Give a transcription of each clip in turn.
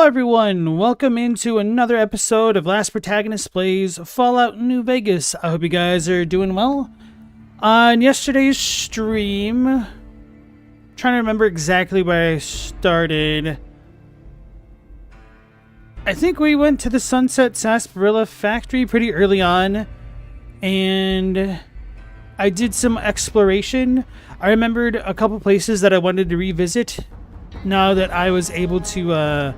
Hello everyone, welcome into another episode of Last Protagonist Plays Fallout New Vegas. I hope you guys are doing well. On yesterday's stream, trying to remember exactly where I started. I think we went to the Sunset Sarsaparilla factory pretty early on, and I did some exploration. I remembered a couple places that I wanted to revisit now that I was able to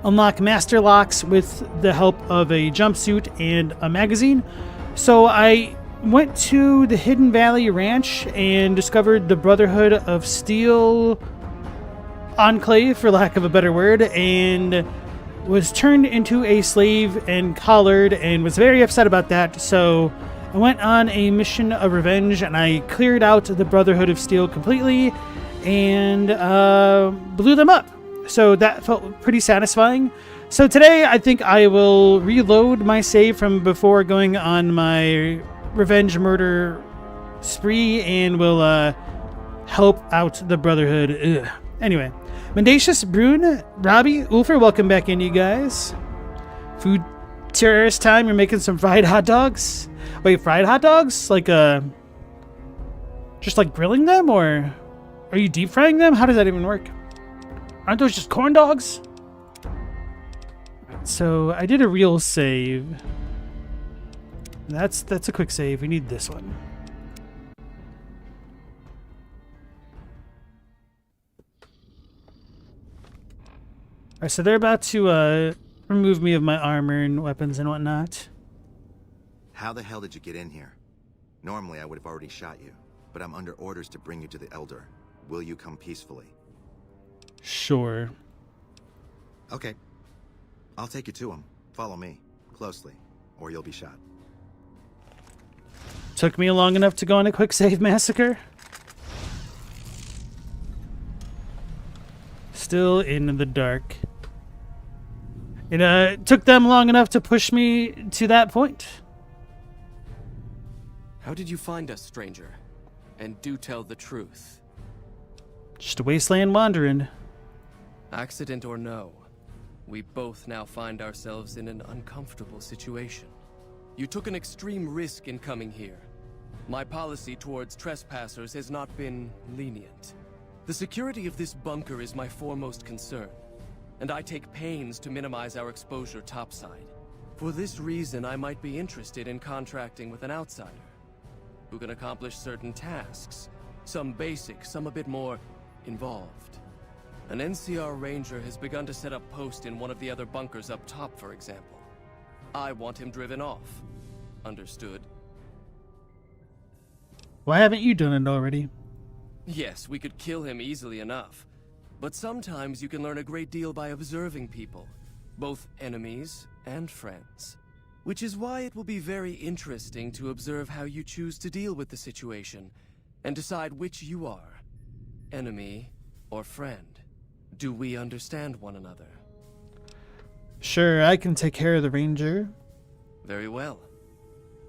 unlock master locks with the help of a jumpsuit and a magazine. So I went to the Hidden Valley Ranch and discovered the Brotherhood of Steel Enclave, for lack of a better word, and was turned into a slave and collared and was very upset about that. So I went on a mission of revenge and I cleared out the Brotherhood of Steel completely and blew them up. So that felt pretty satisfying. So today I think I will reload my save from before going on my revenge murder spree and will help out the Brotherhood. Ugh. Anyway, Mendacious, Brune, Robbie, Ulfer, welcome back in, you guys. Food terrorist time, you're making some fried hot dogs? Wait, fried hot dogs? Like, just like grilling them, or are you deep frying them? How does that even work? Aren't those just corn dogs? So I did a real save. That's a quick save. We need this one. Alright, so they're about to remove me of my armor and weapons and whatnot. How the hell did you get in here? Normally I would have already shot you, but I'm under orders to bring you to the Elder. Will you come peacefully? Sure. Okay. I'll take you to him. Follow me closely, or you'll be shot. Took me long enough to go on a quick save massacre. Still in the dark. It took them long enough to push me to that point. How did you find us, stranger? And do tell the truth. Just a wasteland wandering. Accident or no, we both now find ourselves in an uncomfortable situation. You took an extreme risk in coming here. My policy towards trespassers has not been lenient. The security of this bunker is my foremost concern, and I take pains to minimize our exposure topside. For this reason, I might be interested in contracting with an outsider who can accomplish certain tasks, some basic, some a bit more involved. An NCR ranger has begun to set up post in one of the other bunkers up top, for example. I want him driven off. Understood? Why haven't you done it already? Yes, we could kill him easily enough. But sometimes you can learn a great deal by observing people, both enemies and friends. Which is why it will be very interesting to observe how you choose to deal with the situation, and decide which you are, enemy or friend. Do we understand one another? Sure, I can take care of the ranger. Very well.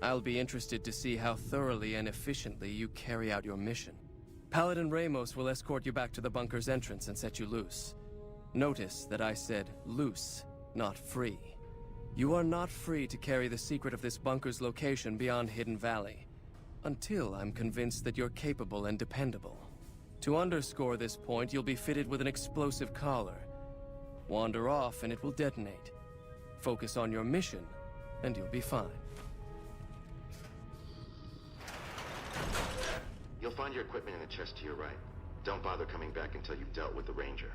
I'll be interested to see how thoroughly and efficiently you carry out your mission. Paladin Ramos will escort you back to the bunker's entrance and set you loose. Notice that I said loose, not free. You are not free to carry the secret of this bunker's location beyond Hidden Valley, until I'm convinced that you're capable and dependable. To underscore this point, you'll be fitted with an explosive collar. Wander off and it will detonate. Focus on your mission, and you'll be fine. You'll find your equipment in the chest to your right. Don't bother coming back until you've dealt with the ranger.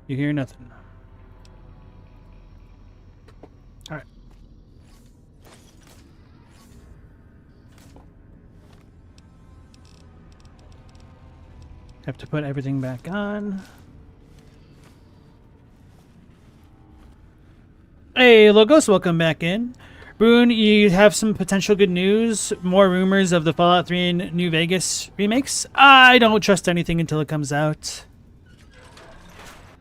You hear nothing. Alright. Have to put everything back on. Hey, Logos, welcome back in. Brune, you have some potential good news. More rumors of the Fallout 3 and New Vegas remakes. I don't trust anything until it comes out.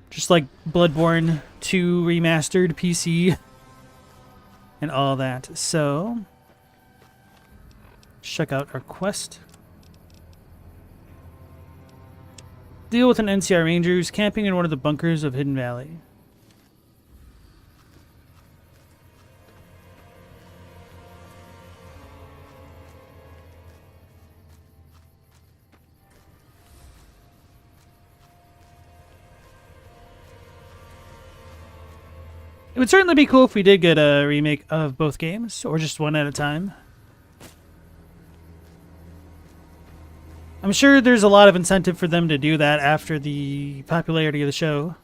Just like Bloodborne 2 remastered PC and all that. So, check out our quest. Deal with an NCR ranger who's camping in one of the bunkers of Hidden Valley. It would certainly be cool if we did get a remake of both games, or just one at a time. I'm sure there's a lot of incentive for them to do that after the popularity of the show.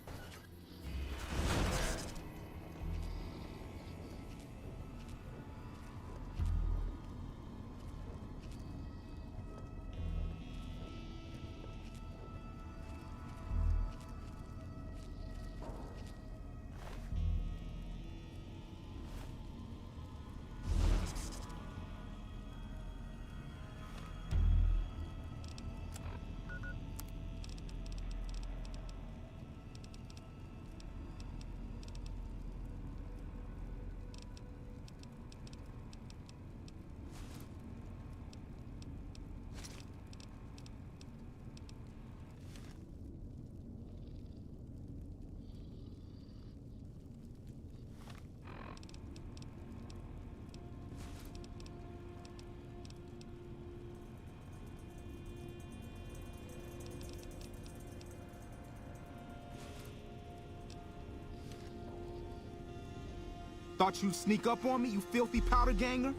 Thought you'd sneak up on me, you filthy powder ganger?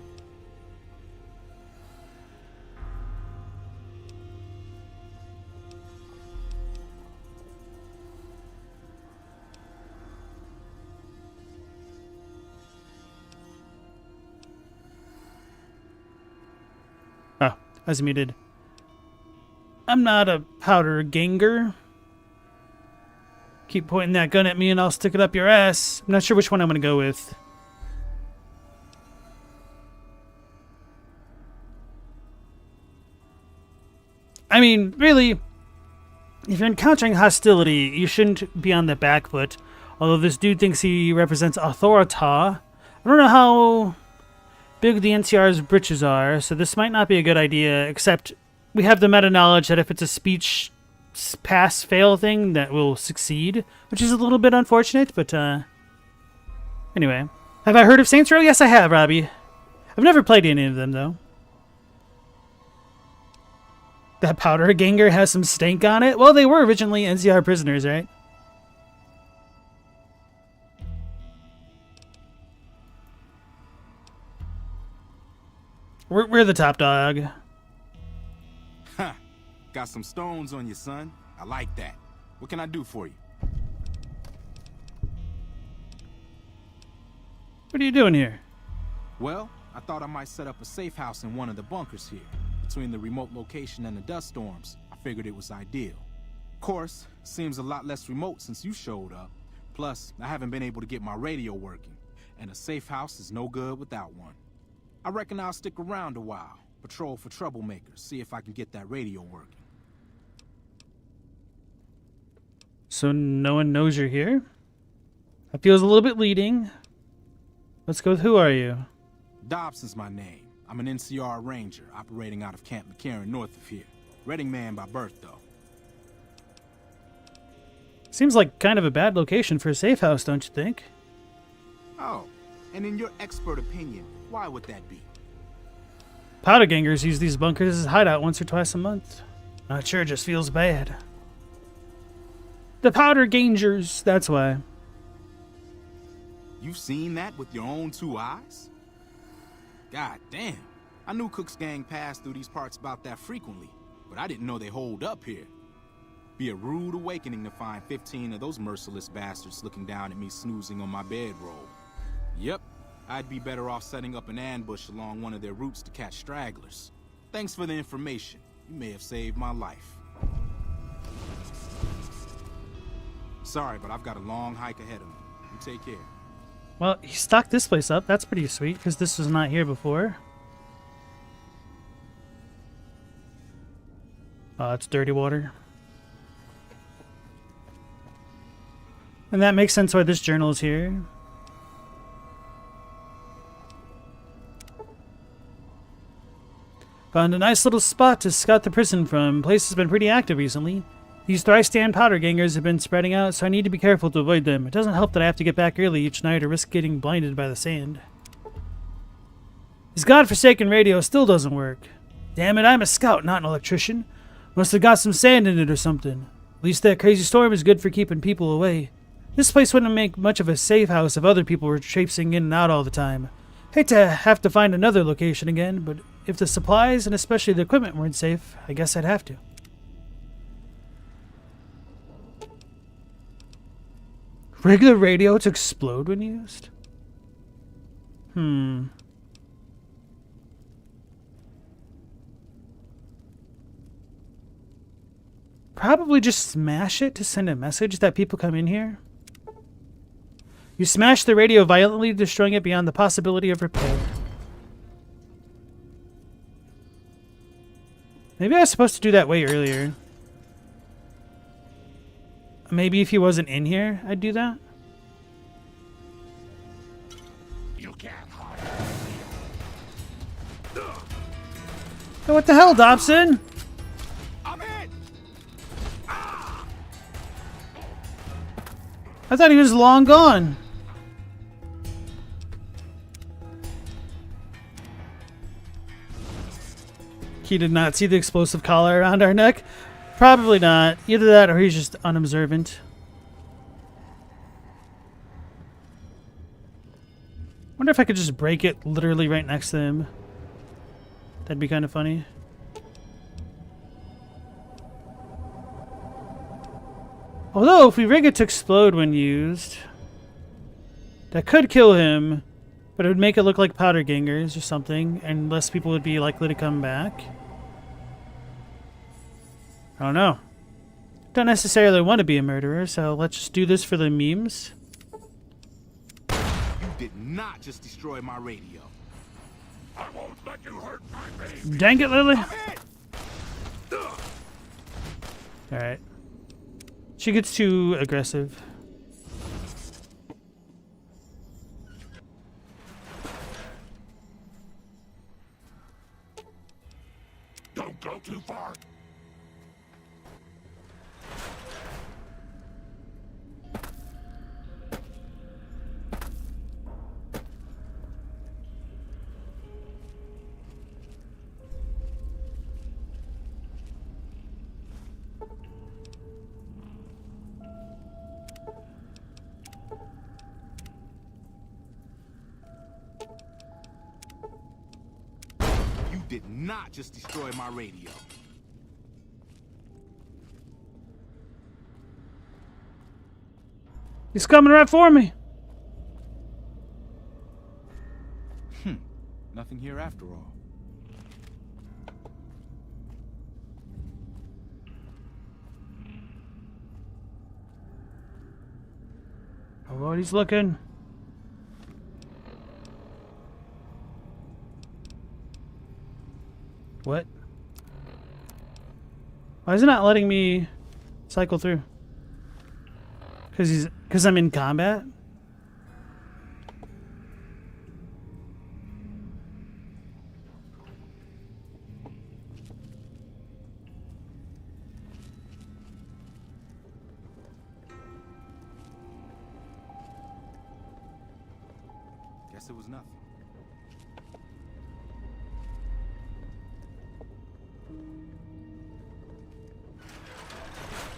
Oh, I was muted. I'm not a powder ganger. Keep pointing that gun at me and I'll stick it up your ass. I'm not sure which one I'm going to go with. I mean, really, if you're encountering hostility, you shouldn't be on the back foot. Although this dude thinks he represents authority. I don't know how big the NCR's britches are, so this might not be a good idea, except we have the meta-knowledge that if it's a speech pass-fail thing, that will succeed, which is a little bit unfortunate, but, anyway. Have I heard of Saints Row? Yes, I have, Robbie. I've never played any of them, though. That powder ganger has some stank on it? Well, they were originally NCR prisoners, right? We're the top dog. Huh. Got some stones on you, son. I like that. What can I do for you? What are you doing here? Well, I thought I might set up a safe house in one of the bunkers here. Between the remote location and the dust storms, I figured it was ideal. Of course, seems a lot less remote since you showed up. Plus, I haven't been able to get my radio working, and a safe house is no good without one. I reckon I'll stick around a while, patrol for troublemakers, see if I can get that radio working. So no one knows you're here? That feels a little bit leading. Let's go with who are you? Dobson's my name. I'm an NCR ranger operating out of Camp McCarran north of here. Reading man by birth, though. Seems like kind of a bad location for a safe house, don't you think? Oh, and in your expert opinion, why would that be? Powder gangers use these bunkers as a hideout once or twice a month. Not sure, it just feels bad. The powder gangers, that's why. You've seen that with your own two eyes? God damn. I knew Cook's gang passed through these parts about that frequently, but I didn't know they holed up here. Be a rude awakening to find 15 of those merciless bastards looking down at me snoozing on my bedroll. Yep, I'd be better off setting up an ambush along one of their routes to catch stragglers. Thanks for the information. You may have saved my life. Sorry, but I've got a long hike ahead of me. You take care. Well, he stocked this place up. That's pretty sweet, because this was not here before. Oh, it's dirty water. And that makes sense why this journal is here. Found a nice little spot to scout the prison from. Place has been pretty active recently. These thrice-stand powder gangers have been spreading out, so I need to be careful to avoid them. It doesn't help that I have to get back early each night or risk getting blinded by the sand. His godforsaken radio still doesn't work. Damn it, I'm a scout, not an electrician. Must have got some sand in it or something. At least that crazy storm is good for keeping people away. This place wouldn't make much of a safe house if other people were traipsing in and out all the time. Hate to have to find another location again, but if the supplies and especially the equipment weren't safe, I guess I'd have to. Regular radio to explode when used? Probably just smash it to send a message that people come in here. You smash the radio, violently destroying it beyond the possibility of repair. Maybe I was supposed to do that way earlier. Maybe if he wasn't in here, I'd do that. You can't hide. Oh, what the hell, Dobson? I'm hit! I thought he was long gone. He did not see the explosive collar around our neck. Probably not. Either that or he's just unobservant. Wonder if I could just break it literally right next to him. That'd be kind of funny. Although, if we rig it to explode when used, that could kill him, but it would make it look like powder gangers or something, and less people would be likely to come back. I don't know. Don't necessarily want to be a murderer, so let's just do this for the memes. You did not just destroy my radio. I won't let you hurt my baby. Dang it, Lily. I'm hit! Alright. She gets too aggressive. Don't go too far. You did not just destroy my radio. He's coming right for me. Nothing here after all. Oh Lord, he's looking. What? Why is it not letting me cycle through? Because I'm in combat? Guess it was nothing.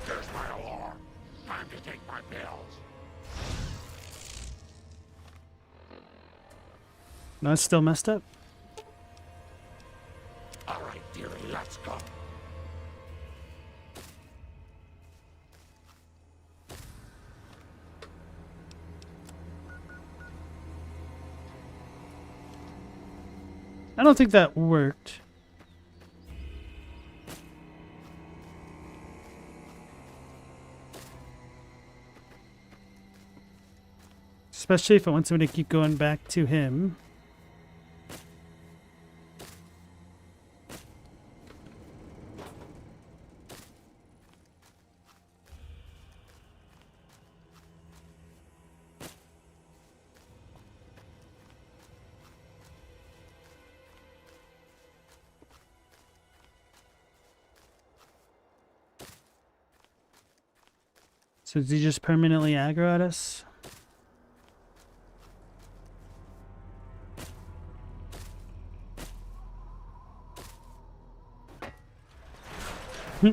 There's my alarm. Time to take my pills. No, it's still messed up. All right, dearie, let's go. I don't think that worked. Especially if it wants me to keep going back to him. So is he just permanently aggro at us?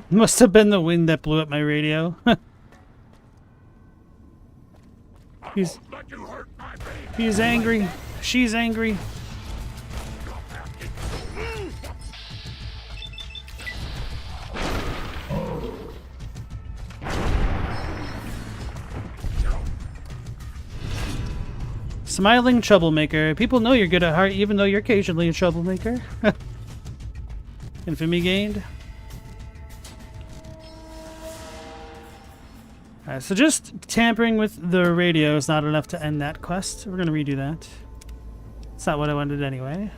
Must have been the wind that blew up my radio. He's Let you hurt my baby. He's angry. She's angry. Smiling troublemaker. People know you're good at heart even though you're occasionally a troublemaker. Infamy gained. Alright, so just tampering with the radio is not enough to end that quest. We're gonna redo that. It's not what I wanted anyway.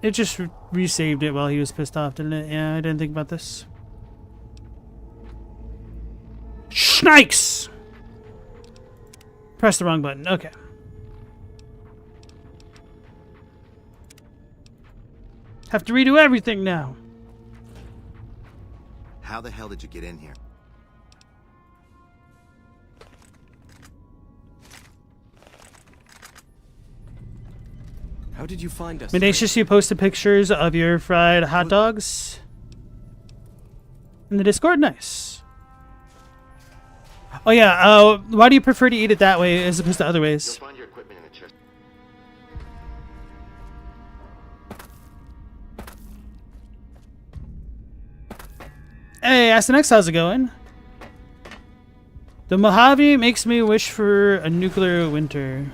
It just resaved it while he was pissed off, didn't it? Yeah, I didn't think about this. Snakes! Press the wrong button. Okay. Have to redo everything now. How the hell did you get in here? How did you find us? Mendacious, you posted pictures of your fried hot dogs in the Discord. Nice. Oh yeah, why do you prefer to eat it that way as opposed to other ways? You'll find your equipment in the chest. Hey, Astanex, how's it going? The Mojave makes me wish for a nuclear winter.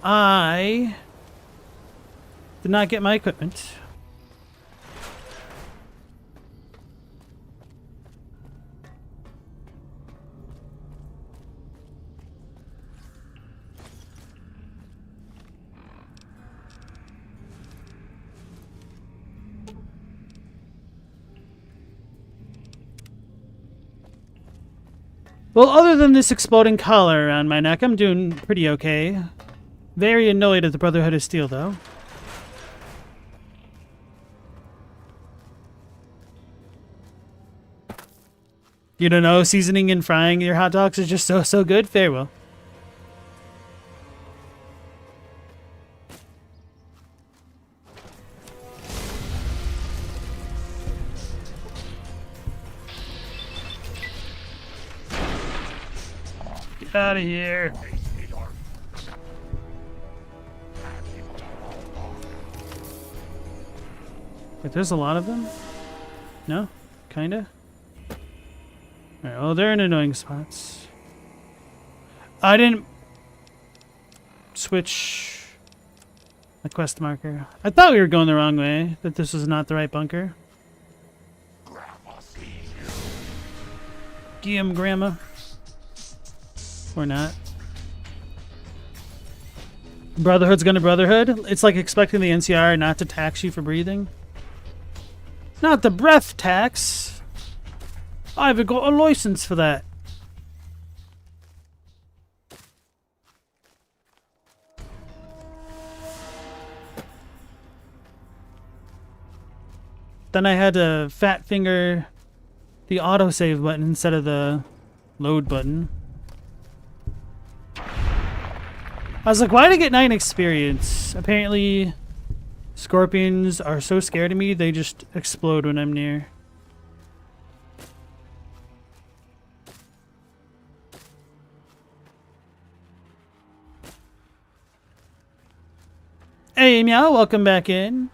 I did not get my equipment. Well, other than this exploding collar around my neck, I'm doing pretty okay. Very annoyed at the Brotherhood of Steel, though. You don't know, seasoning and frying your hot dogs is just so good? Very well. Get out of here. Wait, there's a lot of them? No? Kinda? Alright, well, they're in annoying spots. I didn't switch the quest marker. I thought we were going the wrong way, that this was not the right bunker. Get him, Grandma. Or not. Brotherhood's gonna Brotherhood. It's like expecting the NCR not to tax you for breathing. Not the breath tax. I haven't got a license for that. Then I had to fat finger the autosave button instead of the load button. I was like, why did I get 9 experience? Apparently, scorpions are so scared of me, they just explode when I'm near. Hey, Meow, welcome back in.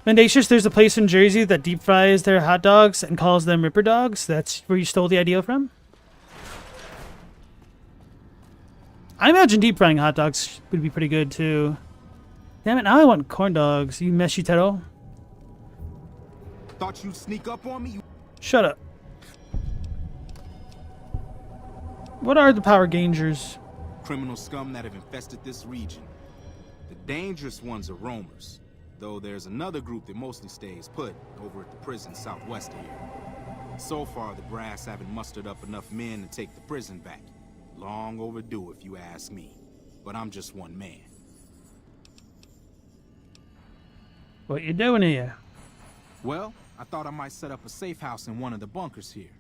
Mendacious, there's a place in Jersey that deep fries their hot dogs and calls them Ripper Dogs. That's where you stole the idea from? I imagine deep frying hot dogs would be pretty good too. Damn it, now I want corn dogs, you meshitero. Thought you'd sneak up on me? Shut up. What are the Power Gangers? Criminal scum that have infested this region. The dangerous ones are roamers, though there's another group that mostly stays put over at the prison southwest of here. So far, the brass haven't mustered up enough men to take the prison back. Long overdue, if you ask me. But I'm just one man. What you doing here? Well, I thought I might set up a safe house in one of the bunkers here.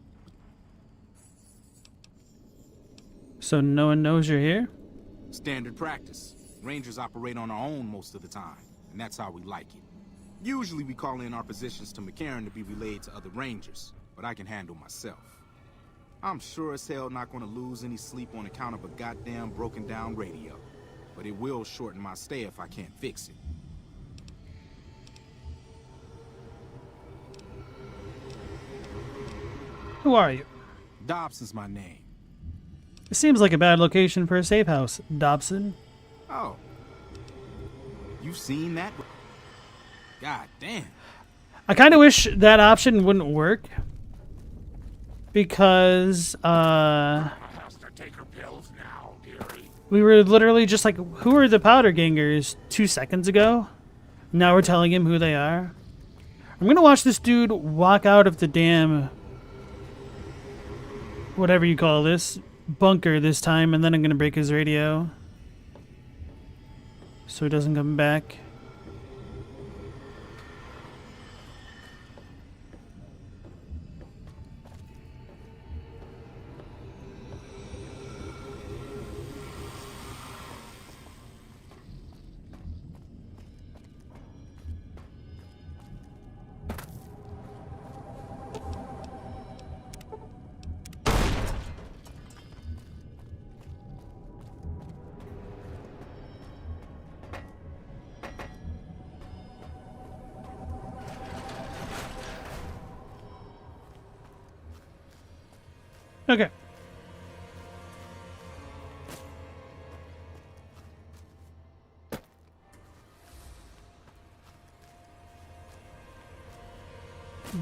So no one knows you're here? Standard practice. Rangers operate on our own most of the time, and that's how we like it. Usually we call in our positions to McCarran to be relayed to other Rangers, but I can handle myself. I'm sure as hell not gonna lose any sleep on account of a goddamn broken down radio, but it will shorten my stay if I can't fix it. Who are you? Dobson's my name. It seems like a bad location for a safe house, Dobson. Oh. You've seen that? God damn. I kind of wish that option wouldn't work. Because, Has to take her pills now, dearie. we were literally just like, who are the powder gangers 2 seconds ago? Now we're telling him who they are. I'm gonna watch this dude walk out of the damn, whatever you call this, bunker this time, and then I'm gonna break his radio. So he doesn't come back. Okay.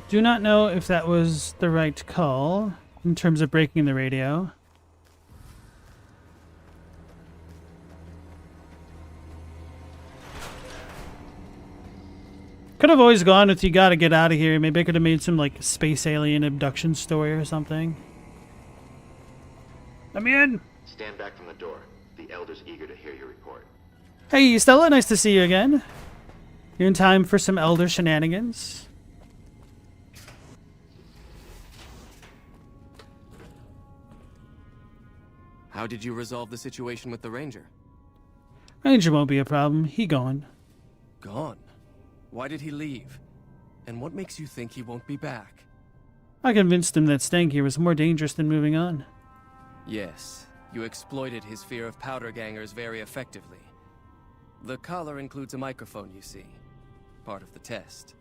Do not know if that was the right call in terms of breaking the radio. Could have always gone with "you gotta get out of here." Maybe I could have made some like space alien abduction story or something. Let me in. Stand back from the door. The Elder's eager to hear your report. Hey, Stella, nice to see you again. You're in time for some Elder shenanigans. How did you resolve the situation with the Ranger? Ranger won't be a problem. He gone. Gone? Why did he leave? And what makes you think he won't be back? I convinced him that staying here was more dangerous than moving on. Yes, you exploited his fear of powder gangers very effectively. The collar includes a microphone, you see. Part of the test.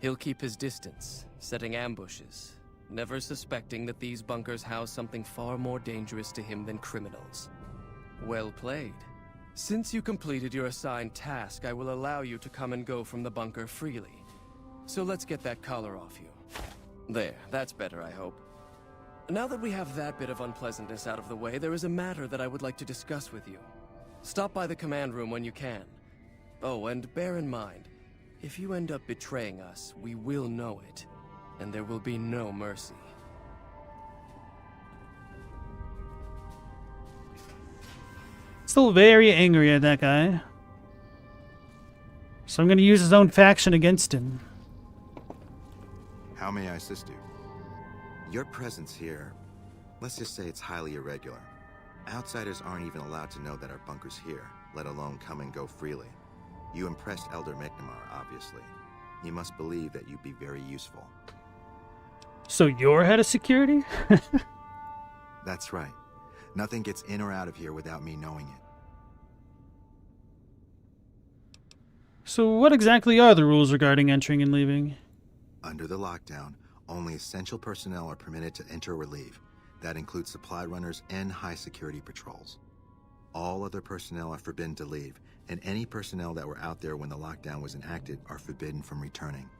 He'll keep his distance, setting ambushes, never suspecting that these bunkers house something far more dangerous to him than criminals. Well played. Since you completed your assigned task, I will allow you to come and go from the bunker freely. So let's get that collar off you. There, that's better, I hope. Now that we have that bit of unpleasantness out of the way, there is a matter that I would like to discuss with you. Stop by the command room when you can. Oh, and bear in mind, if you end up betraying us, we will know it, and there will be no mercy. Still very angry at that guy. So I'm going to use his own faction against him. How may I assist you? Your presence here, let's just say it's highly irregular. Outsiders aren't even allowed to know that our bunker's here, let alone come and go freely. You impressed Elder McNamara, obviously. He must believe that you'd be very useful. So you're head of security? That's right. Nothing gets in or out of here without me knowing it. So what exactly are the rules regarding entering and leaving? Under the lockdown, only essential personnel are permitted to enter or leave. That includes supply runners and high-security patrols. All other personnel are forbidden to leave, and any personnel that were out there when the lockdown was enacted are forbidden from returning.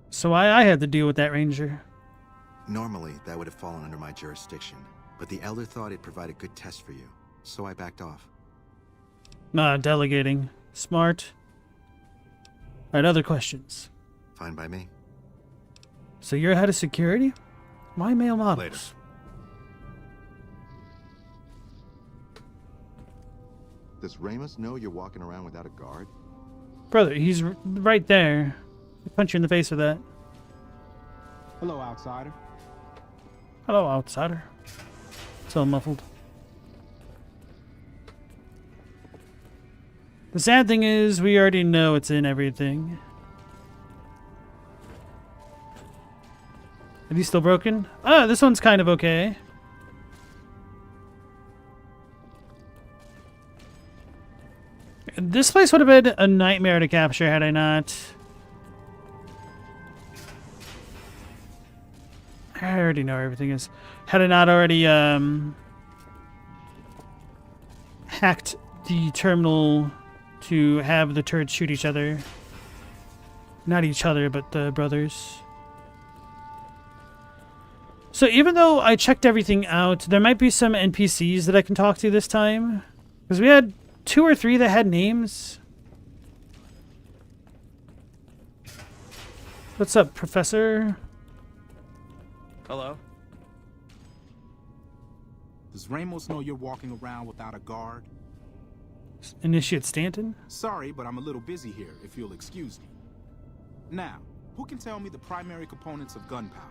So I had to deal with that ranger. Normally, that would have fallen under my jurisdiction, but the Elder thought it'd provide a good test for you, so I backed off. Delegating. Smart. Alright, other questions. Fine by me. So you're head of security? Why male models? Later. Does Ramos know you're walking around without a guard? Brother, he's right there. I'll punch you in the face with that. Hello, outsider. Hello, outsider. So muffled. The sad thing is, we already know it's in everything. Are these still broken? Ah, this one's kind of okay. This place would have been a nightmare to capture had I not. I already know where everything is. Had I not already hacked the terminal to have the turrets shoot each other. Not each other, but the brothers. So even though I checked everything out, there might be some NPCs that I can talk to this time. Because we had 2 or 3 that had names. What's up, Professor? Hello? Does Ramos know you're walking around without a guard? Initiate Stanton? Sorry, but I'm a little busy here, if you'll excuse me. Now, who can tell me the primary components of gunpowder?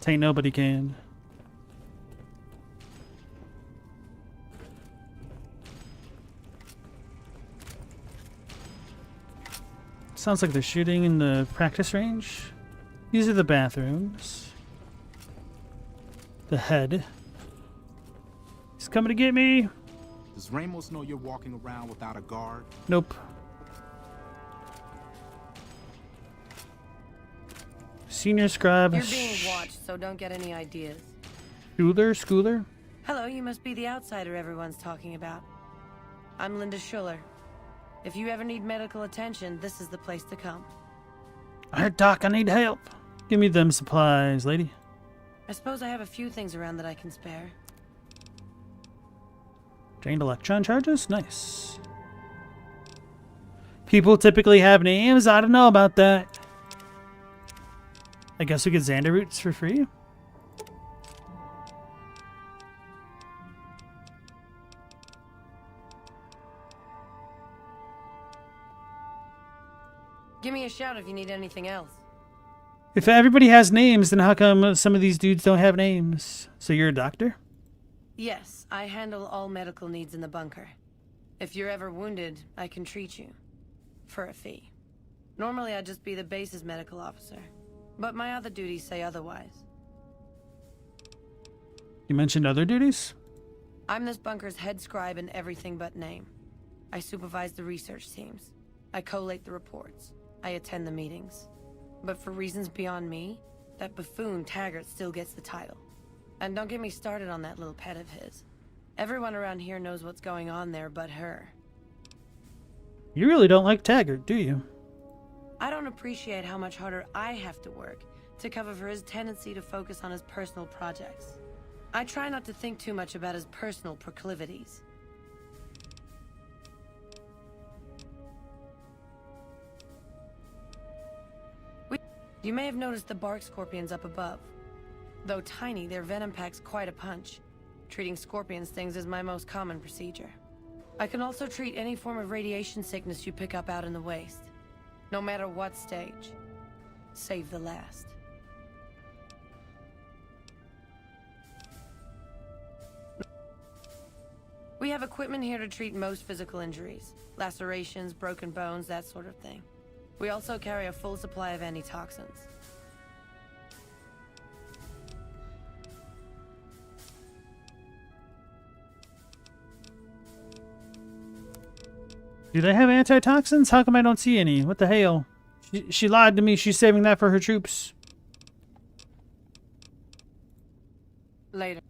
Ain't nobody can. Sounds like they're shooting in the practice range. These are the bathrooms. The head. He's coming to get me. Does Ramos know you're walking around without a guard? Nope. Senior scribe. You're being watched, so don't get any ideas. Schooler? Hello, you must be the outsider everyone's talking about. I'm Linda Schuller. If you ever need medical attention, this is the place to come. Alright, Doc, I need help. Give me them supplies, lady. I suppose I have a few things around that I can spare. Drained electron charges? Nice. People typically have names. I don't know about that. I guess we get Xander roots for free. Give me a shout if you need anything else. If everybody has names, then how come some of these dudes don't have names? So you're a doctor? Yes, I handle all medical needs in the bunker. If you're ever wounded, I can treat you. For a fee. Normally I'd just be the base's medical officer. But my other duties say otherwise. You mentioned other duties? I'm this bunker's head scribe in everything but name. I supervise the research teams. I collate the reports. I attend the meetings. But for reasons beyond me, that buffoon Taggart still gets the title. And don't get me started on that little pet of his. Everyone around here knows what's going on there but her. You really don't like Taggart, do you? I don't appreciate how much harder I have to work to cover for his tendency to focus on his personal projects. I try not to think too much about his personal proclivities. You may have noticed the bark scorpions up above. Though tiny, their venom packs quite a punch. Treating scorpion stings is my most common procedure. I can also treat any form of radiation sickness you pick up out in the waste. No matter what stage. Save the last. We have equipment here to treat most physical injuries. Lacerations, broken bones, that sort of thing. We also carry a full supply of antitoxins. Do they have antitoxins? How come I don't see any? What the hell? She lied to me. She's saving that for her troops. Later.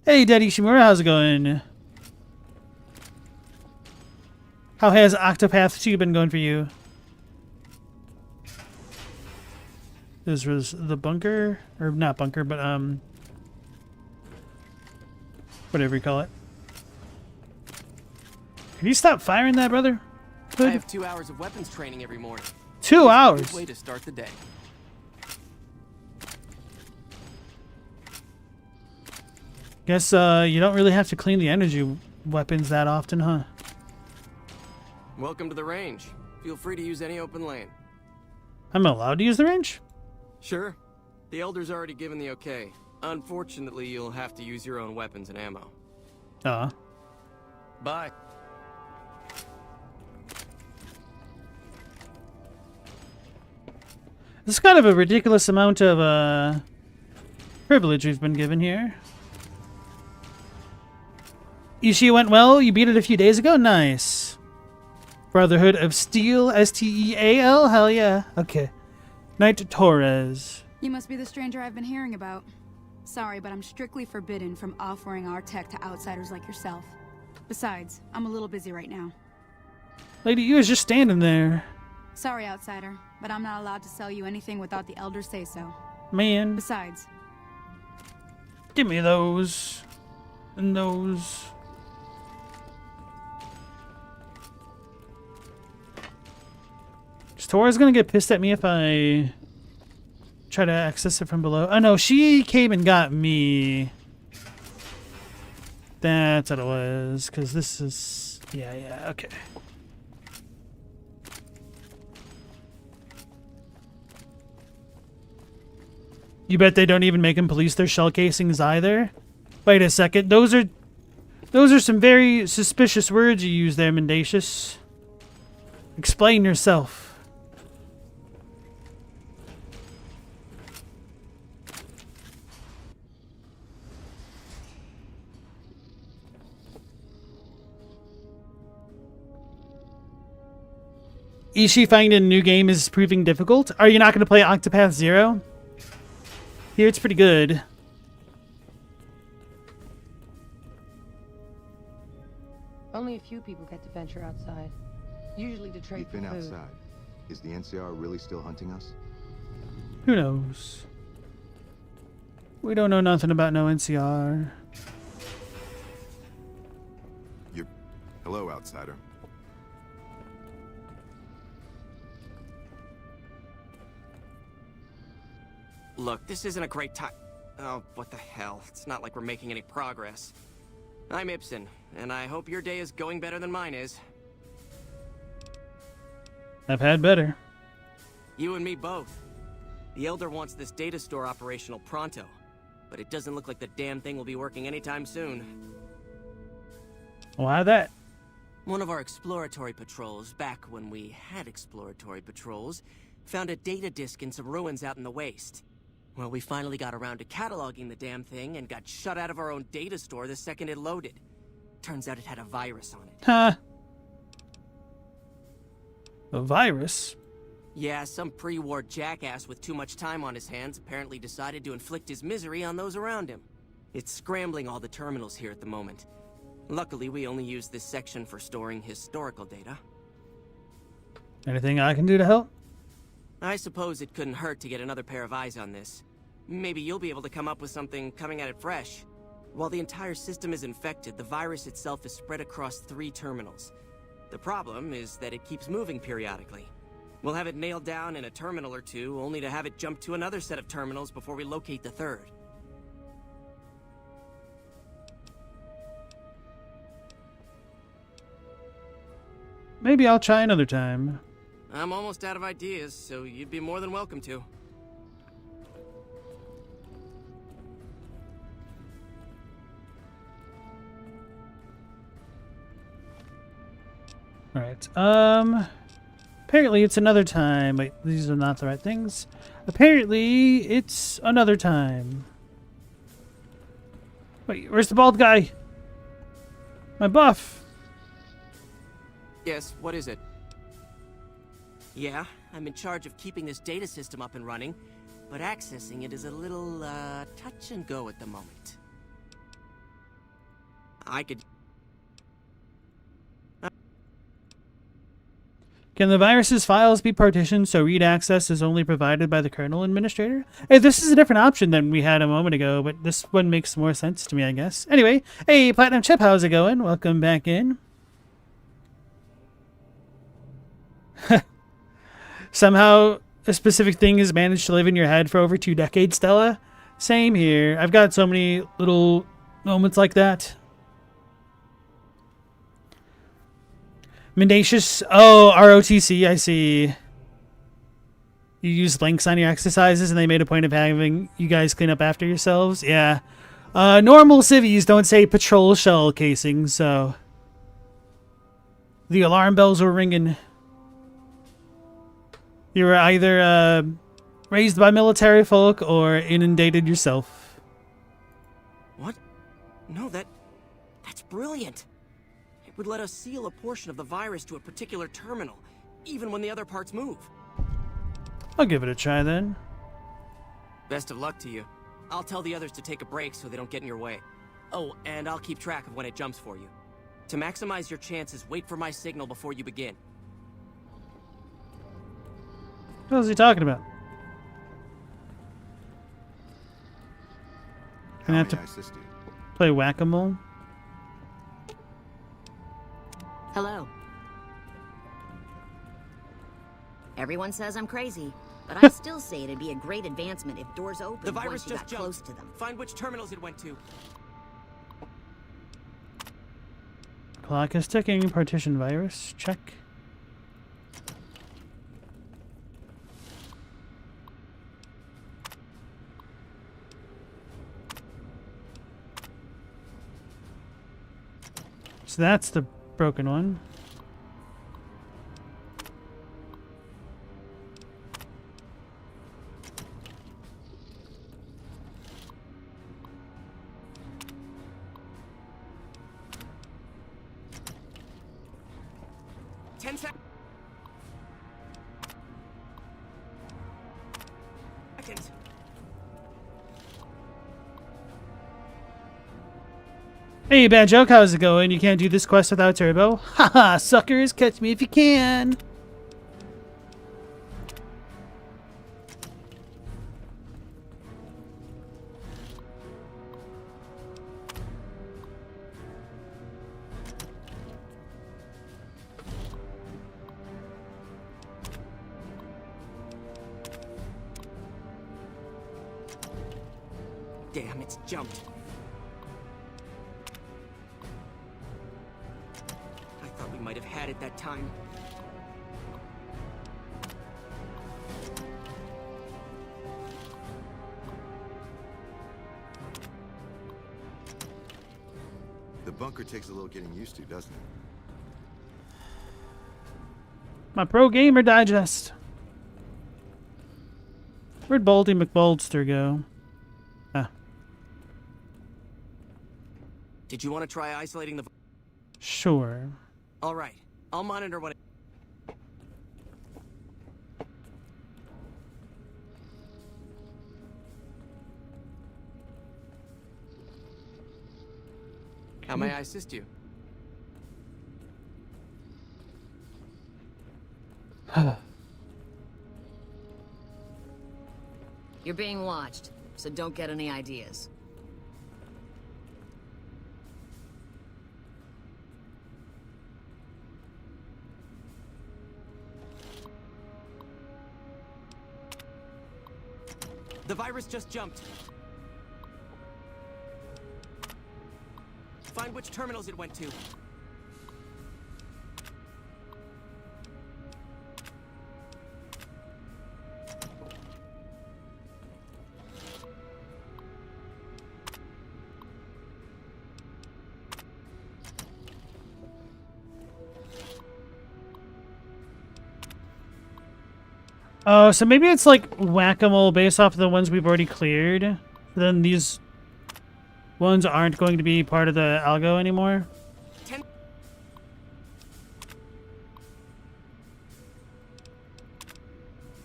Hey, Daddy Shimura, how's it going? How has Octopath 2 been going for you? This was the bunker, or not bunker, but whatever you call it. Can you stop firing that, brother? I have 2 hours of weapons training every morning. 2 hours? Good way to start the day. Guess you don't really have to clean the energy weapons that often, huh? Welcome to the range. Feel free to use any open lane. I'm allowed to use the range? Sure. The Elder's already given the okay. Unfortunately, you'll have to use your own weapons and ammo. Bye. This is kind of a ridiculous amount of privilege we've been given here. Ishii went well. You beat it a few days ago? Nice. Brotherhood of Steel, S-T-E-A-L? Hell yeah. Okay. Knight Torres. You must be the stranger I've been hearing about. Sorry, but I'm strictly forbidden from offering our tech to outsiders like yourself. Besides, I'm a little busy right now. Lady, you was just standing there. Sorry, outsider, but I'm not allowed to sell you anything without the Elder say-so. Man. Besides, Give me those. And those. Is Torres gonna get pissed at me if I try to access it from below? Oh no, she came and got me. That's what it was. Because this is... Yeah, okay. You bet they don't even make them police their shell casings either? Wait a second. Those are some very suspicious words you use there, Mendacious. Explain yourself. Ishii finding a new game is proving difficult. Are you not going to play Octopath Zero? Here it's pretty good. Only a few people get to venture outside. Usually to trade You've for been food. outside. Is the NCR really still hunting us? Who knows? We don't know nothing about no NCR. Hello, outsider. Look, this isn't a great time. Oh, what the hell. It's not like we're making any progress. I'm Ibsen, and I hope your day is going better than mine is. I've had better. You and me both. The Elder wants this data store operational pronto, but it doesn't look like the damn thing will be working anytime soon. Why that? One of our exploratory patrols, back when we had exploratory patrols, found a data disk in some ruins out in the waste. Well, we finally got around to cataloging the damn thing and got shut out of our own data store the second it loaded. Turns out it had a virus on it. Huh. A virus? Yeah, some pre-war jackass with too much time on his hands apparently decided to inflict his misery on those around him. It's scrambling all the terminals here at the moment. Luckily, we only use this section for storing historical data. Anything I can do to help? I suppose it couldn't hurt to get another pair of eyes on this. Maybe you'll be able to come up with something coming at it fresh. While the entire system is infected, the virus itself is spread across 3 terminals. The problem is that it keeps moving periodically. We'll have it nailed down in a terminal or 2, only to have it jump to another set of terminals before we locate the 3rd. Maybe I'll try another time. I'm almost out of ideas, so you'd be more than welcome to. Alright, apparently it's another time. Wait, these are not the right things. Apparently it's another time. Wait, where's the bald guy? My buff. Yes, what is it? Yeah, I'm in charge of keeping this data system up and running, but accessing it is a little, touch and go at the moment. I could... Can the virus's files be partitioned so read access is only provided by the kernel administrator? Hey, this is a different option than we had a moment ago, but this one makes more sense to me, I guess. Anyway, hey, Platinum Chip, how's it going? Welcome back in. Somehow, a specific thing has managed to live in your head for over 2 decades, Stella. Same here. I've got so many little moments like that. Mendacious. Oh, ROTC. I see. You use links on your exercises, and they made a point of having you guys clean up after yourselves. Yeah. Normal civvies don't say patrol shell casing, so the alarm bells were ringing. You were either raised by military folk or inundated yourself. What? No, that's brilliant. It would let us seal a portion of the virus to a particular terminal, even when the other parts move. I'll give it a try then. Best of luck to you. I'll tell the others to take a break so they don't get in your way. Oh, and I'll keep track of when it jumps for you. To maximize your chances, wait for my signal before you begin. What is he talking about? Gonna have to play whack-a-mole? Hello. Everyone says I'm crazy, but I still say it'd be a great advancement if doors opened The virus once you just got close jumped. to them. Find which terminals it went to. Clock is ticking. Partition virus. Check. So that's the broken one. Seconds. Hey, bad joke, how's it going? You can't do this quest without turbo? Haha, suckers, catch me if you can. Damn, it's jumped. I thought we might have had it that time. The bunker takes a little getting used to, doesn't it? My Pro Gamer Digest. Where'd Baldy McBoldster go? Ah. Did you want to try isolating the... Sure. All right. I'll monitor what... How may I assist you? You're being watched, so don't get any ideas. The virus just jumped. Find which terminals it went to. Oh, so maybe it's like whack-a-mole based off of the ones we've already cleared. Then these ones aren't going to be part of the algo anymore. 10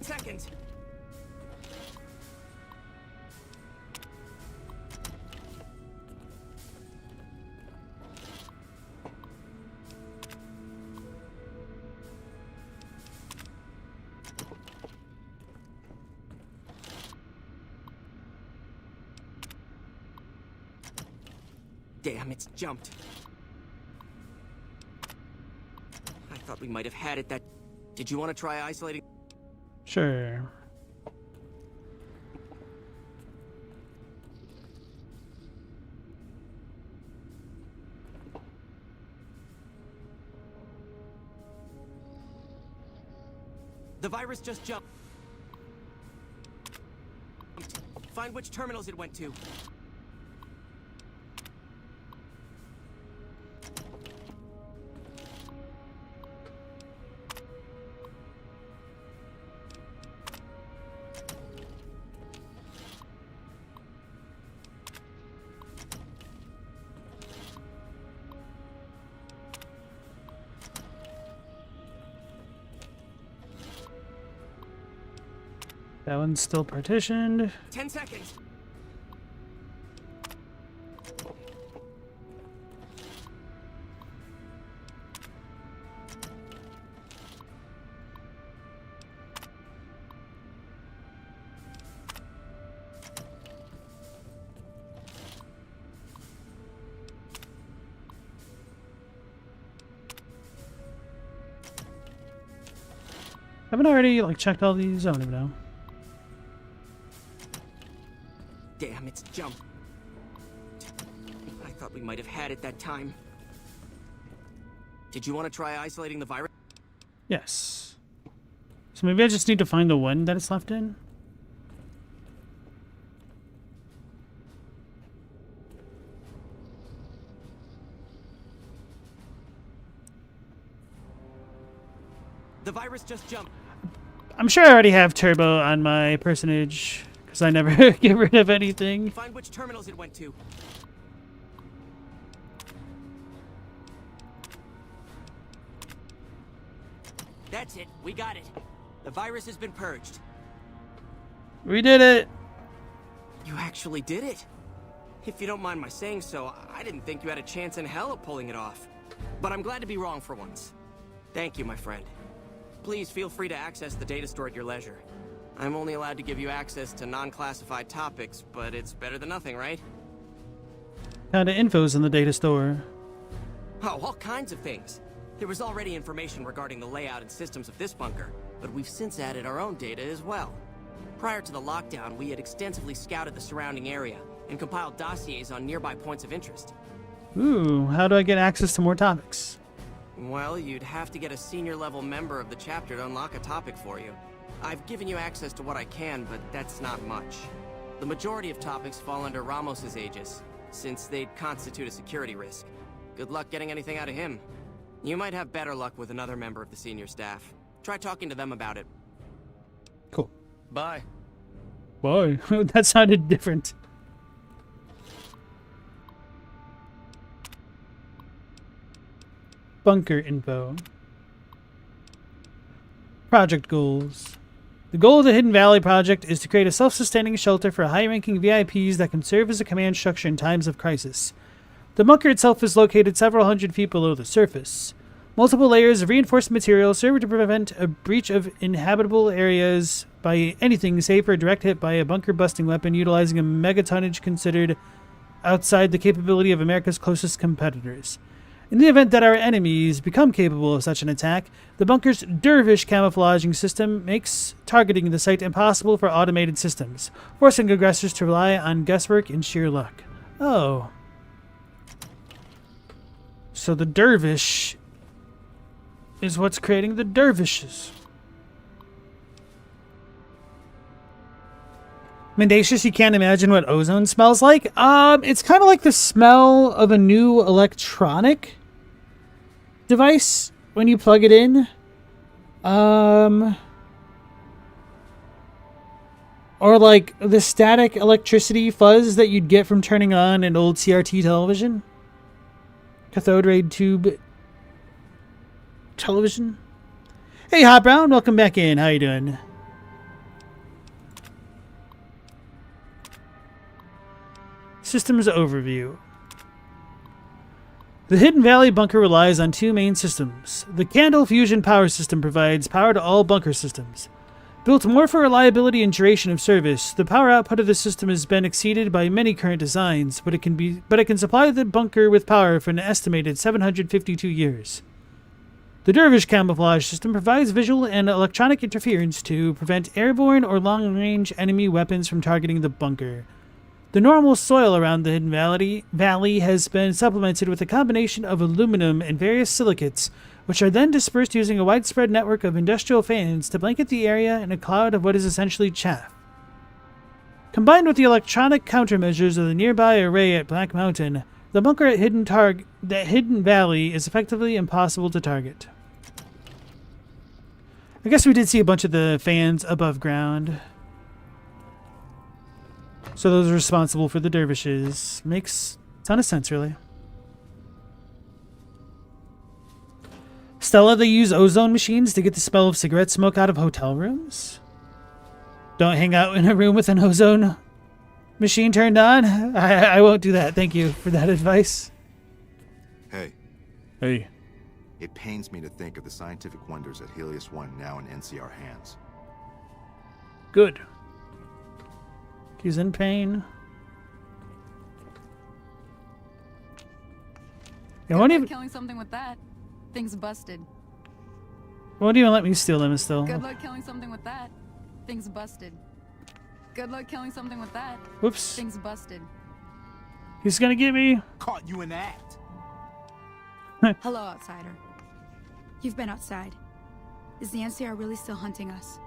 seconds. Damn, it's jumped. I thought we might have had it that... Did you want to try isolating... Sure. The virus just jumped. Find which terminals it went to. That one's still partitioned. 10 seconds. Haven't I already like checked all these? I don't even know. Damn, it's jumped. I thought we might have had it that time. Did you want to try isolating the virus? Yes. So maybe I just need to find the one that it's left in. The virus just jumped. I'm sure I already have turbo on my personage because I never get rid of anything. Find which terminals it went to. That's it. We got it. The virus has been purged. We did it. You actually did it. If you don't mind my saying so, I didn't think you had a chance in hell of pulling it off. But I'm glad to be wrong for once. Thank you, my friend. Please feel free to access the data store at your leisure. I'm only allowed to give you access to non-classified topics, but it's better than nothing, right? Kind of info's in the data store. Oh, all kinds of things. There was already information regarding the layout and systems of this bunker, but we've since added our own data as well. Prior to the lockdown, we had extensively scouted the surrounding area and compiled dossiers on nearby points of interest. Ooh, how do I get access to more topics? Well, you'd have to get a senior-level member of the chapter to unlock a topic for you. I've given you access to what I can, but that's not much. The majority of topics fall under Ramos's aegis, since they'd constitute a security risk. Good luck getting anything out of him. You might have better luck with another member of the senior staff. Try talking to them about it. Cool. Bye. Whoa, that sounded different. Bunker info. Project goals. The goal of the Hidden Valley project is to create a self-sustaining shelter for high-ranking VIPs that can serve as a command structure in times of crisis. The bunker itself is located several hundred feet below the surface. Multiple layers of reinforced material serve to prevent a breach of inhabitable areas by anything save for a direct hit by a bunker-busting weapon utilizing a megatonnage considered outside the capability of America's closest competitors. In the event that our enemies become capable of such an attack, the bunker's dervish camouflaging system makes targeting the site impossible for automated systems, forcing aggressors to rely on guesswork and sheer luck. Oh. So the dervish is what's creating the dervishes. Mendacious, you can't imagine what ozone smells like? It's kind of like the smell of a new electronic device when you plug it in. Or like the static electricity fuzz that you'd get from turning on an old CRT television. Cathode ray tube television. Hey, Hot Brown, welcome back in. How you doing? Systems overview. The Hidden Valley bunker relies on two main systems. The Candle Fusion power system provides power to all bunker systems. Built more for reliability and duration of service, the power output of the system has been exceeded by many current designs, but it can supply the bunker with power for an estimated 752 years. The Dervish camouflage system provides visual and electronic interference to prevent airborne or long-range enemy weapons from targeting the bunker. The normal soil around the hidden valley has been supplemented with a combination of aluminum and various silicates, which are then dispersed using a widespread network of industrial fans to blanket the area in a cloud of what is essentially chaff. Combined with the electronic countermeasures of the nearby array at Black Mountain, the bunker at Hidden Valley is effectively impossible to target. I guess we did see a bunch of the fans above ground. So those are responsible for the dervishes. Makes a ton of sense, really. Stella, they use ozone machines to get the smell of cigarette smoke out of hotel rooms? Don't hang out in a room with an ozone machine turned on? I won't do that. Thank you for that advice. Hey. Hey. It pains me to think of the scientific wonders at Helios 1 now in NCR hands. Good. He's in pain. It won't even killing something with that. Thing's busted. Won't even let me steal them still. Good luck killing something with that. Thing's busted. Good luck killing something with that. Whoops. Thing's busted. He's gonna get me. Caught you in the act. Hello, outsider. You've been outside. Is the NCR really still hunting us?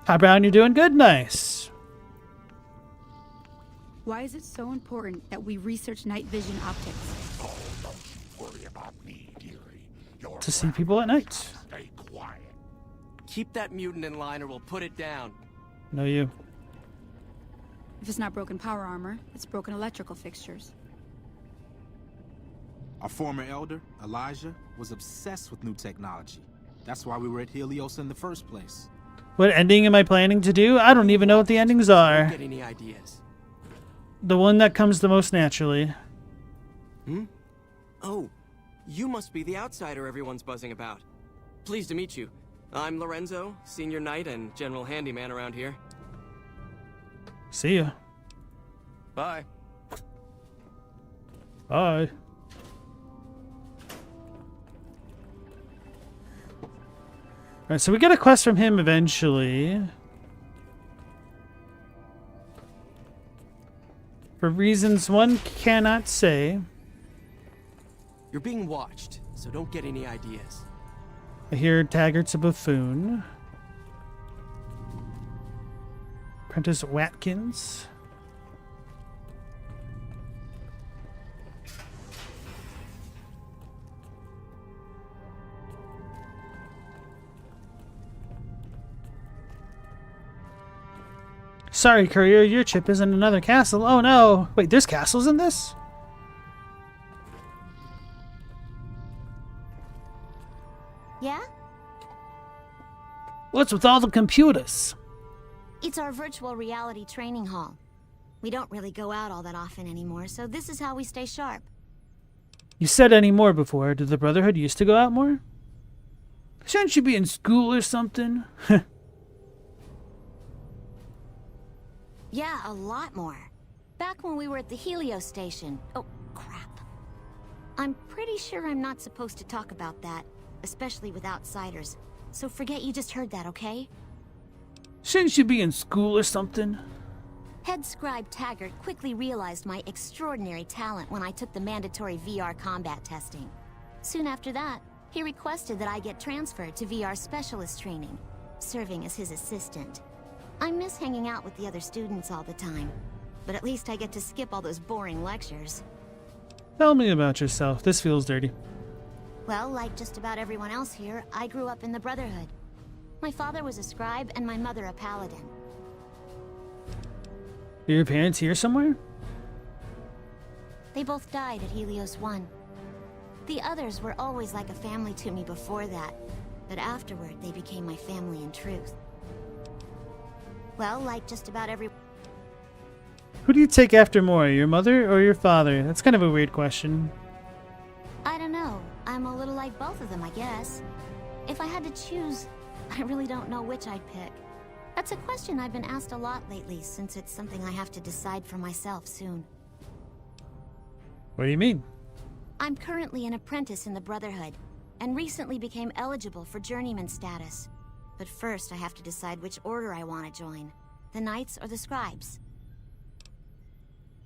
Hi, Brown, you're doing good. Nice. Why is it so important that we research night vision optics? Oh, don't you worry about me, dearie. Your To see people at night. Stay quiet. Keep that mutant in line or we'll put it down. No, you. If it's not broken power armor, it's broken electrical fixtures. Our former elder, Elijah, was obsessed with new technology. That's why we were at Helios in the first place. What ending am I planning to do? I don't even know what the endings Don't are. get any ideas. The one that comes the most naturally. Oh, you must be the outsider everyone's buzzing about. Pleased to meet you. I'm Lorenzo, senior knight and general handyman around here. See ya. Bye. Bye. Alright, so we get a quest from him eventually. For reasons one cannot say. You're being watched, so don't get any ideas. I hear Taggart's a buffoon. Apprentice Watkins. Sorry, courier, your chip is in another castle. Oh no! Wait, there's castles in this? Yeah? What's with all the computers? It's our virtual reality training hall. We don't really go out all that often anymore, so this is how we stay sharp. You said any more before. Did the Brotherhood used to go out more? Shouldn't you be in school or something? Yeah, a lot more. Back when we were at the Helios station. Oh, crap. I'm pretty sure I'm not supposed to talk about that, especially with outsiders. So forget you just heard that, okay? Shouldn't you be in school or something? Head scribe Taggart quickly realized my extraordinary talent when I took the mandatory VR combat testing. Soon after that, he requested that I get transferred to VR specialist training, serving as his assistant. I miss hanging out with the other students all the time, but at least I get to skip all those boring lectures. Tell me about yourself. This feels dirty. Well, like just about everyone else here, I grew up in the Brotherhood. My father was a scribe and my mother a paladin. Are your parents here somewhere? They both died at Helios 1. The others were always like a family to me before that, but afterward they became my family in truth. Well, like just about every... Who do you take after more, your mother or your father? That's kind of a weird question. I don't know. I'm a little like both of them, I guess. If I had to choose, I really don't know which I'd pick. That's a question I've been asked a lot lately, since it's something I have to decide for myself soon. What do you mean? I'm currently an apprentice in the Brotherhood, and recently became eligible for journeyman status. But first I have to decide which order I want to join, the Knights or the Scribes.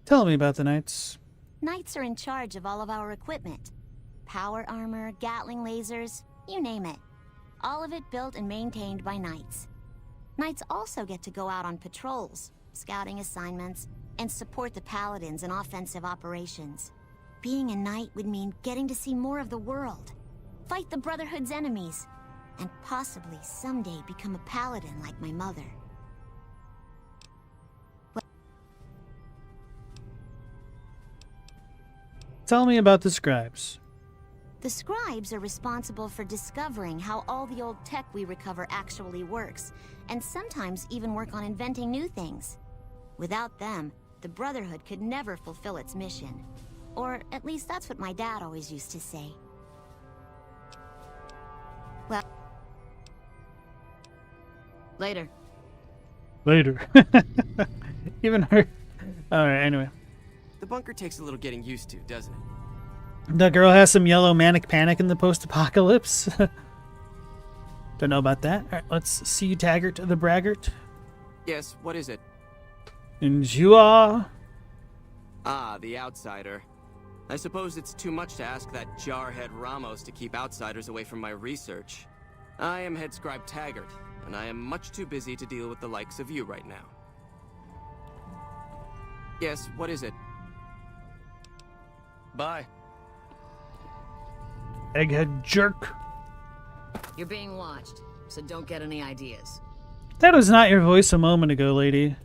Tell me about the Knights. Knights are in charge of all of our equipment. Power armor, Gatling lasers, you name it. All of it built and maintained by Knights. Knights also get to go out on patrols, scouting assignments, and support the Paladins in offensive operations. Being a Knight would mean getting to see more of the world, fight the Brotherhood's enemies, and possibly someday become a Paladin like my mother. Tell me about the scribes. The scribes are responsible for discovering how all the old tech we recover actually works, and sometimes even work on inventing new things. Without them, the Brotherhood could never fulfill its mission. Or at least that's what my dad always used to say. Well... Later. Later. Even her. Alright, anyway. The bunker takes a little getting used to, doesn't it? The girl has some yellow manic panic in the post-apocalypse. Don't know about that. Alright, let's see Taggart the Braggart. Yes, what is it? And you are... Ah, the outsider. I suppose it's too much to ask that jarhead Ramos to keep outsiders away from my research. I am head scribe Taggart, and I am much too busy to deal with the likes of you right now. Yes, what is it? Bye. Egghead jerk. You're being watched, so don't get any ideas. That was not your voice a moment ago, lady.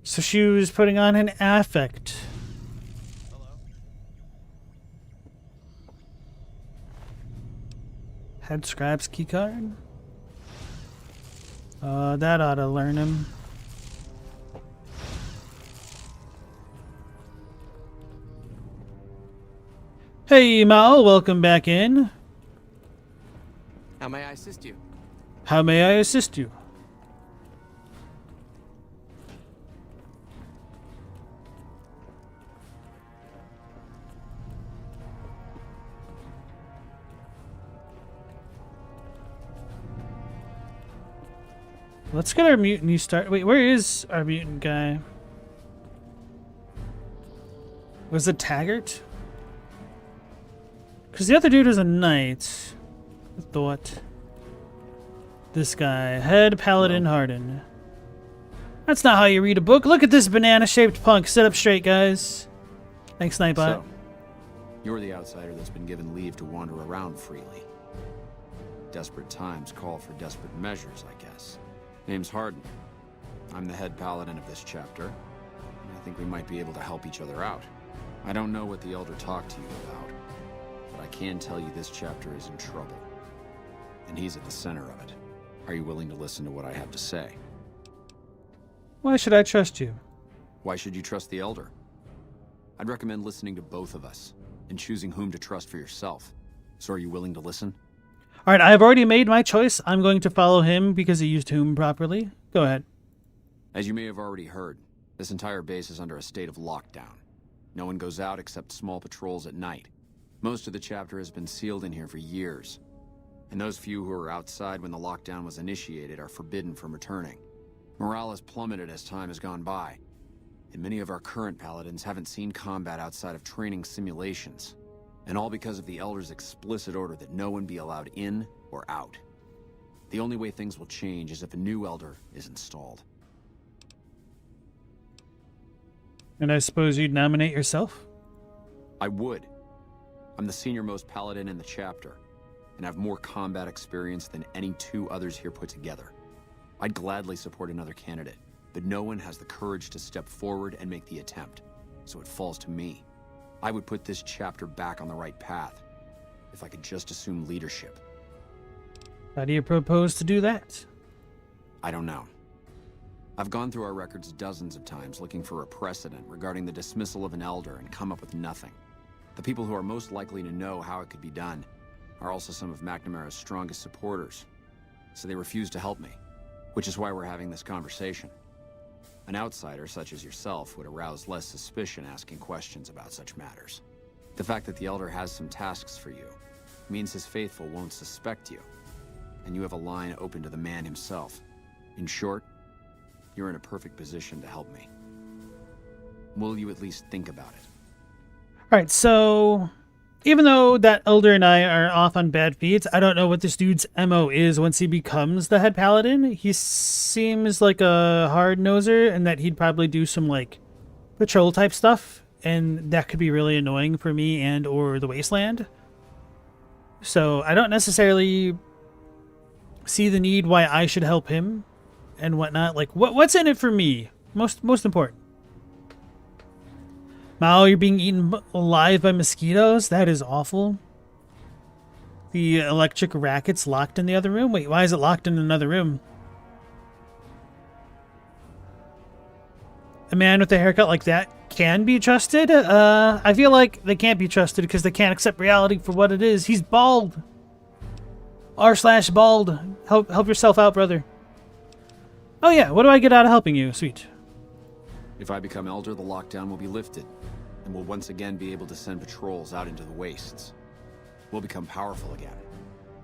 So she was putting on an affect. Hello. Head scribe's keycard. That ought to learn him. Hey, Mal, welcome back in. How may I assist you? How may I assist you? Let's get our mutant start. Wait, where is our mutant guy? Was it Taggart? Because the other dude is a knight. I thought. This guy. Head Paladin Harden. That's not how you read a book. Look at this banana-shaped punk. Sit up straight, guys. Thanks, Nightbot. So, you're the outsider that's been given leave to wander around freely. Desperate times call for desperate measures, I guess. Name's Harden. I'm the head paladin of this chapter, and I think we might be able to help each other out. I don't know what the Elder talked to you about, but I can tell you this chapter is in trouble. And he's at the center of it. Are you willing to listen to what I have to say? Why should I trust you? Why should you trust the Elder? I'd recommend listening to both of us, and choosing whom to trust for yourself. So are you willing to listen? Alright, I've already made my choice. I'm going to follow him because he used whom properly. Go ahead. As you may have already heard, this entire base is under a state of lockdown. No one goes out except small patrols at night. Most of the chapter has been sealed in here for years. And those few who were outside when the lockdown was initiated are forbidden from returning. Morale has plummeted as time has gone by. And many of our current paladins haven't seen combat outside of training simulations. And all because of the Elder's explicit order that no one be allowed in or out. The only way things will change is if a new Elder is installed. And I suppose you'd nominate yourself? I would. I'm the senior-most paladin in the chapter, and have more combat experience than any two others here put together. I'd gladly support another candidate, but no one has the courage to step forward and make the attempt, so it falls to me. I would put this chapter back on the right path, if I could just assume leadership. How do you propose to do that? I don't know. I've gone through our records dozens of times looking for a precedent regarding the dismissal of an Elder and come up with nothing. The people who are most likely to know how it could be done are also some of McNamara's strongest supporters, so they refuse to help me, which is why we're having this conversation. An outsider such as yourself would arouse less suspicion asking questions about such matters. The fact that the Elder has some tasks for you means his faithful won't suspect you, and you have a line open to the man himself. In short, you're in a perfect position to help me. Will you at least think about it? Alright, so even though that Elder and I are off on bad feats, I don't know what this dude's MO is once he becomes the head paladin. He seems like a hard-noser, and that he'd probably do some, like, patrol type stuff, and that could be really annoying for me and or the Wasteland. So I don't necessarily see the need why I should help him and whatnot. Like, what's in it for me? Most important. Mao, you're being eaten alive by mosquitoes? That is awful. The electric racket's locked in the other room? Wait, why is it locked in another room? A man with a haircut like that can be trusted? I feel like they can't be trusted because they can't accept reality for what it is. He's bald. r/bald. Help yourself out, brother. Oh yeah, what do I get out of helping you? Sweet. If I become Elder, the lockdown will be lifted, and we'll once again be able to send patrols out into the wastes. We'll become powerful again.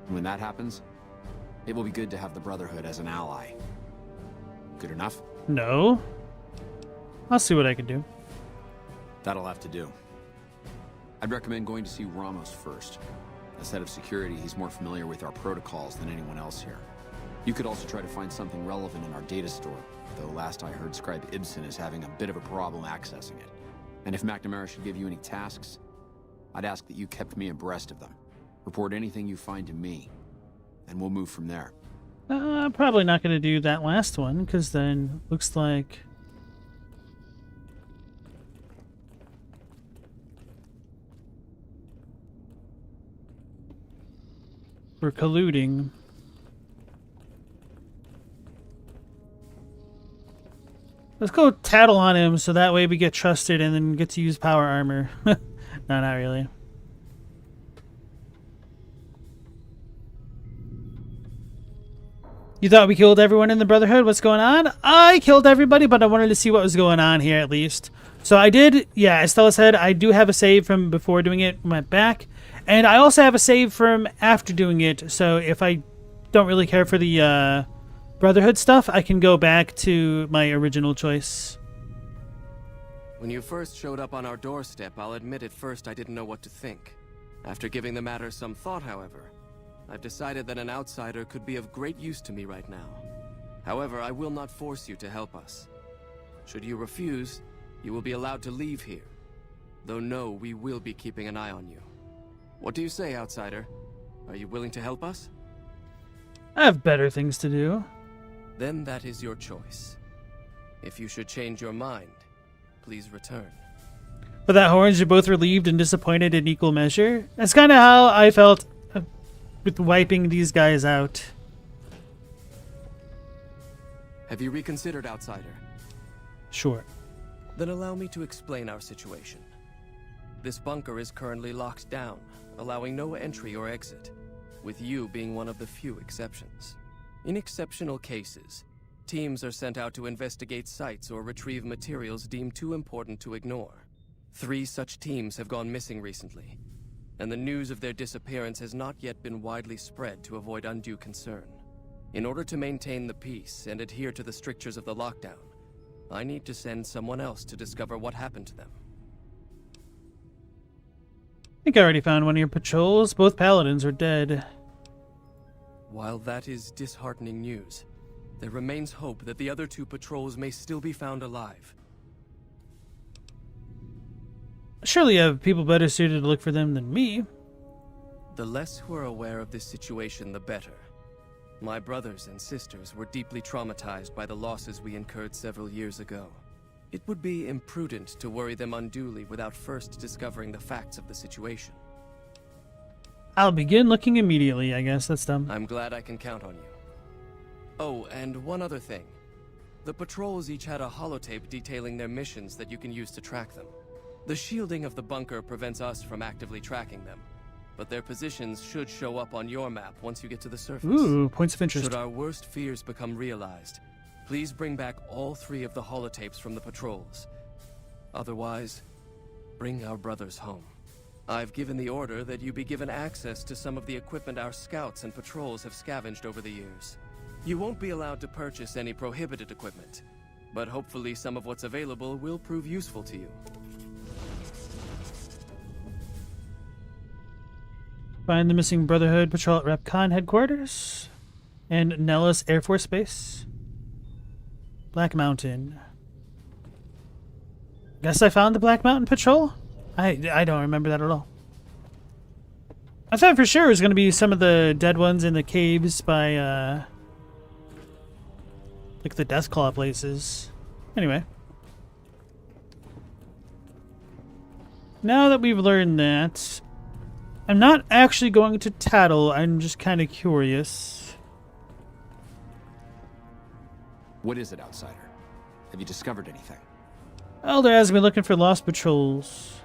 And when that happens, it will be good to have the Brotherhood as an ally. Good enough? No. I'll see what I can do. That'll have to do. I'd recommend going to see Ramos first. As head of security, he's more familiar with our protocols than anyone else here. You could also try to find something relevant in our data store, though last I heard Scribe Ibsen is having a bit of a problem accessing it. And if McNamara should give you any tasks, I'd ask that you kept me abreast of them. Report anything you find to me, and we'll move from there. I'm probably not going to do that last one, because then looks like... we're colluding. Let's go tattle on him so that way we get trusted and then get to use power armor. No, not really. You thought we killed everyone in the Brotherhood? What's going on? I killed everybody, but I wanted to see what was going on here at least. So I did, yeah, as Stella said, I do have a save from before doing it, went back. And I also have a save from after doing it, so if I don't really care for the Brotherhood stuff, I can go back to my original choice. When you first showed up on our doorstep, I'll admit at first I didn't know what to think. After giving the matter some thought, however, I've decided that an outsider could be of great use to me right now. However, I will not force you to help us. Should you refuse, you will be allowed to leave here. Though no, we will be keeping an eye on you. What do you say, outsider? Are you willing to help us? I have better things to do. Then that is your choice. If you should change your mind, please return. But that horns, you're both relieved and disappointed in equal measure. That's kind of how I felt with wiping these guys out. Have you reconsidered, outsider? Sure. Then allow me to explain our situation. This bunker is currently locked down, allowing no entry or exit, with you being one of the few exceptions. In exceptional cases, teams are sent out to investigate sites or retrieve materials deemed too important to ignore. 3 such teams have gone missing recently, and the news of their disappearance has not yet been widely spread to avoid undue concern. In order to maintain the peace and adhere to the strictures of the lockdown, I need to send someone else to discover what happened to them. I think I already found one of your patrols. Both paladins are dead. While that is disheartening news, there remains hope that the other 2 patrols may still be found alive. Surely you have people better suited to look for them than me. The less who are aware of this situation, the better. My brothers and sisters were deeply traumatized by the losses we incurred several years ago. It would be imprudent to worry them unduly without first discovering the facts of the situation. I'll begin looking immediately, I guess. That's dumb. I'm glad I can count on you. Oh, and one other thing. The patrols each had a holotape detailing their missions that you can use to track them. The shielding of the bunker prevents us from actively tracking them, but their positions should show up on your map once you get to the surface. Ooh, points of interest. Should our worst fears become realized, please bring back all 3 of the holotapes from the patrols. Otherwise, bring our brothers home. I've given the order that you be given access to some of the equipment our scouts and patrols have scavenged over the years. You won't be allowed to purchase any prohibited equipment, but hopefully some of what's available will prove useful to you. Find the missing Brotherhood patrol at RepCon headquarters and Nellis Air Force Base. Black Mountain. Guess I found the Black Mountain Patrol? I don't remember that at all. I thought for sure it was going to be some of the dead ones in the caves by, like the Deathclaw places. Anyway. Now that we've learned that, I'm not actually going to tattle, I'm just kind of curious. What is it, Outsider? Have you discovered anything? Elder has been looking for lost patrols.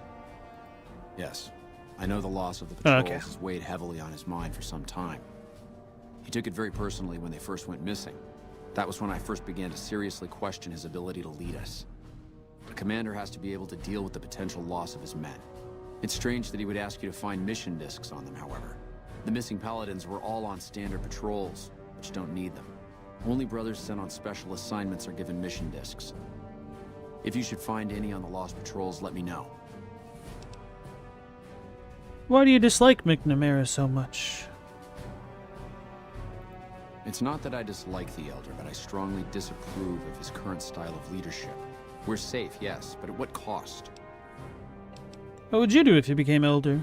Yes. I know the loss of the patrols Okay. has weighed heavily on his mind for some time. He took it very personally when they first went missing. That was when I first began to seriously question his ability to lead us. A commander has to be able to deal with the potential loss of his men. It's strange that he would ask you to find mission discs on them, however. The missing paladins were all on standard patrols, which don't need them. Only brothers sent on special assignments are given mission discs. If you should find any on the lost patrols, let me know. Why do you dislike McNamara so much? It's not that I dislike the Elder, but I strongly disapprove of his current style of leadership. We're safe, yes, but at what cost? What would you do if you became Elder?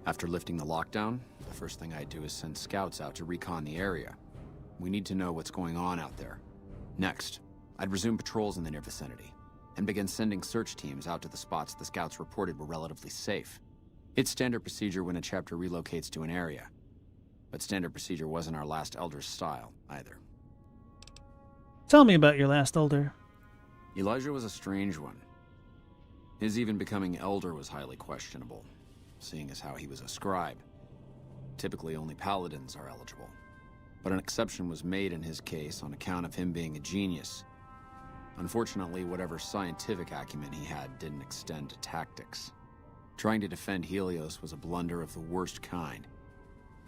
After lifting the lockdown, the first thing I'd do is send scouts out to recon the area. We need to know what's going on out there. Next, I'd resume patrols in the near vicinity, and begin sending search teams out to the spots the scouts reported were relatively safe. It's standard procedure when a chapter relocates to an area. But standard procedure wasn't our last Elder's style, either. Tell me about your last Elder. Elijah was a strange one. His even becoming Elder was highly questionable, seeing as how he was a scribe. Typically, only paladins are eligible. But an exception was made in his case on account of him being a genius. Unfortunately, whatever scientific acumen he had didn't extend to tactics. Trying to defend Helios was a blunder of the worst kind,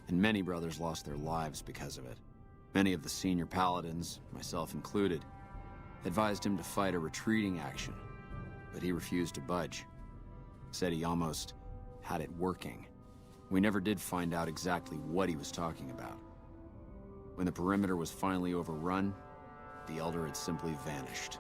and many brothers lost their lives because of it. Many of the senior paladins, myself included, advised him to fight a retreating action, but he refused to budge. Said he almost had it working. We never did find out exactly what he was talking about. When the perimeter was finally overrun, the Elder had simply vanished.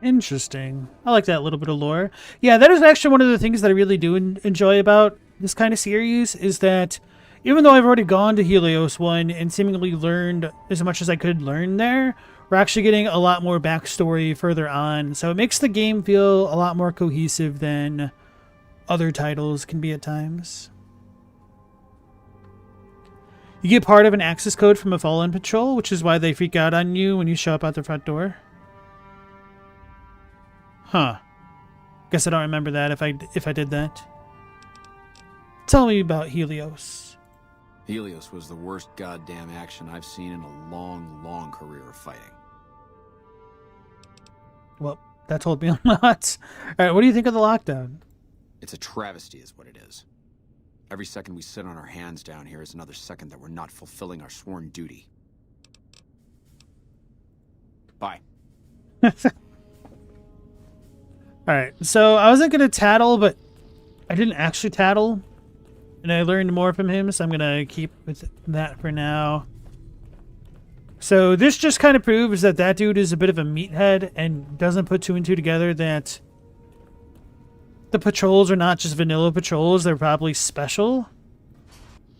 Interesting. I like that little bit of lore. Yeah, that is actually one of the things that I really do enjoy about this kind of series, is that even though I've already gone to Helios 1 and seemingly learned as much as I could learn there, we're actually getting a lot more backstory further on. So it makes the game feel a lot more cohesive than other titles can be at times. You get part of an access code from a fallen patrol, which is why they freak out on you when you show up at the front door. Huh. Guess I don't remember that if I did that. Tell me about Helios. Helios was the worst goddamn action I've seen in a long, long career of fighting. Well, that told me a lot. Alright, what do you think of the lockdown? It's a travesty is what it is. Every second we sit on our hands down here is another second that we're not fulfilling our sworn duty. Bye. Alright, so I wasn't going to tattle, but I didn't actually tattle. And I learned more from him, so I'm going to keep with that for now. So this just kind of proves that that dude is a bit of a meathead and doesn't put two and two together, that the patrols are not just vanilla patrols, they're probably special.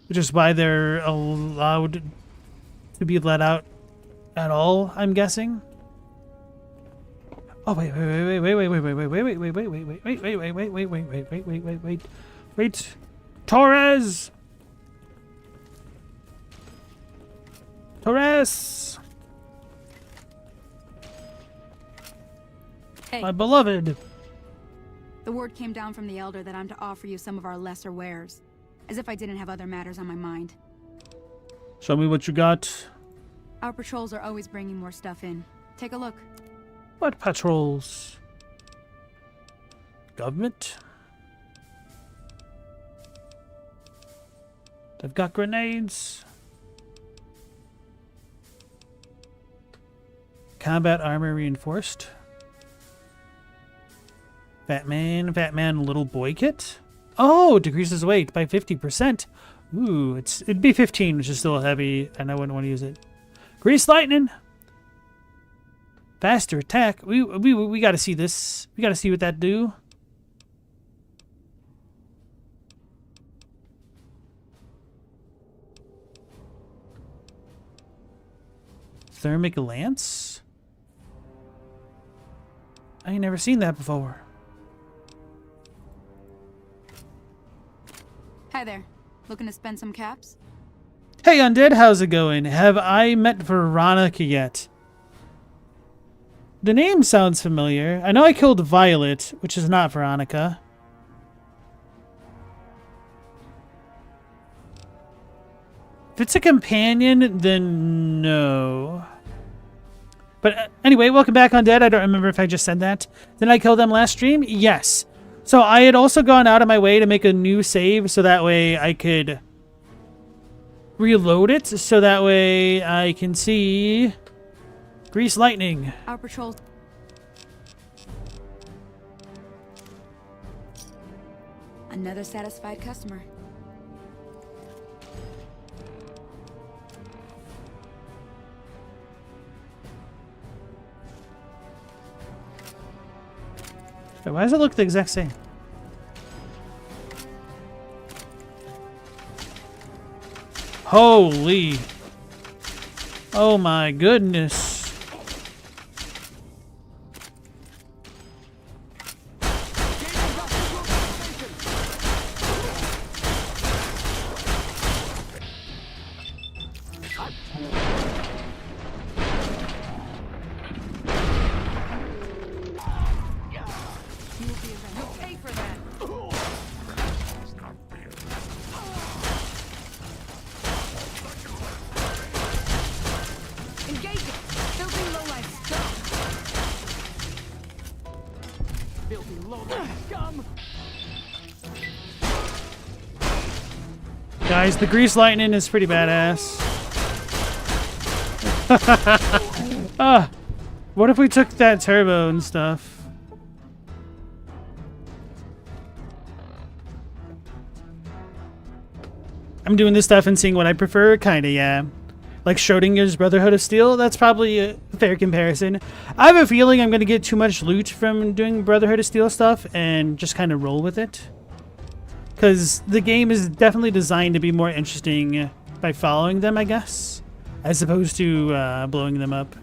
Which is why they're allowed to be let out at all, I'm guessing. Oh, wait. Torres! Hey. My beloved. The word came down from the Elder that I'm to offer you some of our lesser wares. As if I didn't have other matters on my mind. Show me what you got. Our patrols are always bringing more stuff in. Take a look. What patrols? Government? They've got grenades. combat armor reinforced. Fat Man little boy kit. Oh, decreases weight by 50%. Ooh, it'd be 15, which is still heavy, and I wouldn't want to use it. Grease lightning. Faster attack. We got to see this. We got to see what that do. Thermic lance. I ain't never seen that before. Hi there. Looking to spend some caps? Hey, Undead, how's it going? Have I met Veronica yet? The name sounds familiar. I know I killed Violet, which is not Veronica. If it's a companion, then no. But anyway, welcome back, Undead. I don't remember if I just said that. Did I kill them last stream? Yes. So I had also gone out of my way to make a new save so that way I could reload it. So that way I can see Grease Lightning. Our patrol. Another satisfied customer. Wait, why does it look the exact same? Holy. Oh my goodness. Guys, the Grease Lightning is pretty badass. What if we took that turbo and stuff? I'm doing this stuff and seeing what I prefer, kinda, yeah. Like Schrodinger's Brotherhood of Steel, that's probably a fair comparison. I have a feeling I'm gonna get too much loot from doing Brotherhood of Steel stuff and just kind of roll with it. Because the game is definitely designed to be more interesting by following them, I guess, as opposed to blowing them up.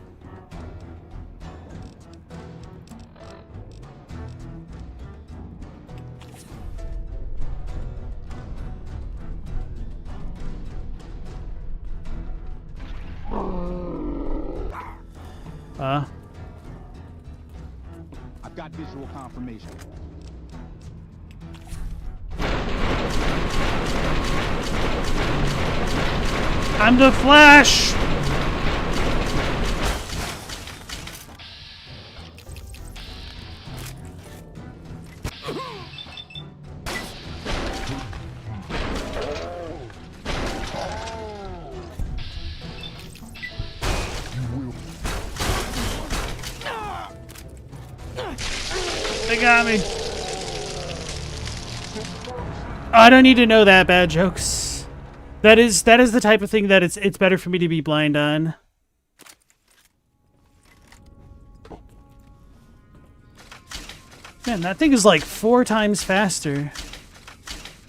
I've got visual confirmation. I'm the Flash! They got me. Oh, I don't need to know that, bad jokes. That is the type of thing that it's better for me to be blind on. Man, that thing is like 4 times faster.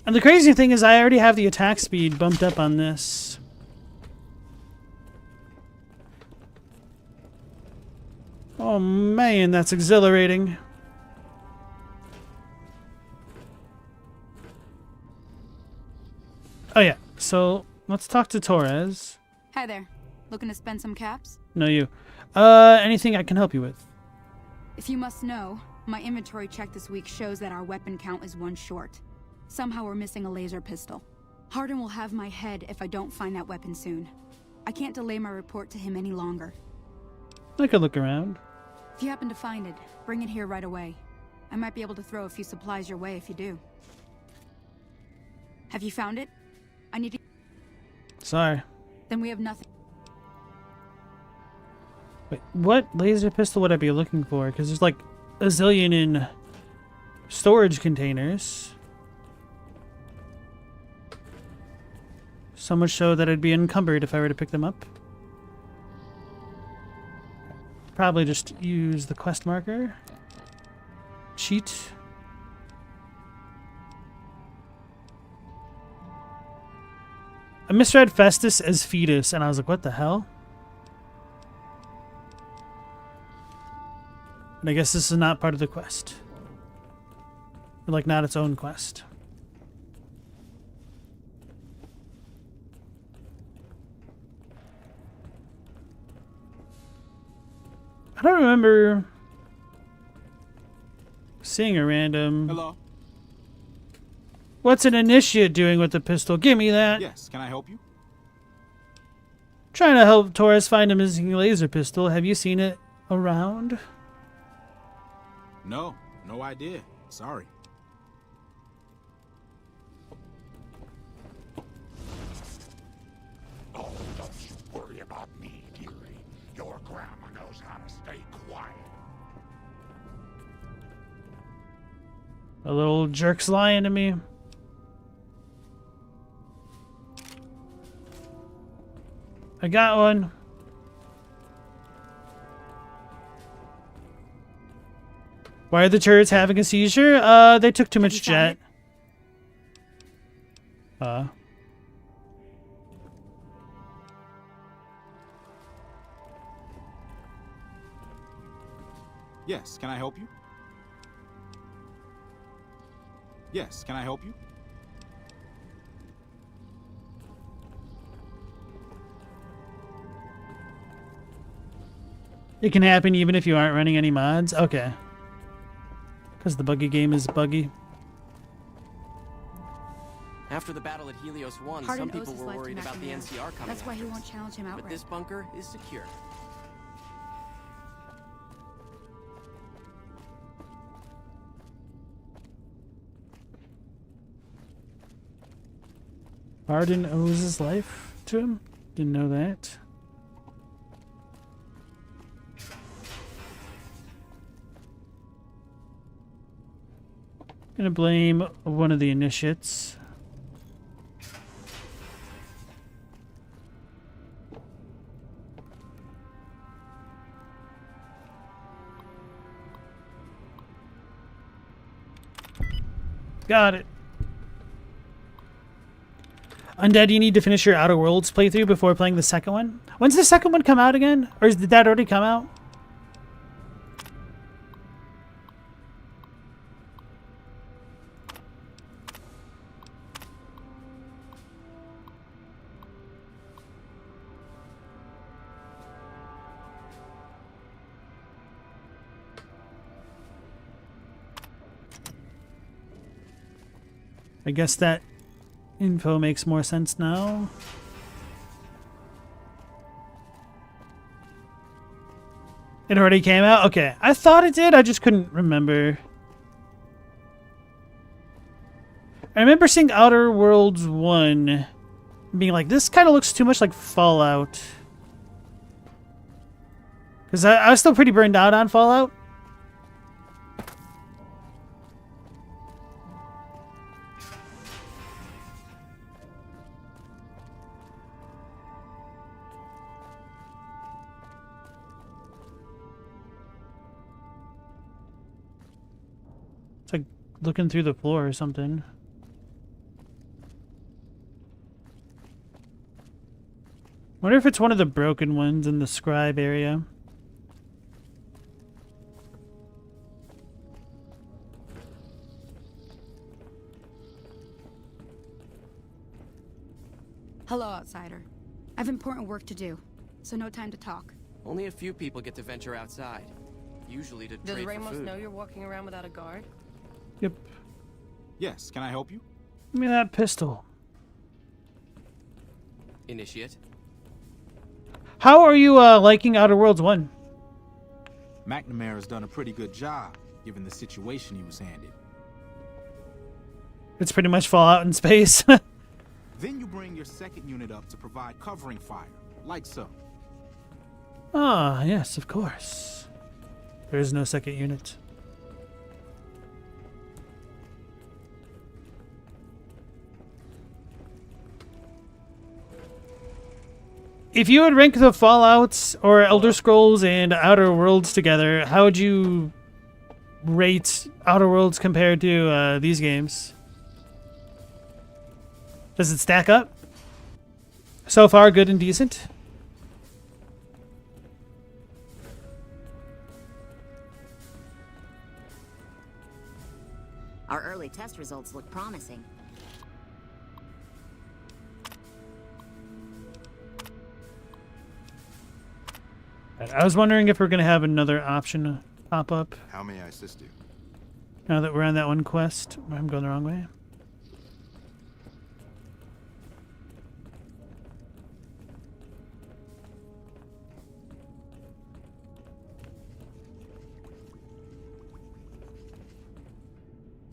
And the crazy thing is I already have the attack speed bumped up on this. Oh man, that's exhilarating. Oh yeah, so let's talk to Torres. Hi there. Looking to spend some caps? No, you. Anything I can help you with? If you must know, my inventory check this week shows that our weapon count is 1 short. Somehow we're missing a laser pistol. Hardin will have my head if I don't find that weapon soon. I can't delay my report to him any longer. I could look around. If you happen to find it, bring it here right away. I might be able to throw a few supplies your way if you do. Have you found it? I need to... Sorry. Then we have nothing. Wait, what laser pistol would I be looking for? Because there's like a zillion in storage containers. So much so that I'd be encumbered if I were to pick them up. Probably just use the quest marker. Cheat. I misread Festus as fetus, and I was like, what the hell? And I guess this is not part of the quest. Or like, not its own quest. I don't remember seeing a random... Hello? What's an initiate doing with the pistol? Give me that. Yes, can I help you? Trying to help Torres find a missing laser pistol. Have you seen it around? No, no idea. Sorry. Oh, don't you worry about me, dearie. Your grandma knows how to stay quiet. A little jerk's lying to me. I got one. Why are the turrets having a seizure? They took too much jet. Yes, can I help you? Yes, can I help you? It can happen even if you aren't running any mods? Okay. Because the buggy game is buggy. After the battle at Helios 1, Hardin some owes people his were life to worried about the McNamara. NCR coming That's why he after won't us. challenge him But outright. this bunker is secure. Hardin owes his life to him? Didn't know that. Gonna blame one of the initiates. Got it. Undead, you need to finish your Outer Worlds playthrough before playing the second one. When's the second one come out again? Or did that already come out? I guess that info makes more sense now. It already came out? Okay. I thought it did, I just couldn't remember. I remember seeing Outer Worlds 1 being like, this kind of looks too much like Fallout. Because I was still pretty burned out on Fallout. It's like looking through the floor or something. Wonder if it's one of the broken ones in the scribe area. Hello, outsider. I have important work to do, so no time to talk. Only a few people get to venture outside. Usually to Does trade for Ramos food. know you're walking around without a guard? Yep. Yes, can I help you? Give me that pistol. Initiate. How are you liking Outer Worlds 1? McNamara's done a pretty good job, given the situation he was handed. It's pretty much Fallout in space. Then you bring your second unit up to provide covering fire, like so. Ah, yes, of course. There is no second unit. If you would rank the Fallouts or Elder Scrolls and Outer Worlds together, how would you rate Outer Worlds compared to these games? Does it stack up? So far, good and decent? Our early test results look promising. I was wondering if we're going to have another option pop up. How may I assist you? Now that we're on that one quest. I'm going the wrong way.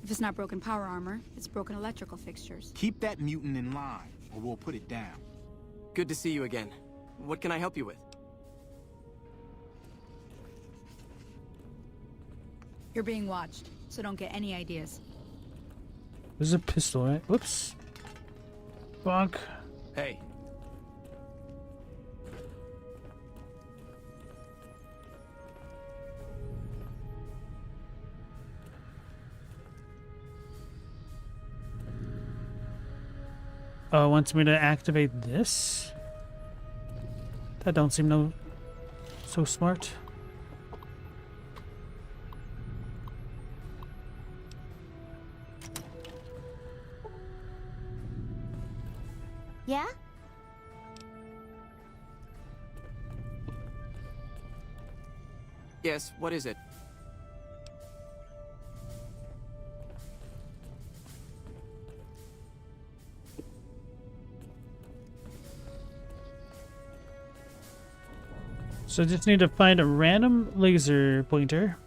If it's not broken power armor, it's broken electrical fixtures. Keep that mutant in line, or we'll put it down. Good to see you again. What can I help you with? You're being watched, so don't get any ideas. There's a pistol, right? Whoops. Bonk. Hey. Oh, it wants me to activate this? That don't seem so smart. Yeah? Yes, what is it? So I just need to find a random laser pointer.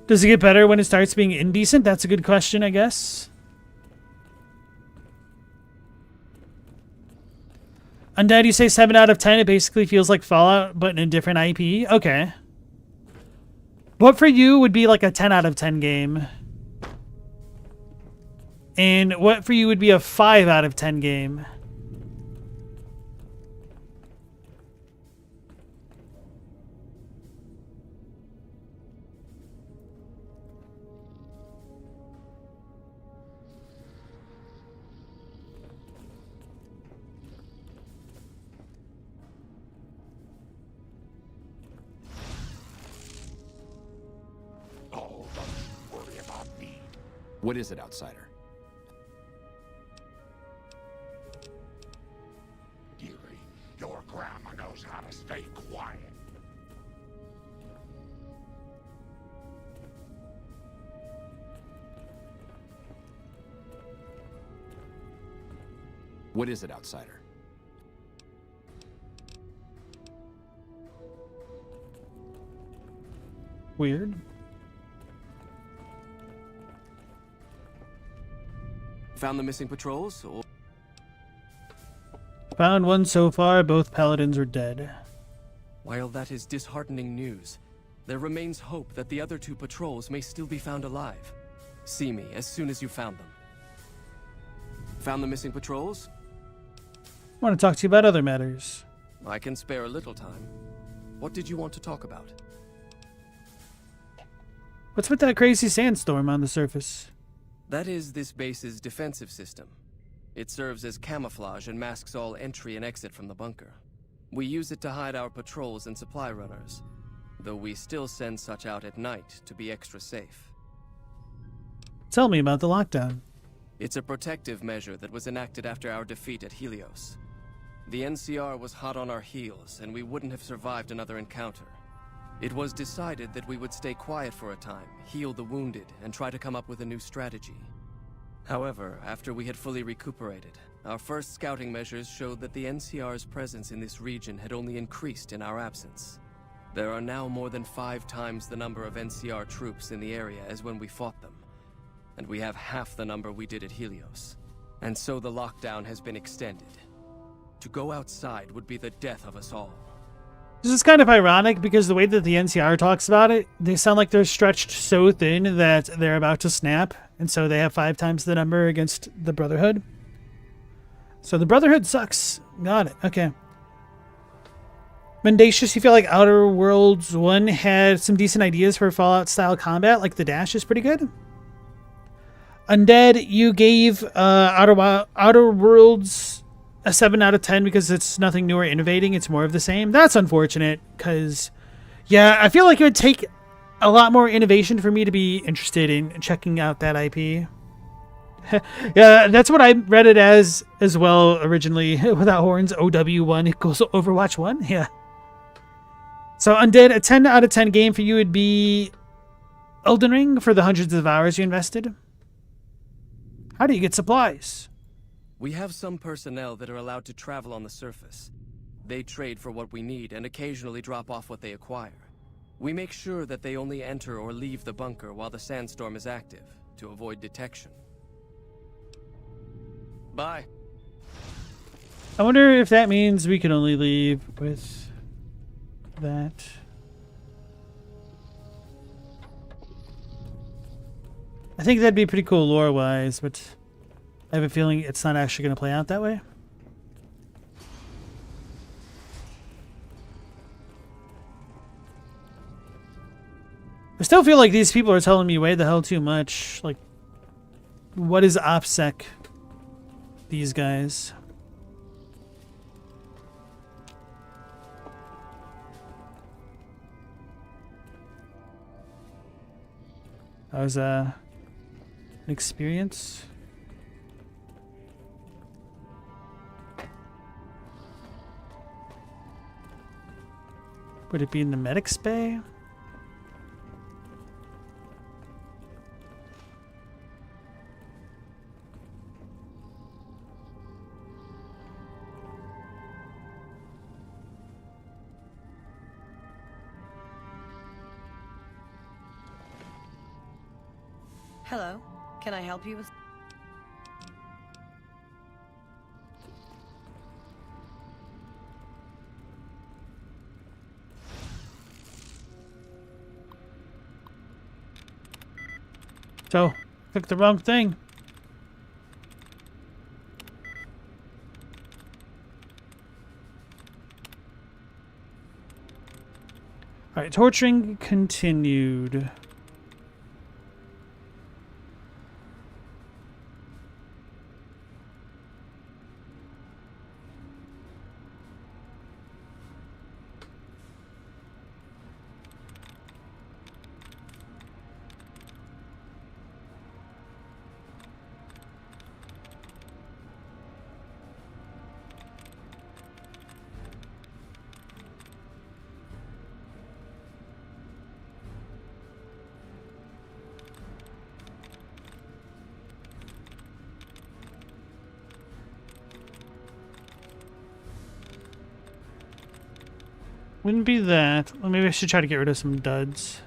Does it get better when it starts being indecent? That's a good question, I guess. Undead, you say 7 out of 10. It basically feels like Fallout, but in a different IP. Okay. What for you would be like a 10 out of 10 game? And what for you would be a 5 out of 10 game? Oh, don't you worry about me. What is it, outsider? Dearie, your grandma knows how to stay quiet. What is it, outsider? Weird. Found the missing patrols, or... Found one so far. Both paladins are dead. While that is disheartening news, there remains hope that the other 2 patrols may still be found alive. See me as soon as you found them. Found the missing patrols? I want to talk to you about other matters. I can spare a little time. What did you want to talk about? What's with that crazy sandstorm on the surface? That is this base's defensive system. It serves as camouflage and masks all entry and exit from the bunker. We use it to hide our patrols and supply runners, though we still send such out at night to be extra safe. Tell me about the lockdown. It's a protective measure that was enacted after our defeat at Helios. The NCR was hot on our heels, and we wouldn't have survived another encounter. It was decided that we would stay quiet for a time, heal the wounded, and try to come up with a new strategy. However, after we had fully recuperated, our first scouting measures showed that the NCR's presence in this region had only increased in our absence. There are now more than 5 times the number of NCR troops in the area as when we fought them, and we have half the number we did at Helios. And so the lockdown has been extended. To go outside would be the death of us all. This is kind of ironic because the way that the NCR talks about it, they sound like they're stretched so thin that they're about to snap, and so they have 5 times the number against the Brotherhood. So the Brotherhood sucks. Got it. Okay. Mendacious, you feel like Outer Worlds 1 had some decent ideas for Fallout-style combat, like the dash is pretty good. Undead, you gave Outer Worlds a 7 out of 10 because it's nothing new or innovating. It's more of the same. That's unfortunate because, yeah, I feel like it would take a lot more innovation for me to be interested in checking out that IP. Yeah, that's what I read it as well originally. Without horns, OW1 equals Overwatch 1. Yeah. So Undead, a 10 out of 10 game for you would be Elden Ring for the hundreds of hours you invested. How do you get supplies? We have some personnel that are allowed to travel on the surface. They trade for what we need and occasionally drop off what they acquire. We make sure that they only enter or leave the bunker while the sandstorm is active to avoid detection. Bye. I wonder if that means we can only leave with that. I think that'd be pretty cool lore-wise, but I have a feeling it's not actually going to play out that way. I still feel like these people are telling me way the hell too much. Like, what is OPSEC? These guys. That was an experience. Would it be in the medics bay? Hello. Can I help you with... So, clicked the wrong thing. Alright, torturing continued. Wouldn't be that. Well, maybe I should try to get rid of some duds.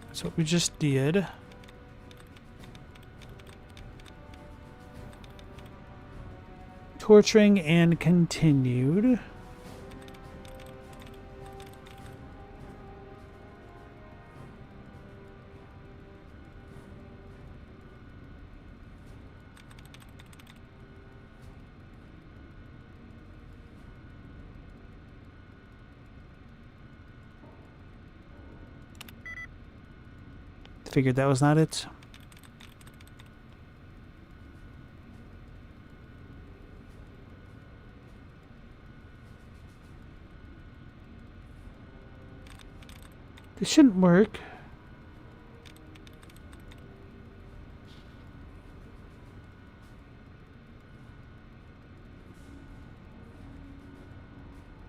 That's what we just did. Torturing and continued. Figured that was not it. This shouldn't work.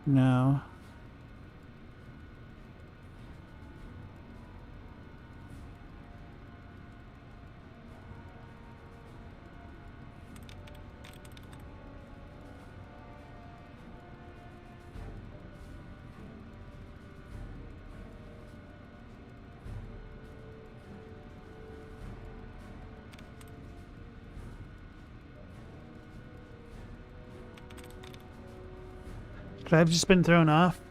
No. Could I have just been thrown off?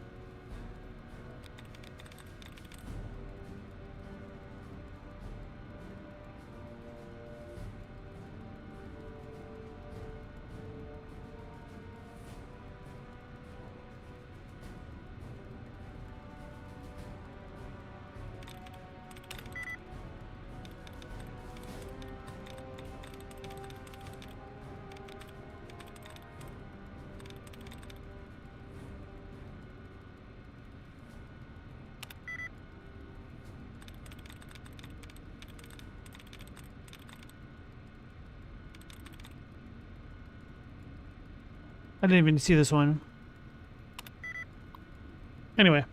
I didn't even see this one. Anyway.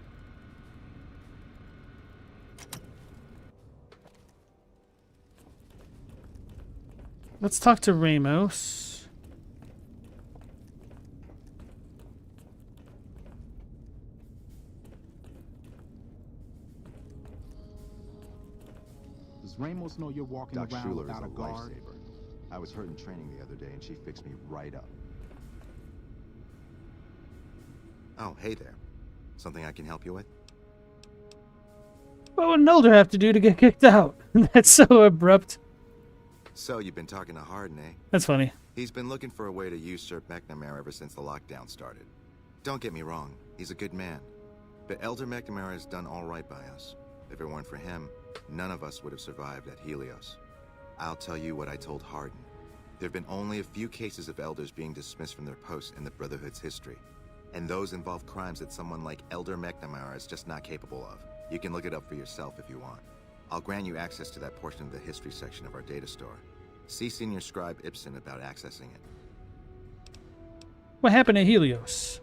Let's talk to Ramos. Does Ramos know you're walking Doc around Schuler is without a a guard? lifesaver. I was hurt in training the other day, and she fixed me right up. Oh, hey there. Something I can help you with? What would an elder have to do to get kicked out? That's so abrupt. So, you've been talking to Harden, eh? That's funny. He's been looking for a way to usurp McNamara ever since the lockdown started. Don't get me wrong, he's a good man. But Elder McNamara has done all right by us. If it weren't for him, none of us would have survived at Helios. I'll tell you what I told Harden. There have been only a few cases of elders being dismissed from their posts in the Brotherhood's history. And those involve crimes that someone like Elder McNamara is just not capable of. You can look it up for yourself if you want. I'll grant you access to that portion of the history section of our data store. See Senior Scribe Ibsen about accessing it. What happened at Helios?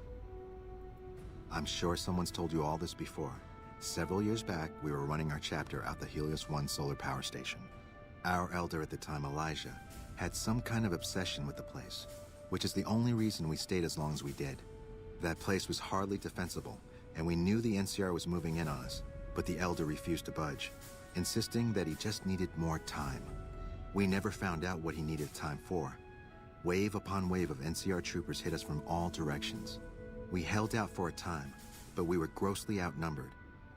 I'm sure someone's told you all this before. Several years back, we were running our chapter out the Helios 1 solar power station. Our elder at the time, Elijah, had some kind of obsession with the place, which is the only reason we stayed as long as we did. That place was hardly defensible, and we knew the NCR was moving in on us, but the elder refused to budge, insisting that he just needed more time. We never found out what he needed time for. Wave upon wave of NCR troopers hit us from all directions. We held out for a time, but we were grossly outnumbered,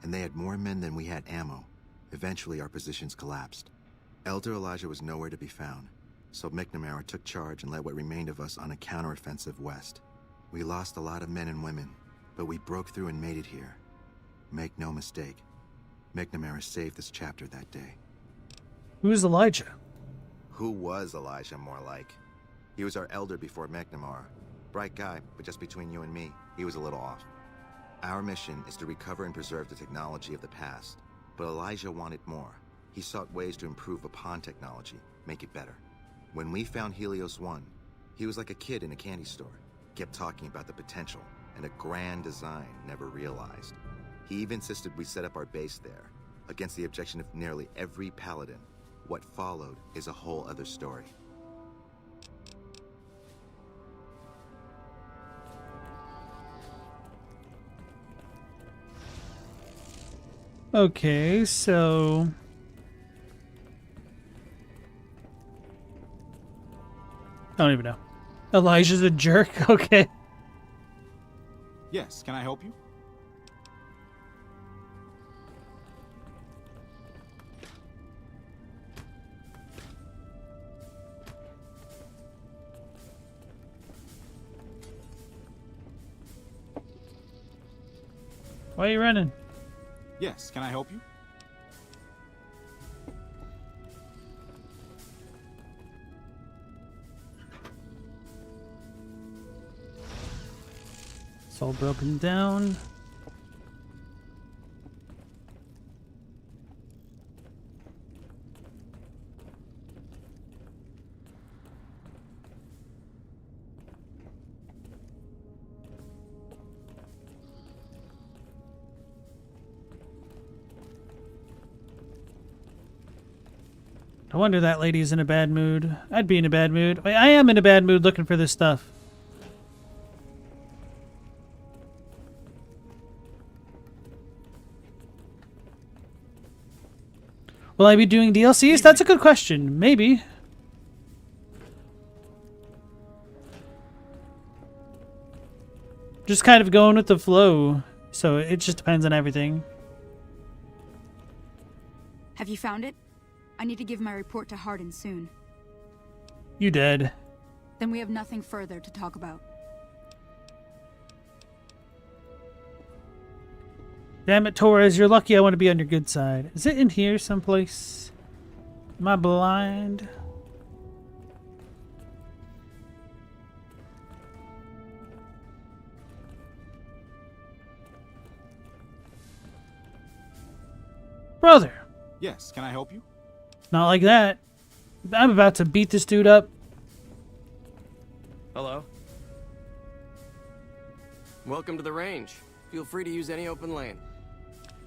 and they had more men than we had ammo. Eventually, our positions collapsed. Elder Elijah was nowhere to be found, so McNamara took charge and led what remained of us on a counteroffensive west. We lost a lot of men and women, but we broke through and made it here. Make no mistake, McNamara saved this chapter that day. Who's Elijah? Who was Elijah, more like? He was our elder before McNamara. Bright guy, but just between you and me, he was a little off. Our mission is to recover and preserve the technology of the past, but Elijah wanted more. He sought ways to improve upon technology, make it better. When we found Helios 1, he was like a kid in a candy store. Kept talking about the potential and a grand design never realized. He even insisted we set up our base there, against the objection of nearly every paladin. What followed is a whole other story. Okay, so... I don't even know. Elijah's a jerk? Okay. Yes, can I help you? Why are you running? Yes, can I help you? It's all broken down. No wonder that lady's in a bad mood. I'd be in a bad mood. I am in a bad mood looking for this stuff. Will I be doing DLCs? That's a good question. Maybe. just kind of going with the flow. So it just depends on everything. Have you found it? I need to give my report to Hardin soon. You dead. Then we have nothing further to talk about. Damn it, Torres, you're lucky I want to be on your good side. Is it in here someplace? Am I blind? Brother! Yes, can I help you? Not like that. I'm about to beat this dude up. Hello. Welcome to the range. Feel free to use any open lane.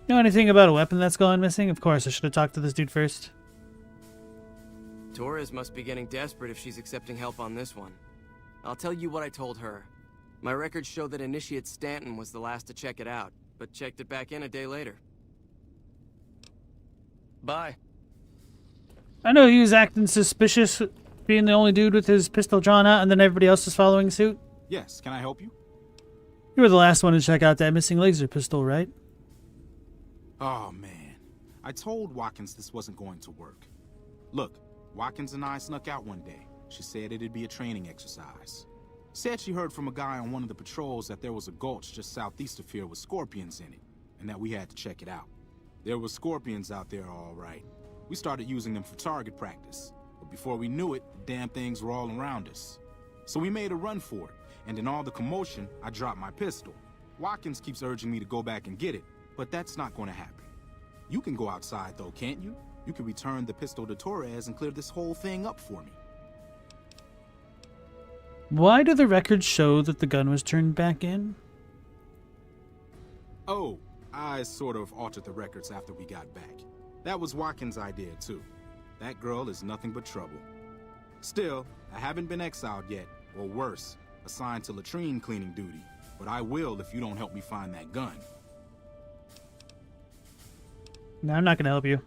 Know anything about a weapon that's gone missing? Of course, I should have talked to this dude first. Torres must be getting desperate if she's accepting help on this one. I'll tell you what I told her. My records show that Initiate Stanton was the last to check it out, but checked it back in a day later. Bye. I know he was acting suspicious, being the only dude with his pistol drawn out, and then everybody else was following suit. Yes, can I help you? You were the last one to check out that missing laser pistol, right? Oh, man. I told Watkins this wasn't going to work. Look, Watkins and I snuck out one day. She said it'd be a training exercise. Said she heard from a guy on one of the patrols that there was a gulch just southeast of here with scorpions in it, and that we had to check it out. There were scorpions out there, all right. We started using them for target practice, but before we knew it, the damn things were all around us. So we made a run for it, and in all the commotion, I dropped my pistol. Watkins keeps urging me to go back and get it, but that's not going to happen. You can go outside, though, can't you? You can return the pistol to Torres and clear this whole thing up for me. Why do the records show that the gun was turned back in? Oh, I sort of altered the records after we got back. That was Watkins' idea, too. That girl is nothing but trouble. Still, I haven't been exiled yet, or worse, assigned to latrine cleaning duty. But I will if you don't help me find that gun. No, I'm not going to help you.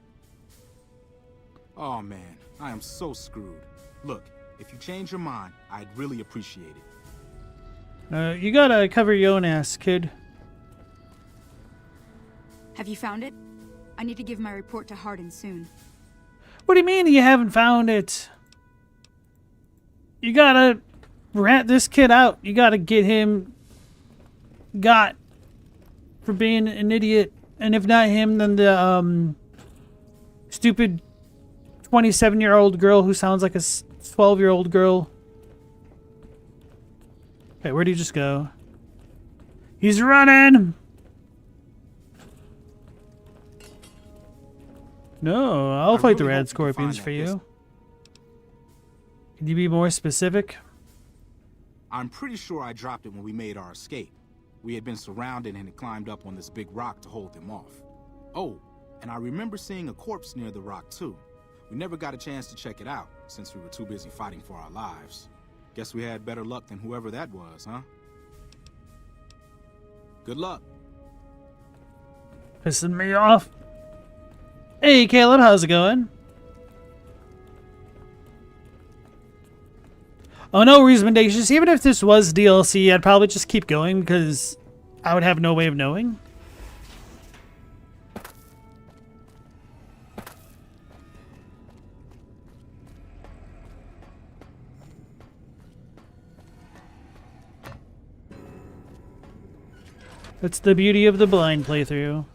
Oh man, I am so screwed. Look, if you change your mind, I'd really appreciate it. You gotta cover your own ass, kid. Have you found it? I need to give my report to Hardin soon. What do you mean you haven't found it? You gotta rat this kid out. You gotta get him got for being an idiot. And if not him, then the stupid 27-year-old girl who sounds like a 12-year-old girl. Okay, where'd he just go? He's running! No, I'll fight the Rad Scorpions for you. Can you be more specific? I'm pretty sure I dropped it when we made our escape. We had been surrounded and had climbed up on this big rock to hold them off. Oh, and I remember seeing a corpse near the rock too. We never got a chance to check it out, since we were too busy fighting for our lives. Guess we had better luck than whoever that was, huh? Good luck. Pissing me off. Hey, Caleb, how's it going? Oh, no reason mendacious. Even if this was DLC, I'd probably just keep going because I would have no way of knowing. That's the beauty of the blind playthrough.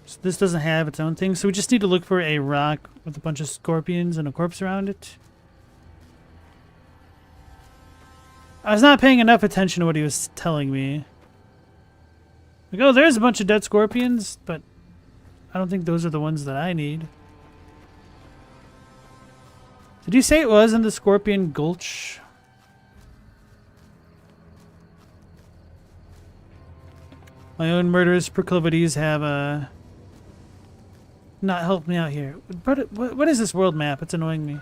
So this doesn't have its own thing, so we just need to look for a rock with a bunch of scorpions and a corpse around it. I was not paying enough attention to what he was telling me. Like, oh, there's a bunch of dead scorpions, but I don't think those are the ones that I need. Did you say it was in the Scorpion Gulch? My own murderous proclivities have not helped me out here. But what is this world map? It's annoying me.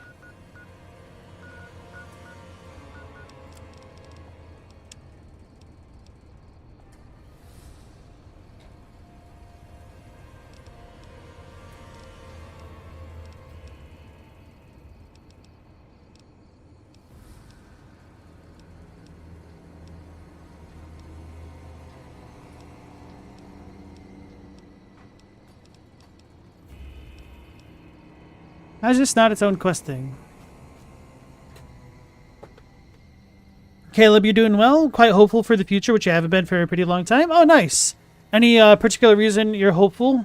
How's this not its own quest thing? Caleb, you're doing well? Quite hopeful for the future, which you haven't been for a pretty long time? Oh, nice. Any particular reason you're hopeful?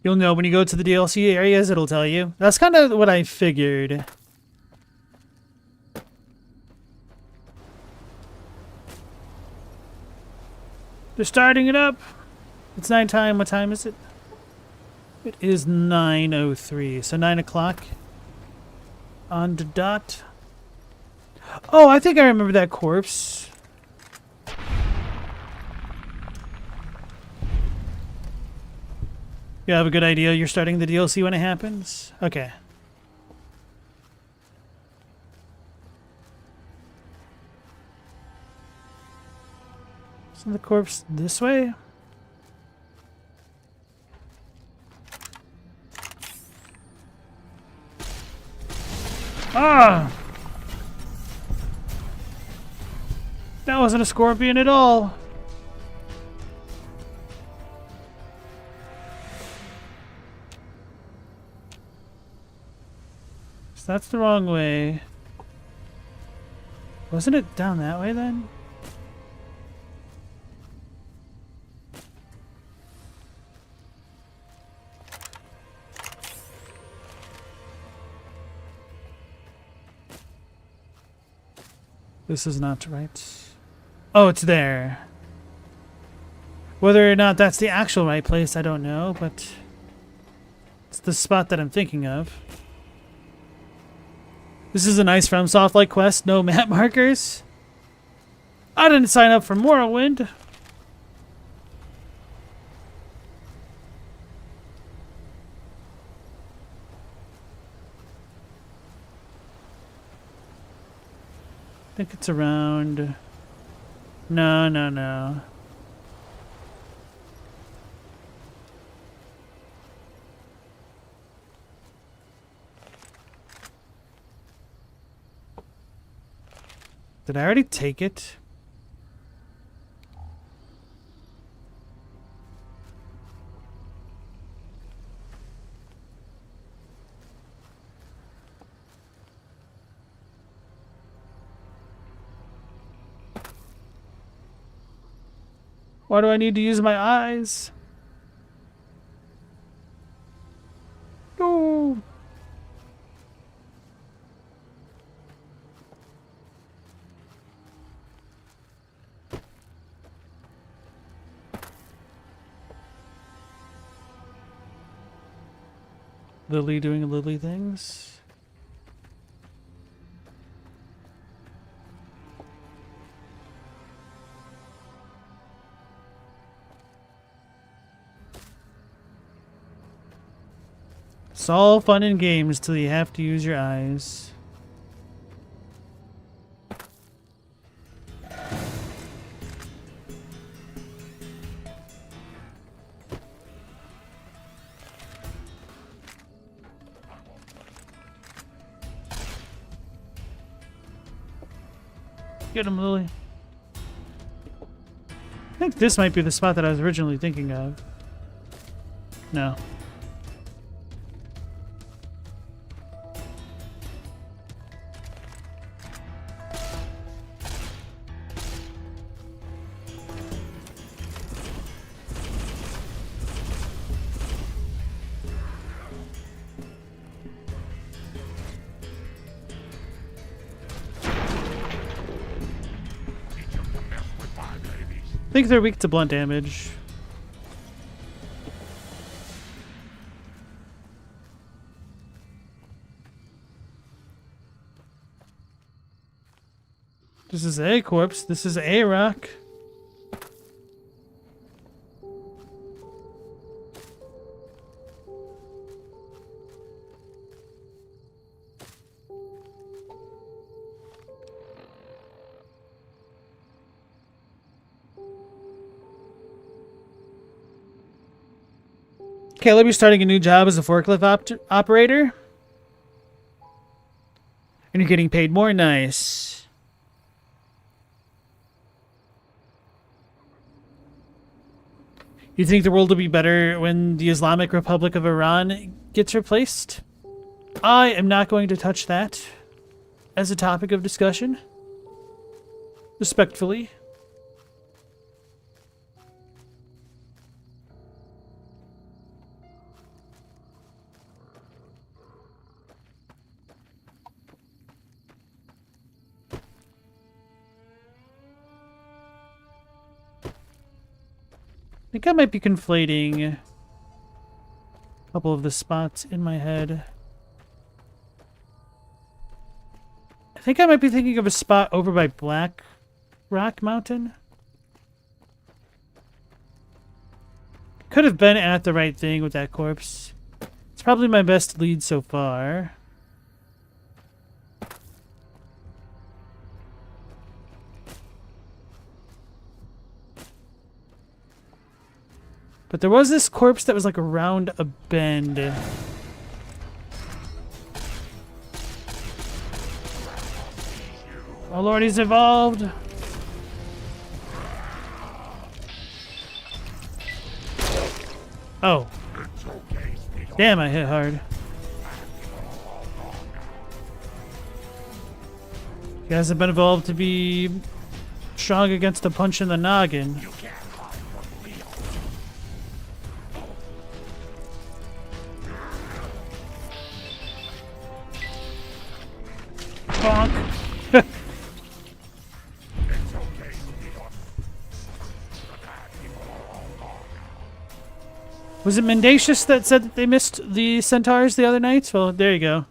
You'll know when you go to the DLC areas, it'll tell you. That's kind of what I figured. They're starting it up. It's nighttime. What time is it? It is 9:03, so 9 o'clock on the dot. Oh, I think I remember that corpse. You have a good idea you're starting the DLC when it happens? Okay. Isn't the corpse this way? Ah! That wasn't a scorpion at all. So that's the wrong way. Wasn't it down that way then? This is not right. Oh, it's there. Whether or not that's the actual right place, I don't know, but it's the spot that I'm thinking of. This is a nice FromSoft-like quest, no map markers. I didn't sign up for Morrowind. I think it's around... No. Did I already take it? Why do I need to use my eyes? No. Lily doing Lily things. It's all fun and games till you have to use your eyes. Get him, Lily. I think this might be the spot that I was originally thinking of. No. I think they're weak to blunt damage. This is a corpse. This is a rock. Caleb, you're starting a new job as a forklift operator. And you're getting paid more. Nice. You think the world will be better when the Islamic Republic of Iran gets replaced? I am not going to touch that as a topic of discussion. Respectfully. I think I might be conflating a couple of the spots in my head. I think I might be thinking of a spot over by Black Rock Mountain. Could have been at the right thing with that corpse. It's probably my best lead so far. But there was this corpse that was like around a bend. Oh lord, he's evolved. Oh. Damn, I hit hard. He hasn't been evolved to be strong against a punch in the noggin. Bonk. Was it Mendacious that said that they missed the centaurs the other night? Well, there you go.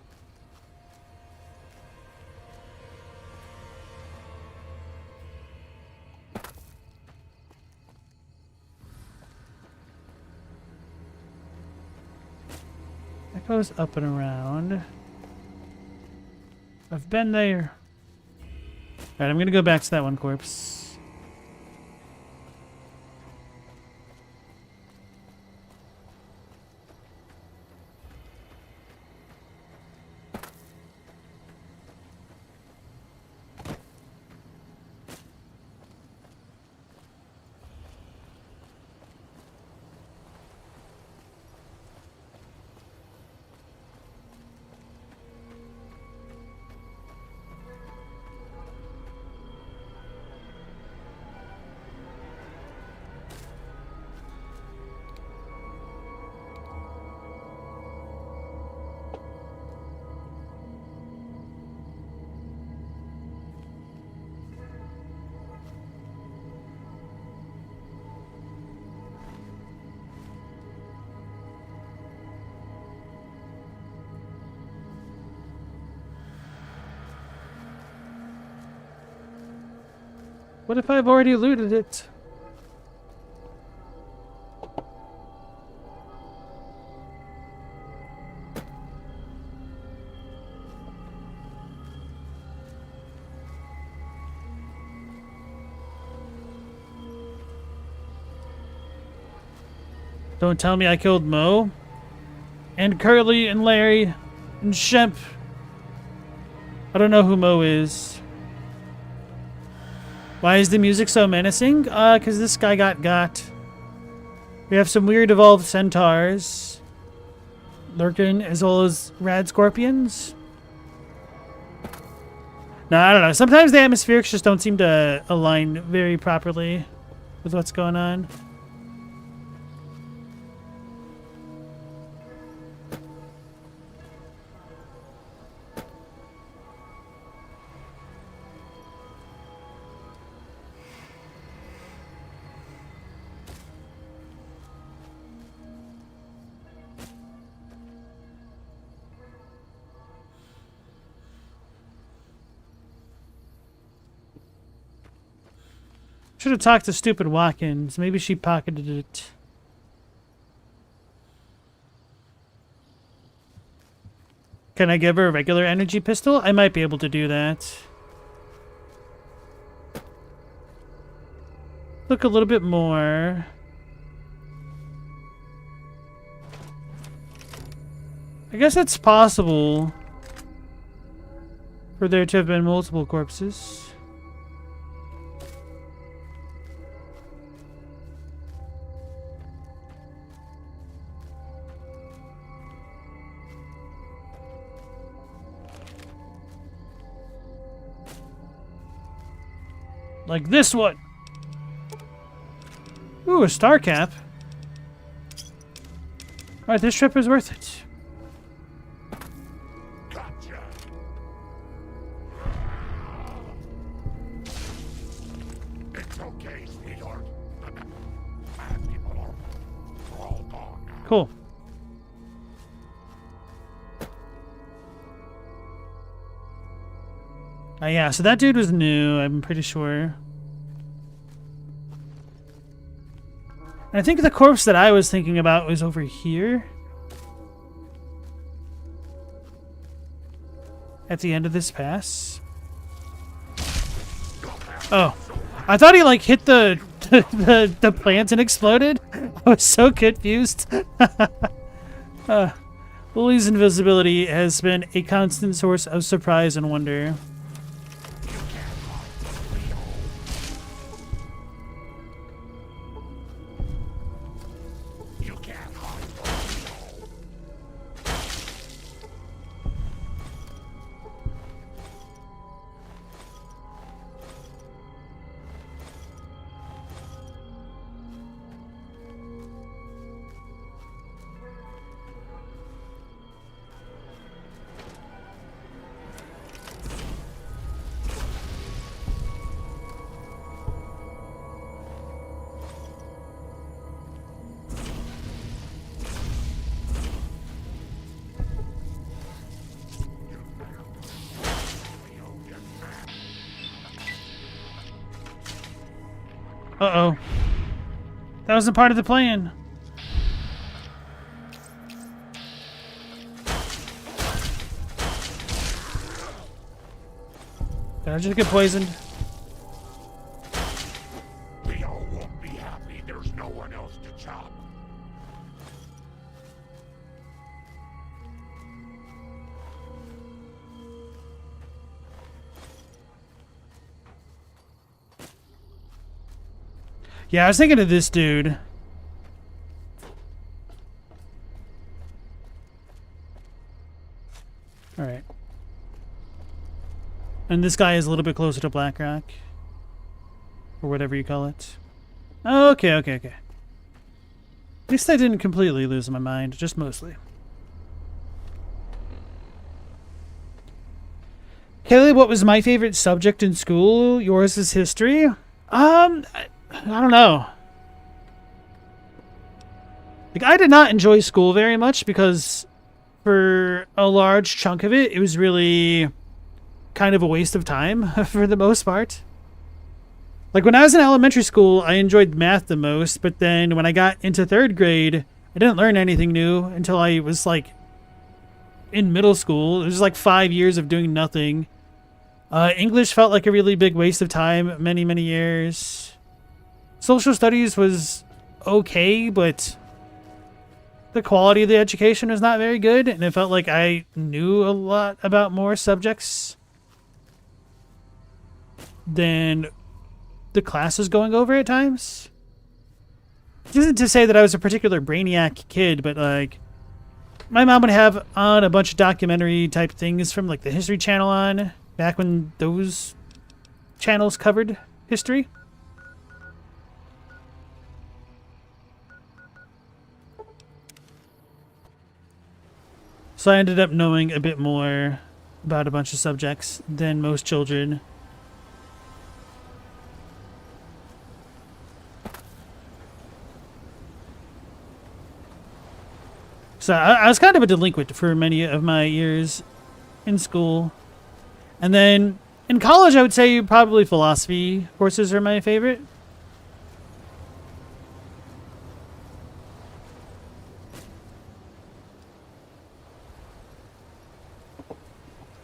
That goes up and around. I've been there. Alright, I'm gonna go back to that one corpse. What if I've already looted it? Don't tell me I killed Mo and Curly and Larry and Shemp. I don't know who Mo is. Why is the music so menacing? Because this guy got. We have some weird evolved centaurs lurking, as well as rad scorpions. No, I don't know. Sometimes the atmospherics just don't seem to align very properly with what's going on. Should have talked to stupid Watkins. Maybe she pocketed it. Can I give her a regular energy pistol? I might be able to do that. Look a little bit more. I guess it's possible for there to have been multiple corpses. Like this one. Ooh, a star cap. Alright, this trip is worth it. Gotcha. It's okay, sweetheart. Bad people are all gone now. Cool. Yeah, so that dude was new, I'm pretty sure. I think the corpse that I was thinking about was over here. At the end of this pass. Oh. I thought he like hit the plant and exploded. I was so confused. Lily's invisibility has been a constant source of surprise and wonder. Uh-oh. That wasn't part of the plan. Did I just get poisoned? Leo won't be happy. There's no one else to chop. Yeah, I was thinking of this dude. Alright. And this guy is a little bit closer to Blackrock. Or whatever you call it. Okay. At least I didn't completely lose my mind, just mostly. Kaylee, what was my favorite subject in school? Yours is history? I don't know. Like, I did not enjoy school very much because for a large chunk of it, it was really kind of a waste of time for the most part. Like, when I was in elementary school, I enjoyed math the most, but then when I got into 3rd grade, I didn't learn anything new until I was, like, in middle school. It was like 5 years of doing nothing. English felt like a really big waste of time many years. Social studies was okay, but the quality of the education was not very good, and it felt like I knew a lot about more subjects than the class was going over at times. This isn't to say that I was a particular brainiac kid, but like my mom would have on a bunch of documentary type things from like the History Channel on back when those channels covered history. So I ended up knowing a bit more about a bunch of subjects than most children. So I was kind of a delinquent for many of my years in school. And then in college, I would say probably philosophy courses are my favorite.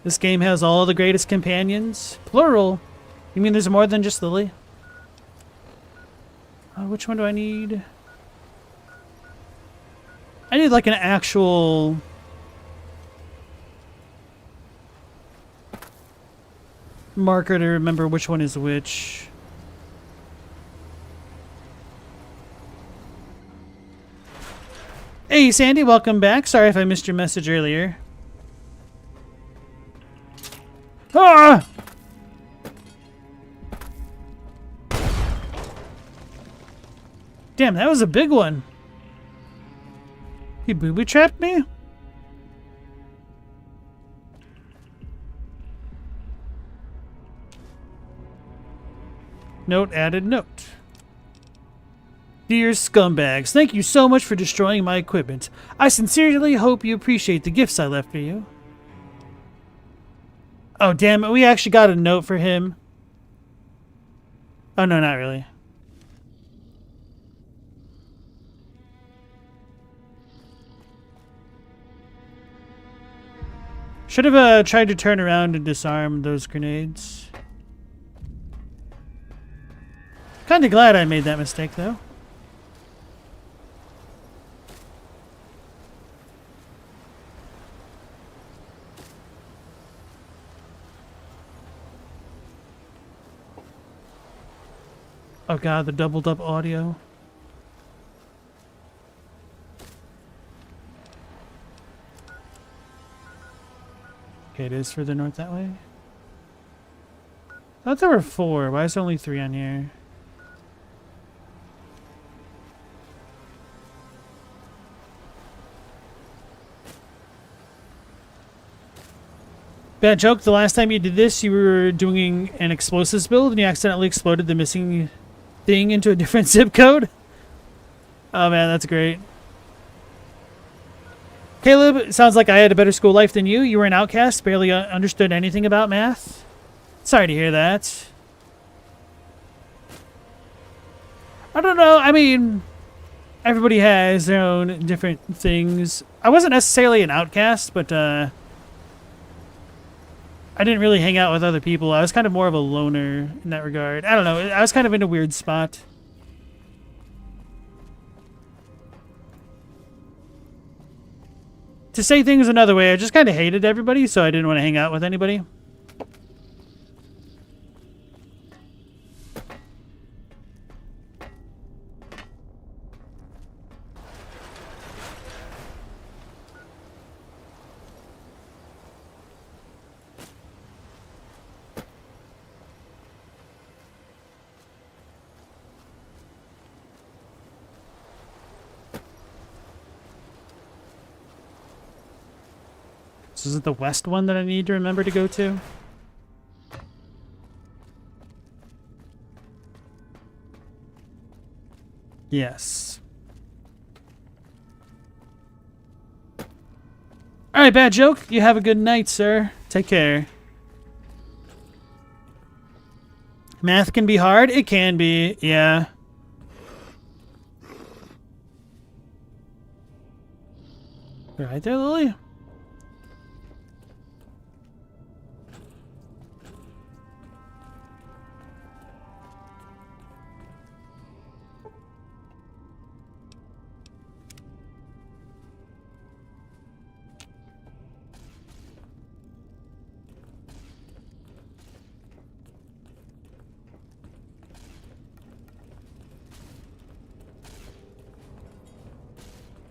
This game has all the greatest companions. Plural. You mean there's more than just Lily? Which one do I need? I need like an actual marker to remember which one is which. Hey, Sandy, welcome back. Sorry if I missed your message earlier. Ah! Damn, that was a big one. He booby-trapped me? Note added note. Dear scumbags, thank you so much for destroying my equipment. I sincerely hope you appreciate the gifts I left for you. Oh, damn it. We actually got a note for him. Oh, no, not really. Should have tried to turn around and disarm those grenades. Kinda glad I made that mistake, though. Oh god, the doubled up audio. Okay, it is further north that way. I thought there were 4. Why is there only 3 on here? Bad joke, the last time you did this, you were doing an explosives build and you accidentally exploded the missing thing into a different zip code. Oh man, that's great. Caleb, sounds like I had a better school life than you. You were an outcast, barely understood anything about math. Sorry to hear that. I don't know, I mean, everybody has their own different things. I wasn't necessarily an outcast, but I didn't really hang out with other people. I was kind of more of a loner in that regard. I don't know. I was kind of in a weird spot. To say things another way, I just kind of hated everybody, so I didn't want to hang out with anybody. So is it the west one that I need to remember to go to? Yes. Alright, bad joke. You have a good night, sir. Take care. Math can be hard. It can be, yeah. Right there, Lily.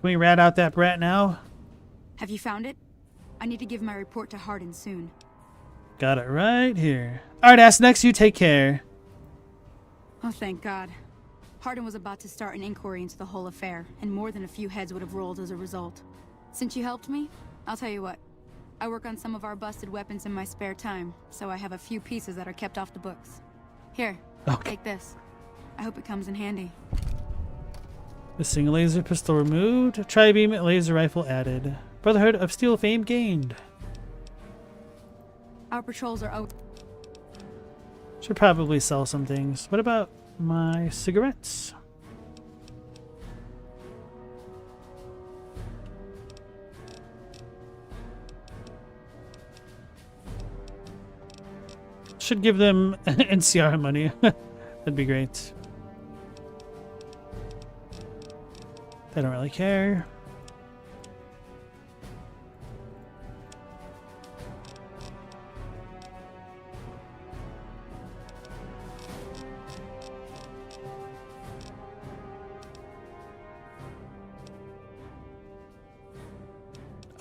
Can we rat out that brat now? Have you found it? I need to give my report to Hardin soon. Got it right here. Alright, Ass Next, you take care. Oh, thank God. Hardin was about to start an inquiry into the whole affair, and more than a few heads would have rolled as a result. Since you helped me, I'll tell you what. I work on some of our busted weapons in my spare time, so I have a few pieces that are kept off the books. Here, take this. I hope it comes in handy. Missing laser pistol removed. Tri-beam laser rifle added. Brotherhood of Steel fame gained. Our patrols are out. Should probably sell some things. What about my cigarettes? Should give them NCR money. That'd be great. They don't really care.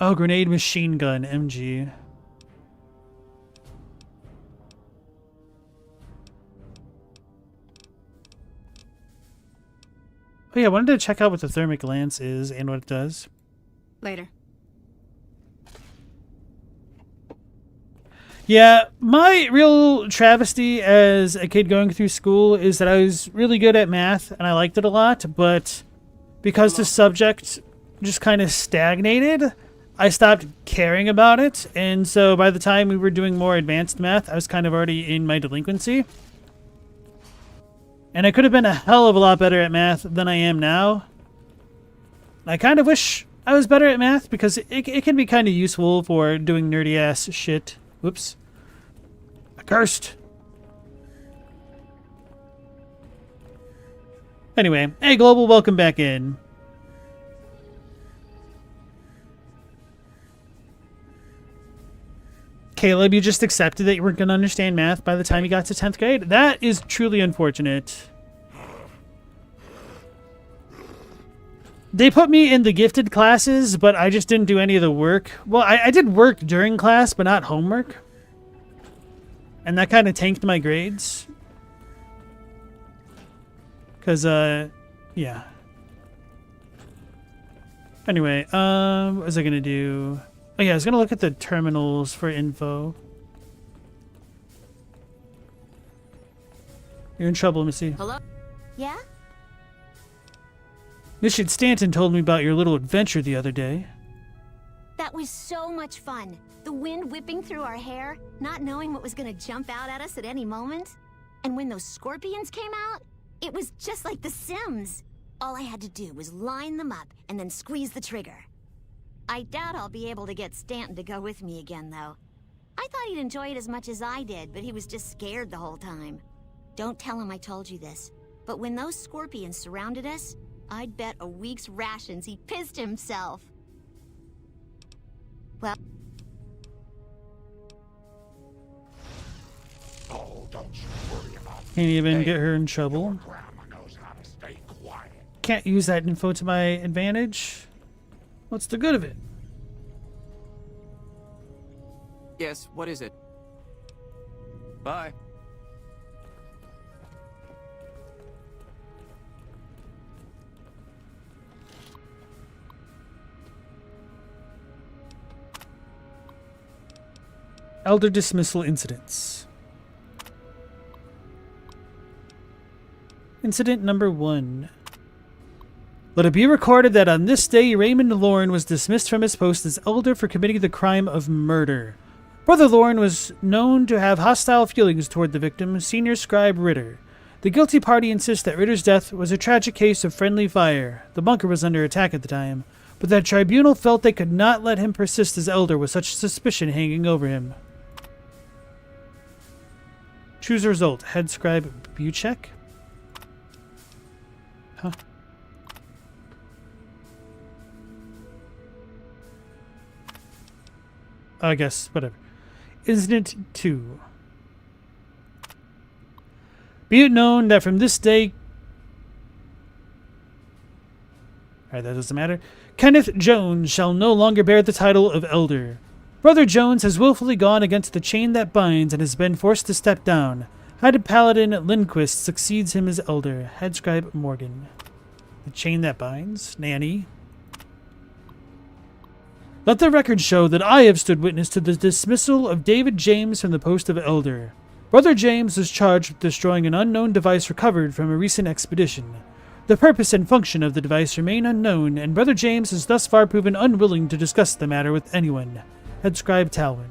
Oh, grenade machine gun, MG. Oh yeah, I wanted to check out what the thermic lance is and what it does. Later. Yeah, my real travesty as a kid going through school is that I was really good at math and I liked it a lot, but because the subject just kind of stagnated, I stopped caring about it, and so by the time we were doing more advanced math, I was kind of already in my delinquency. And I could have been a hell of a lot better at math than I am now. I kind of wish I was better at math because it can be kind of useful for doing nerdy ass shit. Whoops. Accursed. Anyway, hey Global, welcome back in. Caleb, you just accepted that you weren't going to understand math by the time you got to 10th grade? That is truly unfortunate. They put me in the gifted classes, but I just didn't do any of the work. Well, I did work during class, but not homework. And that kind of tanked my grades. Because, yeah. Anyway, what was I going to do? Oh yeah, I was going to look at the terminals for info. You're in trouble, Missy. Hello? Yeah? Richard Stanton told me about your little adventure the other day. That was so much fun. The wind whipping through our hair, not knowing what was going to jump out at us at any moment. And when those scorpions came out, it was just like The Sims. All I had to do was line them up and then squeeze the trigger. I doubt I'll be able to get Stanton to go with me again, though. I thought he'd enjoy it as much as I did, but he was just scared the whole time. Don't tell him I told you this, but when those scorpions surrounded us, I'd bet a week's rations he pissed himself. Well... Oh, don't you worry about Can't even get her in trouble. Grandma knows how to stay quiet. Can't use that info to my advantage. What's the good of it? Yes, what is it? Bye. Elder dismissal incidents. Incident number 1. Let it be recorded that on this day, Raymond Lorne was dismissed from his post as elder for committing the crime of murder. Brother Lorne was known to have hostile feelings toward the victim, Senior Scribe Ritter. The guilty party insists that Ritter's death was a tragic case of friendly fire. The bunker was under attack at the time, but the tribunal felt they could not let him persist as elder with such suspicion hanging over him. Choose a result. Head Scribe Buchek? Huh. I guess, whatever. Incident 2. Be it known that from this day... Alright, that doesn't matter. Kenneth Jones shall no longer bear the title of Elder. Brother Jones has willfully gone against the chain that binds and has been forced to step down. Head Paladin Lindquist succeeds him as Elder. Head Scribe Morgan. The chain that binds? Nanny? Let the record show that I have stood witness to the dismissal of David James from the post of Elder. Brother James is charged with destroying an unknown device recovered from a recent expedition. The purpose and function of the device remain unknown, and Brother James has thus far proven unwilling to discuss the matter with anyone. Head Scribe Talwin.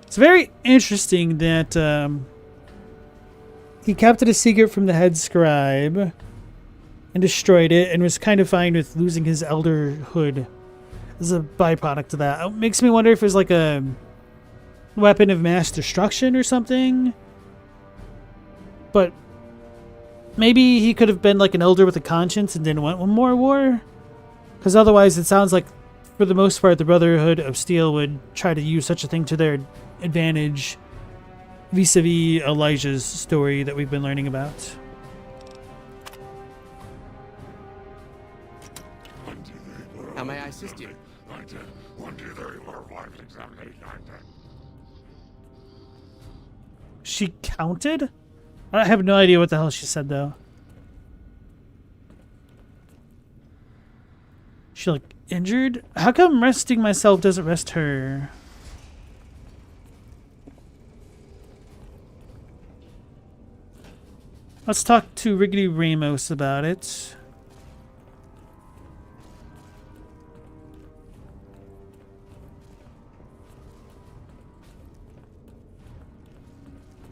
It's very interesting that he kept it a secret from the Head Scribe and destroyed it, and was kind of fine with losing his elderhood as a byproduct of that. It makes me wonder if it was like a weapon of mass destruction or something. But maybe he could have been like an elder with a conscience and didn't want one more war. Because otherwise it sounds like, for the most part, the Brotherhood of Steel would try to use such a thing to their advantage vis-a-vis Elijah's story that we've been learning about. How may I assist you? I did. When do they were private examination? I did. She counted? I have no idea what the hell she said, though. She, like, injured? How come resting myself doesn't rest her? Let's talk to Riggedy Ramos about it.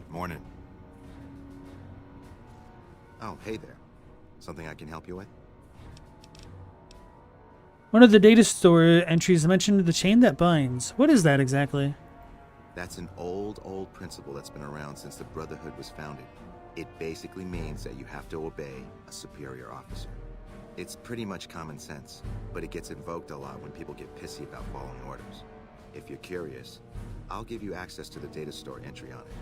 Morning. Oh, hey there. Something I can help you with? One of the data store entries mentioned the chain that binds. What is that exactly? That's an old principle that's been around since the Brotherhood was founded. It basically means that you have to obey a superior officer. It's pretty much common sense, but it gets invoked a lot when people get pissy about following orders. If you're curious, I'll give you access to the data store entry on it.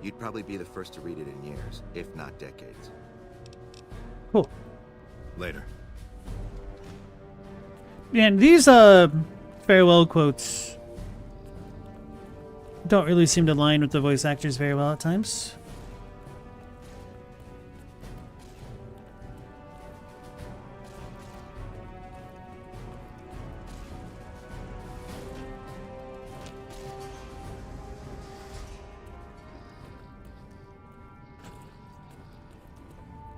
You'd probably be the first to read it in years, if not decades. Cool. Later. And these farewell quotes don't really seem to align with the voice actors very well at times.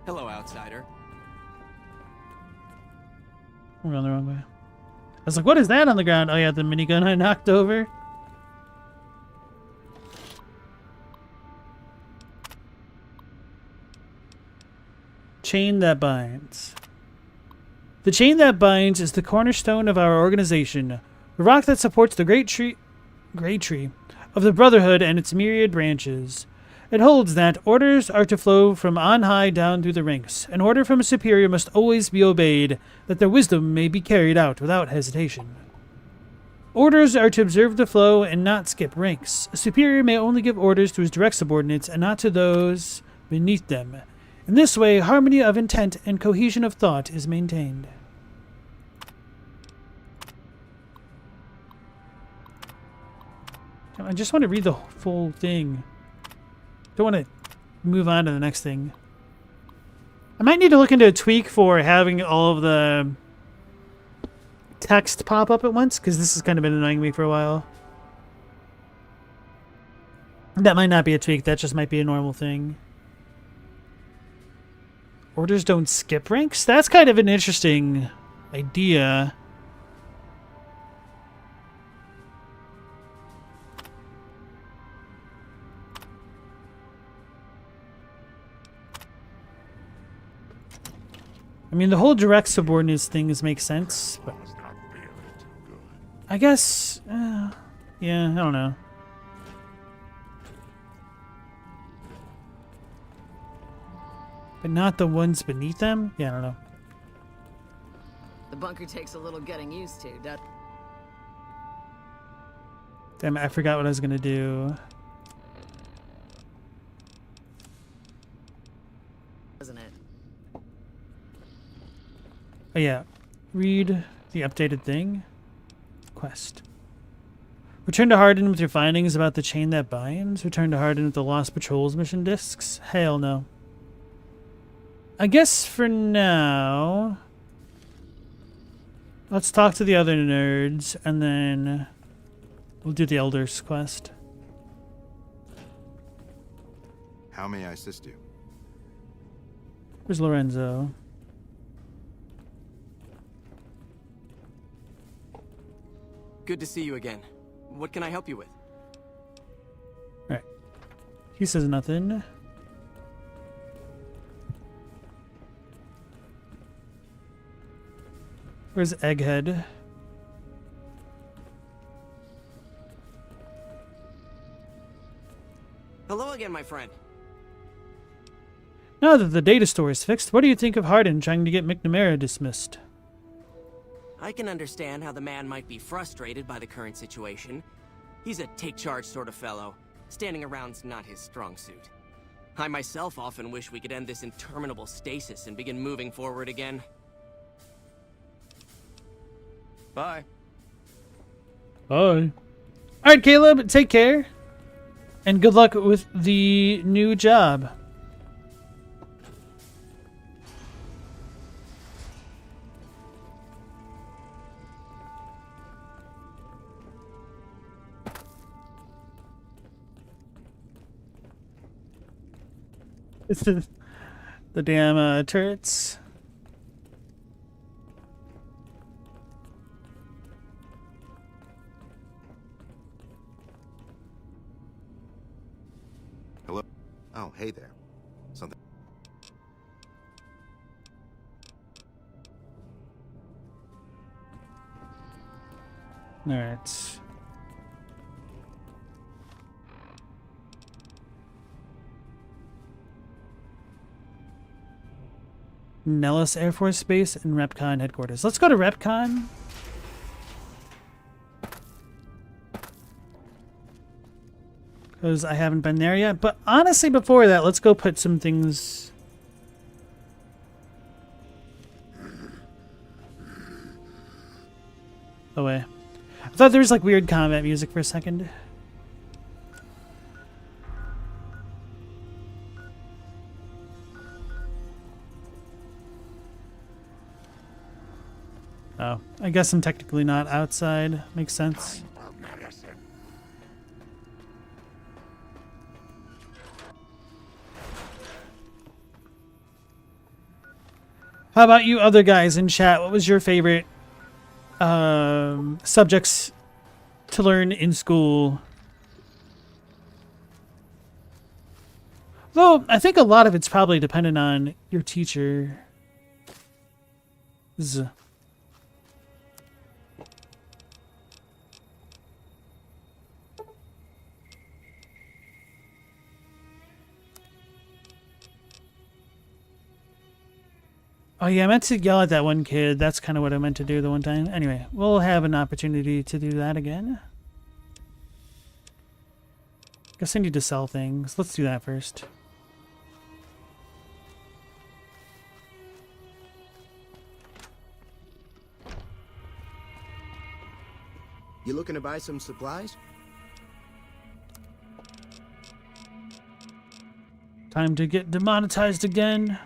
Hello, outsider. We're going the wrong way. I was like, what is that on the ground? Oh yeah, the minigun I knocked over. Chain that binds. The chain that binds is the cornerstone of our organization. The rock that supports the great tree of the Brotherhood and its myriad branches. It holds that orders are to flow from on high down through the ranks. An order from a superior must always be obeyed, that their wisdom may be carried out without hesitation. Orders are to observe the flow and not skip ranks. A superior may only give orders to his direct subordinates and not to those beneath them. In this way, harmony of intent and cohesion of thought is maintained. I just want to read the full thing. Don't want to move on to the next thing. I might need to look into a tweak for having all of the text pop up at once, because this has kind of been annoying me for a while. That might not be a tweak, that just might be a normal thing. Orders don't skip ranks? That's kind of an interesting idea. I mean, the whole direct subordinates things make sense, but I guess, yeah, I don't know. But not the ones beneath them? Yeah, I don't know. The bunker takes a little getting used to, doesn't it? Damn it, I forgot what I was gonna do. Isn't it? Oh yeah, read the updated thing. Quest. Return to Hardin with your findings about the chain that binds. Return to Hardin with the Lost Patrols mission discs. Hell no. I guess for now, let's talk to the other nerds and then we'll do the Elders quest. How may I assist you? Where's Lorenzo? Good to see you again. What can I help you with? Alright. He says nothing. Where's Egghead? Hello again, my friend. Now that the data store is fixed, what do you think of Hardin trying to get McNamara dismissed? I can understand how the man might be frustrated by the current situation. He's a take-charge sort of fellow. Standing around's not his strong suit. I myself often wish we could end this interminable stasis and begin moving forward again. Bye. Bye. All right, Caleb, take care. And good luck with the new job. It's the damn turrets. Hello? Oh, hey there. Something. All right. Nellis Air Force Base and Repcon headquarters. Let's go to Repcon. Because I haven't been there yet. But honestly, before that, let's go put some things... away. I thought there was like weird combat music for a second. Oh, I guess I'm technically not outside. Makes sense. How about you other guys in chat? What was your favorite subjects to learn in school? Though, I think a lot of it's probably dependent on your teacher. Oh yeah, I meant to yell at that one kid. That's kind of what I meant to do the one time. Anyway, we'll have an opportunity to do that again. Guess I need to sell things. Let's do that first. You looking to buy some supplies? Time to get demonetized again.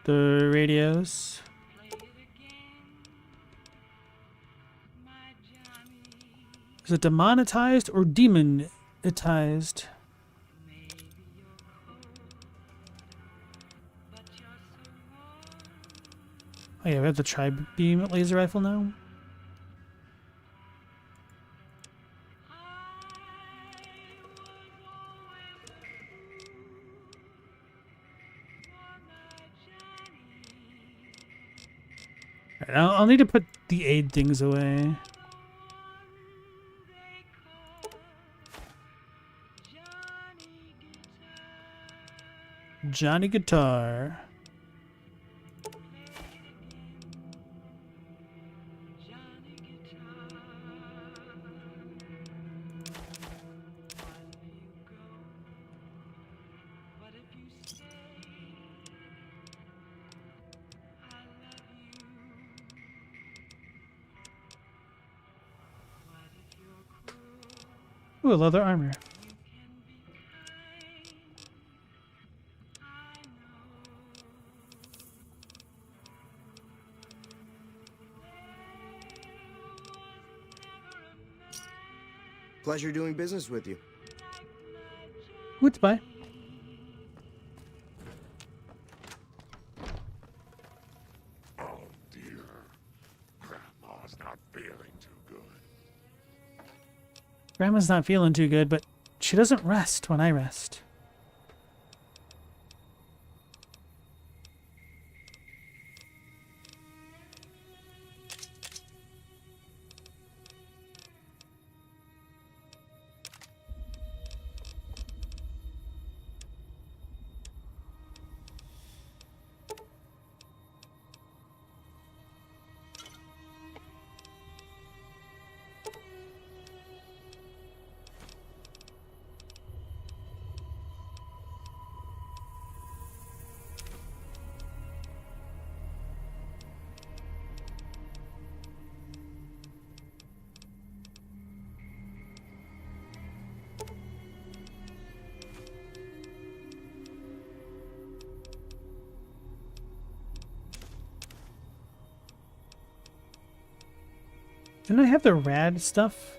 The radios. Is it demonetized or demonetized? Oh yeah, we have the tri-beam laser rifle now. Alright, I'll need to put the aid things away. Johnny Guitar. Ooh, leather armor. Pleasure doing business with you. Goodbye. Oh dear. Grandma's not feeling too good. Grandma's not feeling too good, but she doesn't rest when I rest. Didn't I have the rad stuff?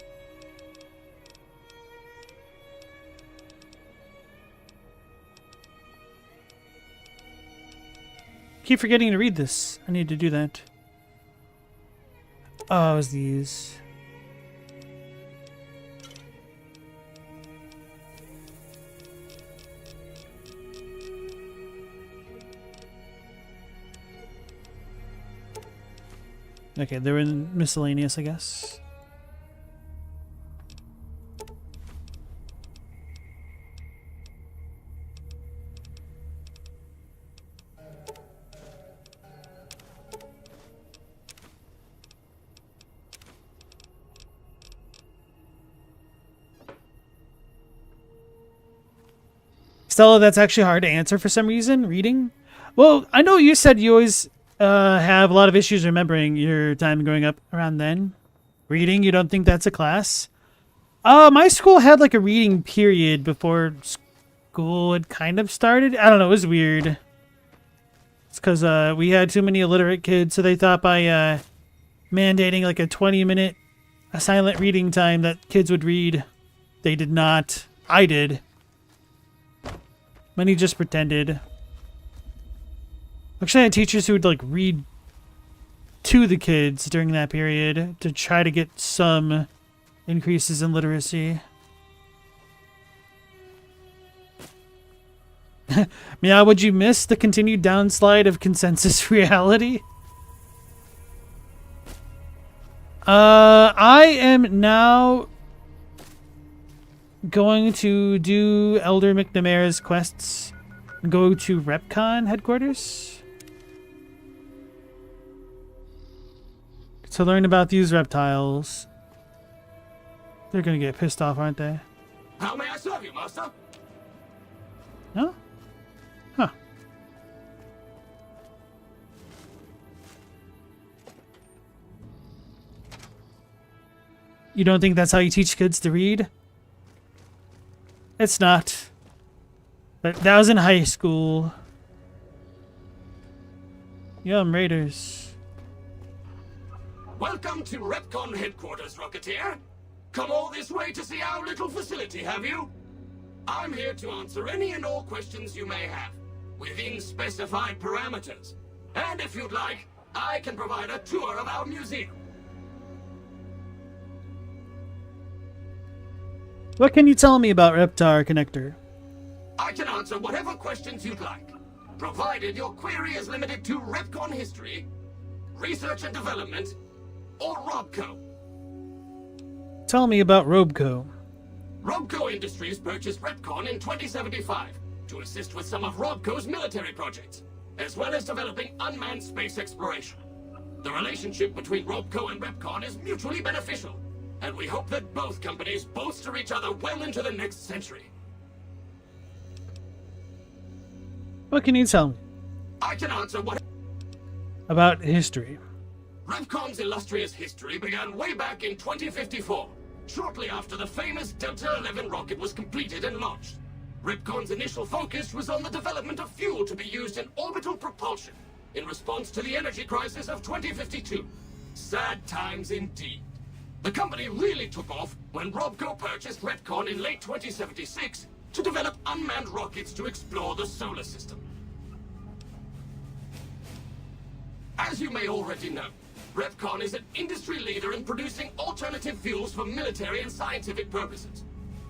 Keep forgetting to read this. I need to do that. Oh, it was these. Okay, they're in miscellaneous, I guess. Stella, that's actually hard to answer for some reason. Reading? Well, I know you said you always have a lot of issues remembering your time growing up around then. Reading, you don't think that's a class? My school had like a reading period before school had kind of started. I don't know, it was weird. It's because we had too many illiterate kids, so they thought by mandating like a 20-minute silent reading time that kids would read. They did not. I did. Many just pretended. Actually, I had teachers who would like read to the kids during that period to try to get some increases in literacy. Meow, would you miss the continued downslide of consensus reality? I am now going to do Elder McNamara's quests and go to RepCon headquarters to learn about these reptiles. They're gonna get pissed off, aren't they? How may I serve you, master? No? Huh. You don't think that's how you teach kids to read? It's not. But that was in high school. Yum, Raiders. Welcome to RepCon headquarters, Rocketeer. Come all this way to see our little facility, have you? I'm here to answer any and all questions you may have, within specified parameters. And if you'd like, I can provide a tour of our museum. What can you tell me about Reptar Connector? I can answer whatever questions you'd like, provided your query is limited to RepCon history, research and development, or Robco. Tell me about Robco. Robco Industries purchased RepCon in 2075 to assist with some of Robco's military projects, as well as developing unmanned space exploration. The relationship between Robco and RepCon is mutually beneficial, and we hope that both companies bolster each other well into the next century. What can you tell me? I can answer what... About history. RepCon's illustrious history began way back in 2054, shortly after the famous Delta-11 rocket was completed and launched. RepCon's initial focus was on the development of fuel to be used in orbital propulsion in response to the energy crisis of 2052. Sad times indeed. The company really took off when Robco purchased RepCon in late 2076 to develop unmanned rockets to explore the solar system. As you may already know, RepCon is an industry leader in producing alternative fuels for military and scientific purposes.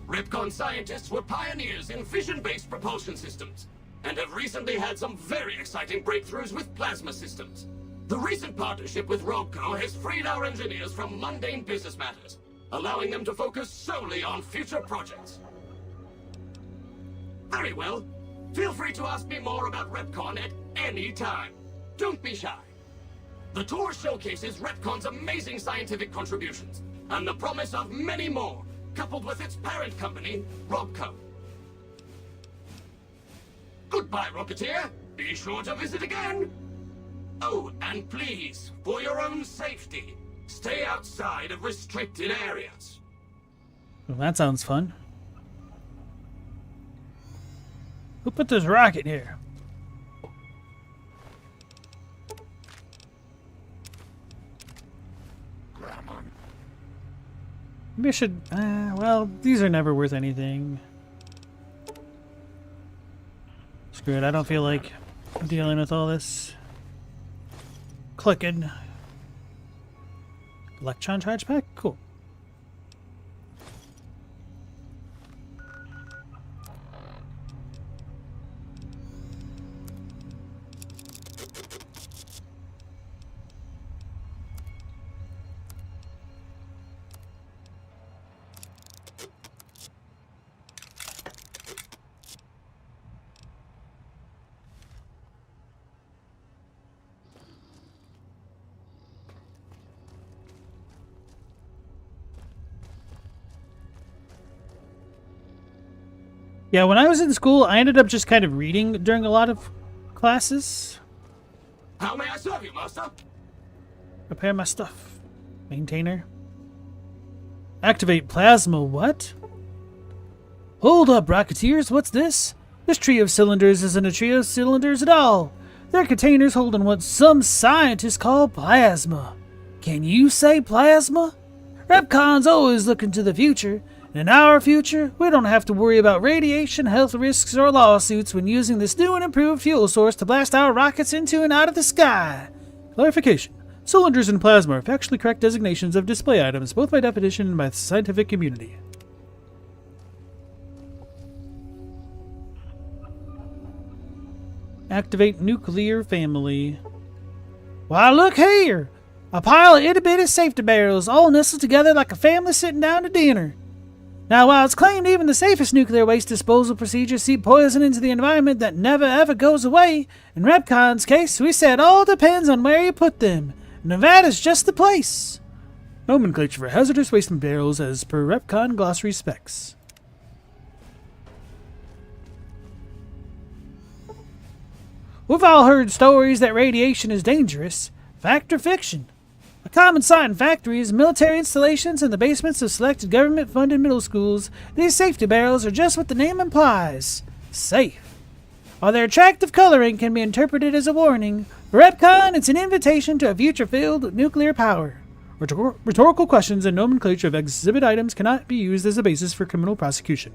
RepCon scientists were pioneers in fission-based propulsion systems, and have recently had some very exciting breakthroughs with plasma systems. The recent partnership with Robco has freed our engineers from mundane business matters, allowing them to focus solely on future projects. Very well. Feel free to ask me more about RepCon at any time. Don't be shy. The tour showcases RepCon's amazing scientific contributions, and the promise of many more, coupled with its parent company, Robco. Goodbye, Rocketeer. Be sure to visit again. Oh, and please, for your own safety, stay outside of restricted areas. Well, that sounds fun. Who put this rocket here? Maybe I should... well, these are never worth anything. Screw it, I don't feel like dealing with all this. Clicking. Electron charge pack? Cool. Yeah, when I was in school, I ended up just kind of reading during a lot of classes. How may I serve you, master? Repair my stuff. Maintainer. Activate plasma, what? Hold up, Rocketeers, what's this? This trio of cylinders isn't a trio of cylinders at all. They're containers holding what some scientists call plasma. Can you say plasma? Repcon's always looking to the future. In our future, we don't have to worry about radiation, health risks, or lawsuits when using this new and improved fuel source to blast our rockets into and out of the sky. Clarification. Cylinders and plasma are factually correct designations of display items, both by definition and by the scientific community. Activate nuclear family. Why, look here! A pile of itty-bitty safety barrels all nestled together like a family sitting down to dinner. Now, while it's claimed even the safest nuclear waste disposal procedures seep poison into the environment that never ever goes away, in Repcon's case, we say it all depends on where you put them. Nevada's just the place. Nomenclature for hazardous waste barrels as per Repcon glossary specs. We've all heard stories that radiation is dangerous. Fact or fiction? A common sight in factories, military installations, and the basements of selected government-funded middle schools, these safety barrels are just what the name implies. Safe. While their attractive coloring can be interpreted as a warning, for Repcon, it's an invitation to a future filled with nuclear power. Rhetorical questions and nomenclature of exhibit items cannot be used as a basis for criminal prosecution.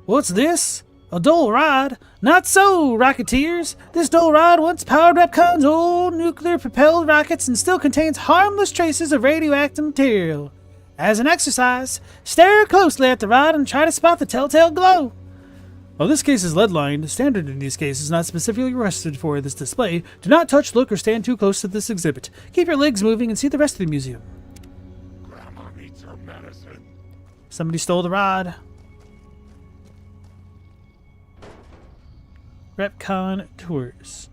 What's this? A dull rod? Not so, Rocketeers! This dull rod once powered Repcon's old nuclear-propelled rockets and still contains harmless traces of radioactive material. As an exercise, stare closely at the rod and try to spot the telltale glow. While this case is lead-lined, standard in these cases not specifically requested for this display, do not touch, look, or stand too close to this exhibit. Keep your legs moving and see the rest of the museum. Grandma needs her medicine. Somebody stole the rod. Repcon tours.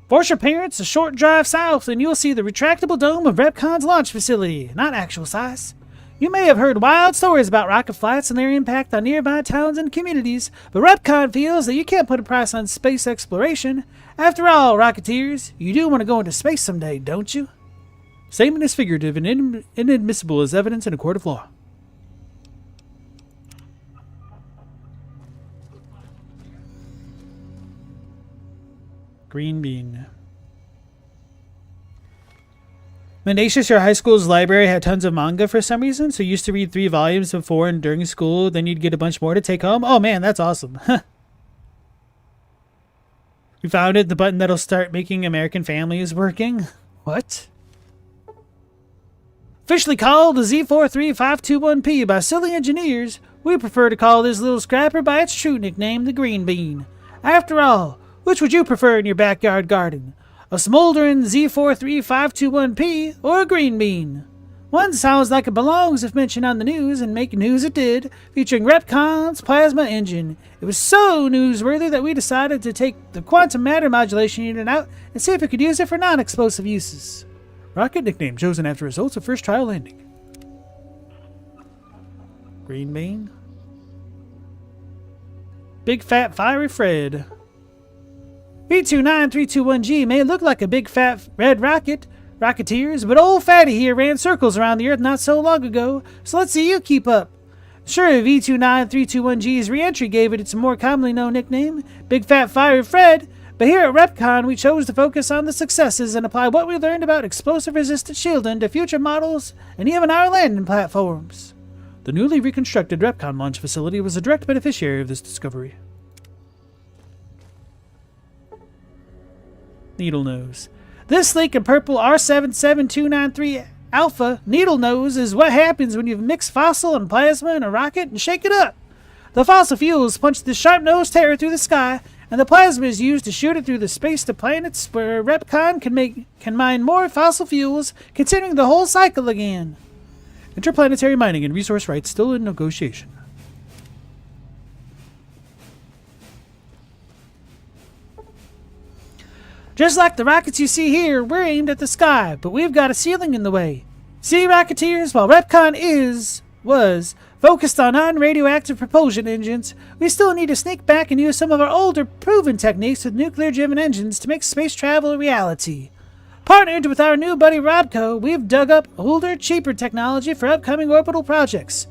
Force your parents a short drive south and you'll see the retractable dome of Repcon's launch facility, not actual size. You may have heard wild stories about rocket flights and their impact on nearby towns and communities, but Repcon feels that you can't put a price on space exploration. After all, Rocketeers, you do want to go into space someday, don't you? Statement is figurative and inadmissible as evidence in a court of law. Green bean. Mendacious, your high school's library had tons of manga for some reason, so you used to read 3 volumes before and during school, then you'd get a bunch more to take home. Oh man, that's awesome. You found it, the button that'll start making American families working? What? Officially called the Z43521P by silly engineers, we prefer to call this little scrapper by its true nickname, the green bean. After all, which would you prefer in your backyard garden? A smoldering Z43521P or a green bean? One sounds like it belongs if mentioned on the news, and make news it did, featuring Repcon's plasma engine. It was so newsworthy that we decided to take the quantum matter modulation unit out and see if we could use it for non-explosive uses. Rocket nickname chosen after results of first trial landing. Green bean. Big fat fiery Fred. B29321G may look like a big fat red rocket, Rocketeers, but old Fatty here ran circles around the Earth not so long ago, so let's see you keep up. Sure, V29321G's re-entry gave it its more commonly known nickname, Big Fat Fiery Fred, but here at RepCon we chose to focus on the successes and apply what we learned about explosive-resistant shielding to future models and even our landing platforms. The newly reconstructed RepCon launch facility was a direct beneficiary of this discovery. Needle Nose. This sleek and purple R77293 Alpha Needle Nose is what happens when you mix fossil and plasma in a rocket and shake it up. The fossil fuels punch the sharp-nosed terror through the sky, and the plasma is used to shoot it through the space to planets where RepCon can mine more fossil fuels, continuing the whole cycle again. Interplanetary mining and resource rights still in negotiation. Just like the rockets you see here, we're aimed at the sky, but we've got a ceiling in the way. See, Rocketeers, while RepCon was focused on non-radioactive propulsion engines, we still need to sneak back and use some of our older, proven techniques with nuclear-driven engines to make space travel a reality. Partnered with our new buddy Robco, we've dug up older, cheaper technology for upcoming orbital projects.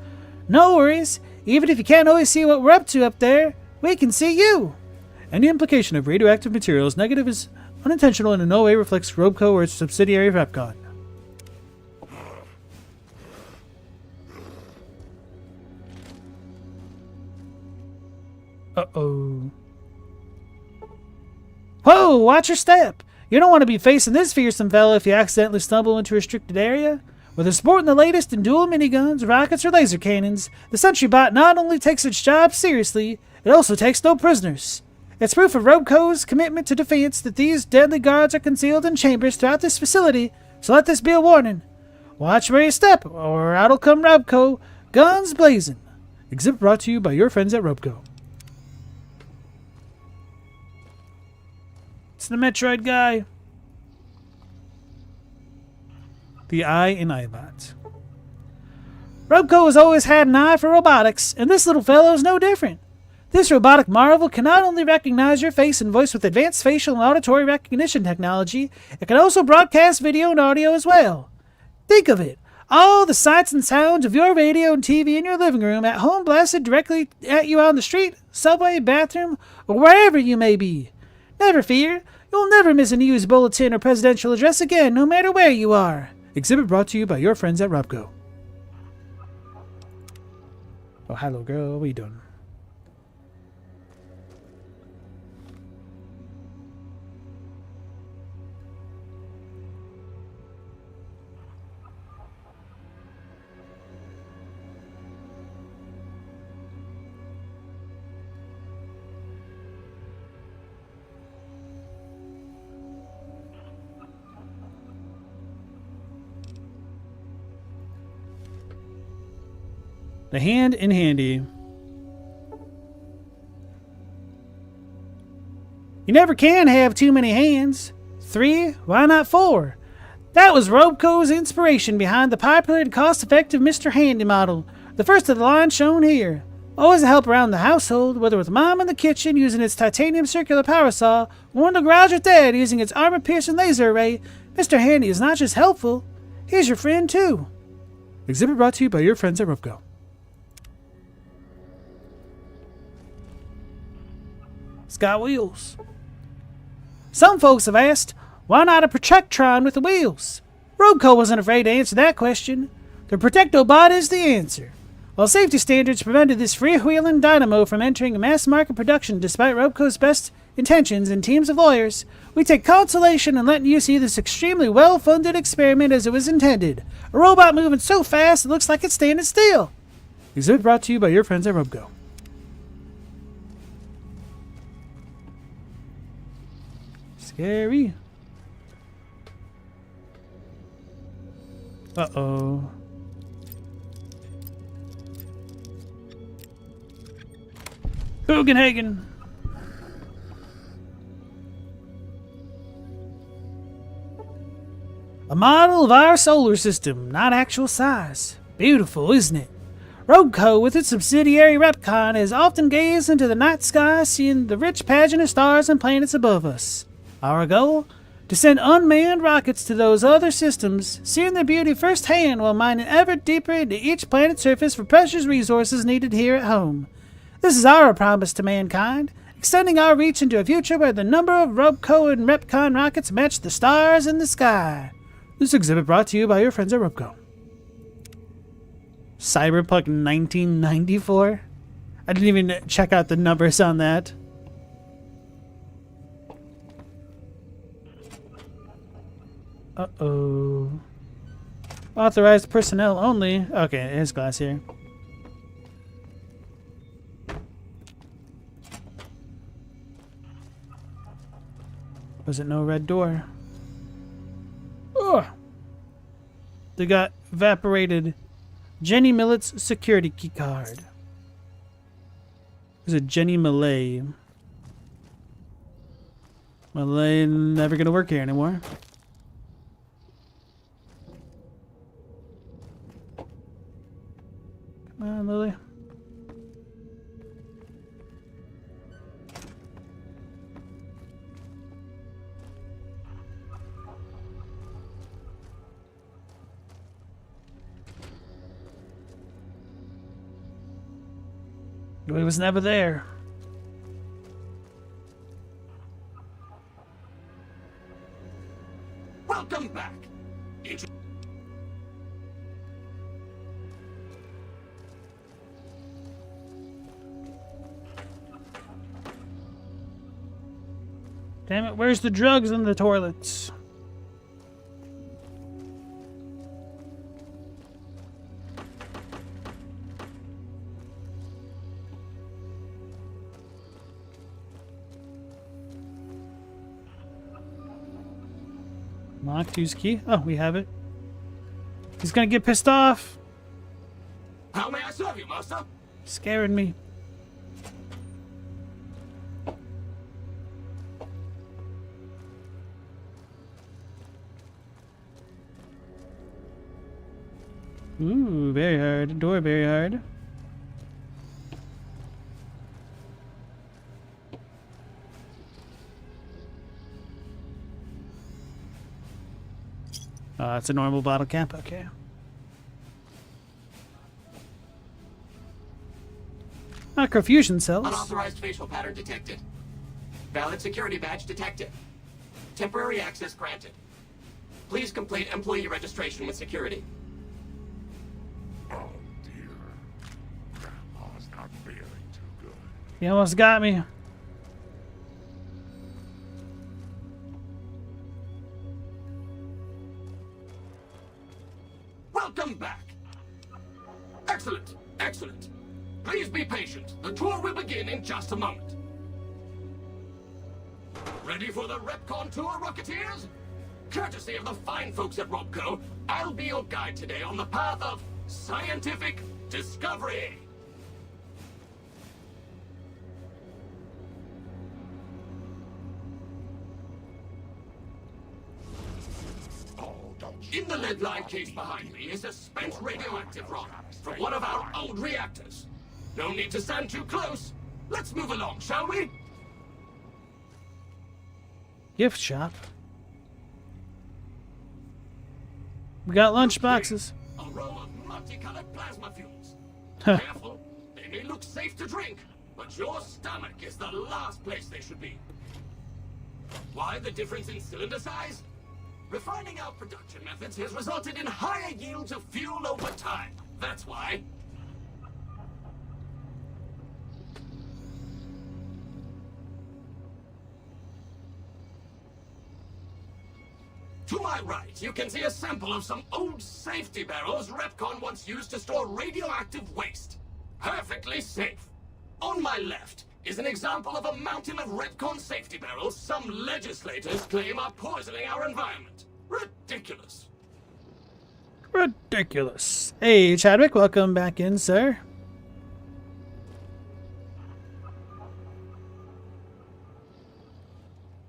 No worries, even if you can't always see what we're up to up there, we can see you. Any implication of radioactive materials negative is unintentional and in no way reflects Robco or its subsidiary Repcon. Uh-oh. Whoa, watch your step! You don't want to be facing this fearsome fella if you accidentally stumble into a restricted area. Whether sporting the latest in dual miniguns, rockets, or laser cannons, the Sentry Bot not only takes its job seriously, it also takes no prisoners. It's proof of Robco's commitment to defense that these deadly guards are concealed in chambers throughout this facility, so let this be a warning. Watch where you step, or out'll come Robco, guns blazing. Exhibit brought to you by your friends at Robco. It's the Metroid guy. The Eye in Eyebot. Robco has always had an eye for robotics, and this little fellow's no different. This robotic marvel can not only recognize your face and voice with advanced facial and auditory recognition technology, it can also broadcast video and audio as well. Think of it. All the sights and sounds of your radio and TV in your living room at home blasted directly at you on the street, subway, bathroom, or wherever you may be. Never fear. You'll never miss a news bulletin or presidential address again, no matter where you are. Exhibit brought to you by your friends at Robco. Oh, hello, girl. What are you doing? The hand in handy. You never can have too many hands. 3, why not 4? That was Robco's inspiration behind the popular and cost-effective Mr. Handy model, the first of the line shown here. Always a help around the household, whether with Mom in the kitchen using its titanium circular power saw, or in the garage with Dad using its armor-piercing laser array, Mr. Handy is not just helpful, he's your friend too. Exhibit brought to you by your friends at Robco. It's got wheels. Some folks have asked, why not a Protectron with the wheels? Robco wasn't afraid to answer that question. The Protectobot is the answer. While safety standards prevented this freewheeling dynamo from entering mass market production despite Robco's best intentions and teams of lawyers, we take consolation in letting you see this extremely well-funded experiment as it was intended. A robot moving so fast it looks like it's standing still. Exhibit brought to you by your friends at Robco. Scary. Uh-oh. Bugenhagen. A model of our solar system, not actual size. Beautiful, isn't it? Robco, with its subsidiary Repcon, has often gazed into the night sky, seeing the rich pageant of stars and planets above us. Our goal? to send unmanned rockets to those other systems, seeing their beauty firsthand while mining ever deeper into each planet's surface for precious resources needed here at home. This is our promise to mankind, extending our reach into a future where the number of Robco and Repcon rockets match the stars in the sky. This exhibit brought to you by your friends at Robco. Cyberpunk 1994? I didn't even check out the numbers on that. Uh-oh. Authorized personnel only. Okay, here's glass here. Was it no red door? Oh! They got evaporated. Jenny Millett's security key card. There's a Jenny Millay. Millay never gonna work here anymore. Come on, Lily. He was never there. Welcome back. Damn it, where's the drugs in the toilets? Locked, use key. Oh, we have it. He's gonna get pissed off. How may I serve you, master? Scaring me. Ooh, very hard. Door very hard. It's a normal bottle cap, okay. Microfusion cells. Unauthorized facial pattern detected. Valid security badge detected. Temporary access granted. Please complete employee registration with security. Oh dear. Grandma's not feeling too good. He almost got me. Welcome back. Excellent, excellent. Please be patient. The tour will begin in just a moment. Ready for the Repcon tour, Rocketeers? Courtesy of the fine folks at Robco, I'll be your guide today on the path of scientific discovery. In the lead-lined case behind me is a spent radioactive rock from one of our old reactors. No need to stand too close. Let's move along, shall we? Gift shop. We got lunch boxes. A row of multicolored plasma fuels. Careful, they may look safe to drink, but your stomach is the last place they should be. Why the difference in cylinder size? Refining our production methods has resulted in higher yields of fuel over time. That's why. To my right, you can see a sample of some old safety barrels Repcon once used to store radioactive waste. Perfectly safe. On my left is an example of a mountain of Repcon safety barrels some legislators claim are poisoning our environment. Ridiculous. Ridiculous. Hey, Chadwick, welcome back in, sir.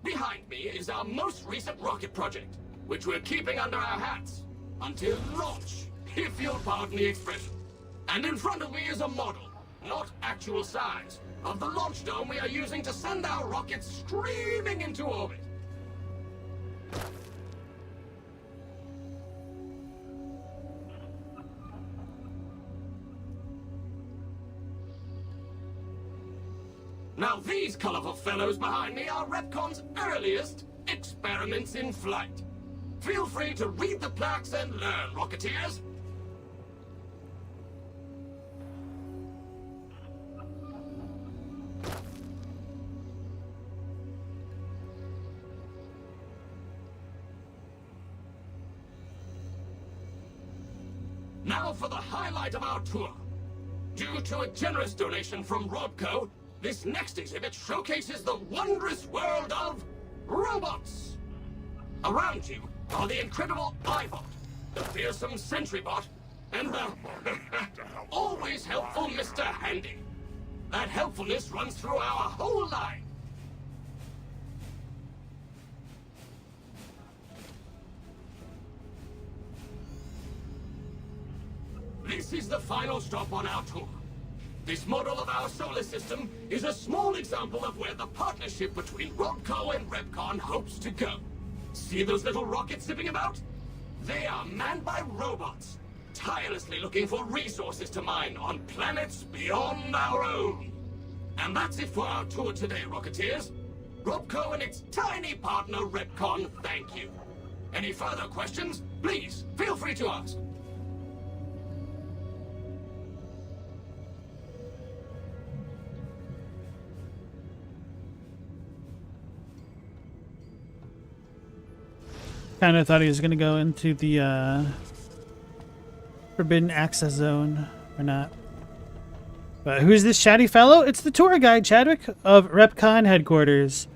Behind me is our most recent rocket project, which we're keeping under our hats until launch, if you'll pardon the expression. And in front of me is a model, not actual size, of the launch dome we are using to send our rockets screaming into orbit. these colorful fellows behind me are Repcon's earliest experiments in flight. Feel free to read the plaques and learn, Rocketeers. Now for the highlight of our tour. Due to a generous donation from Robco, this next exhibit showcases the wondrous world of robots. Around you are the incredible iBot, the fearsome SentryBot, and the always helpful Mr. Handy. That helpfulness runs through our whole line. This is the final stop on our tour. This model of our solar system is a small example of where the partnership between Robco and Repcon hopes to go. See those little rockets zipping about? They are manned by robots, tirelessly looking for resources to mine on planets beyond our own. And that's it for our tour today, Rocketeers. Robco and its tiny partner Repcon thank you. Any further questions? Please, feel free to ask. Kind of thought he was going to go into the forbidden access zone, or not. But who's this chatty fellow? It's the tour guide, Chadwick, of Repcon headquarters.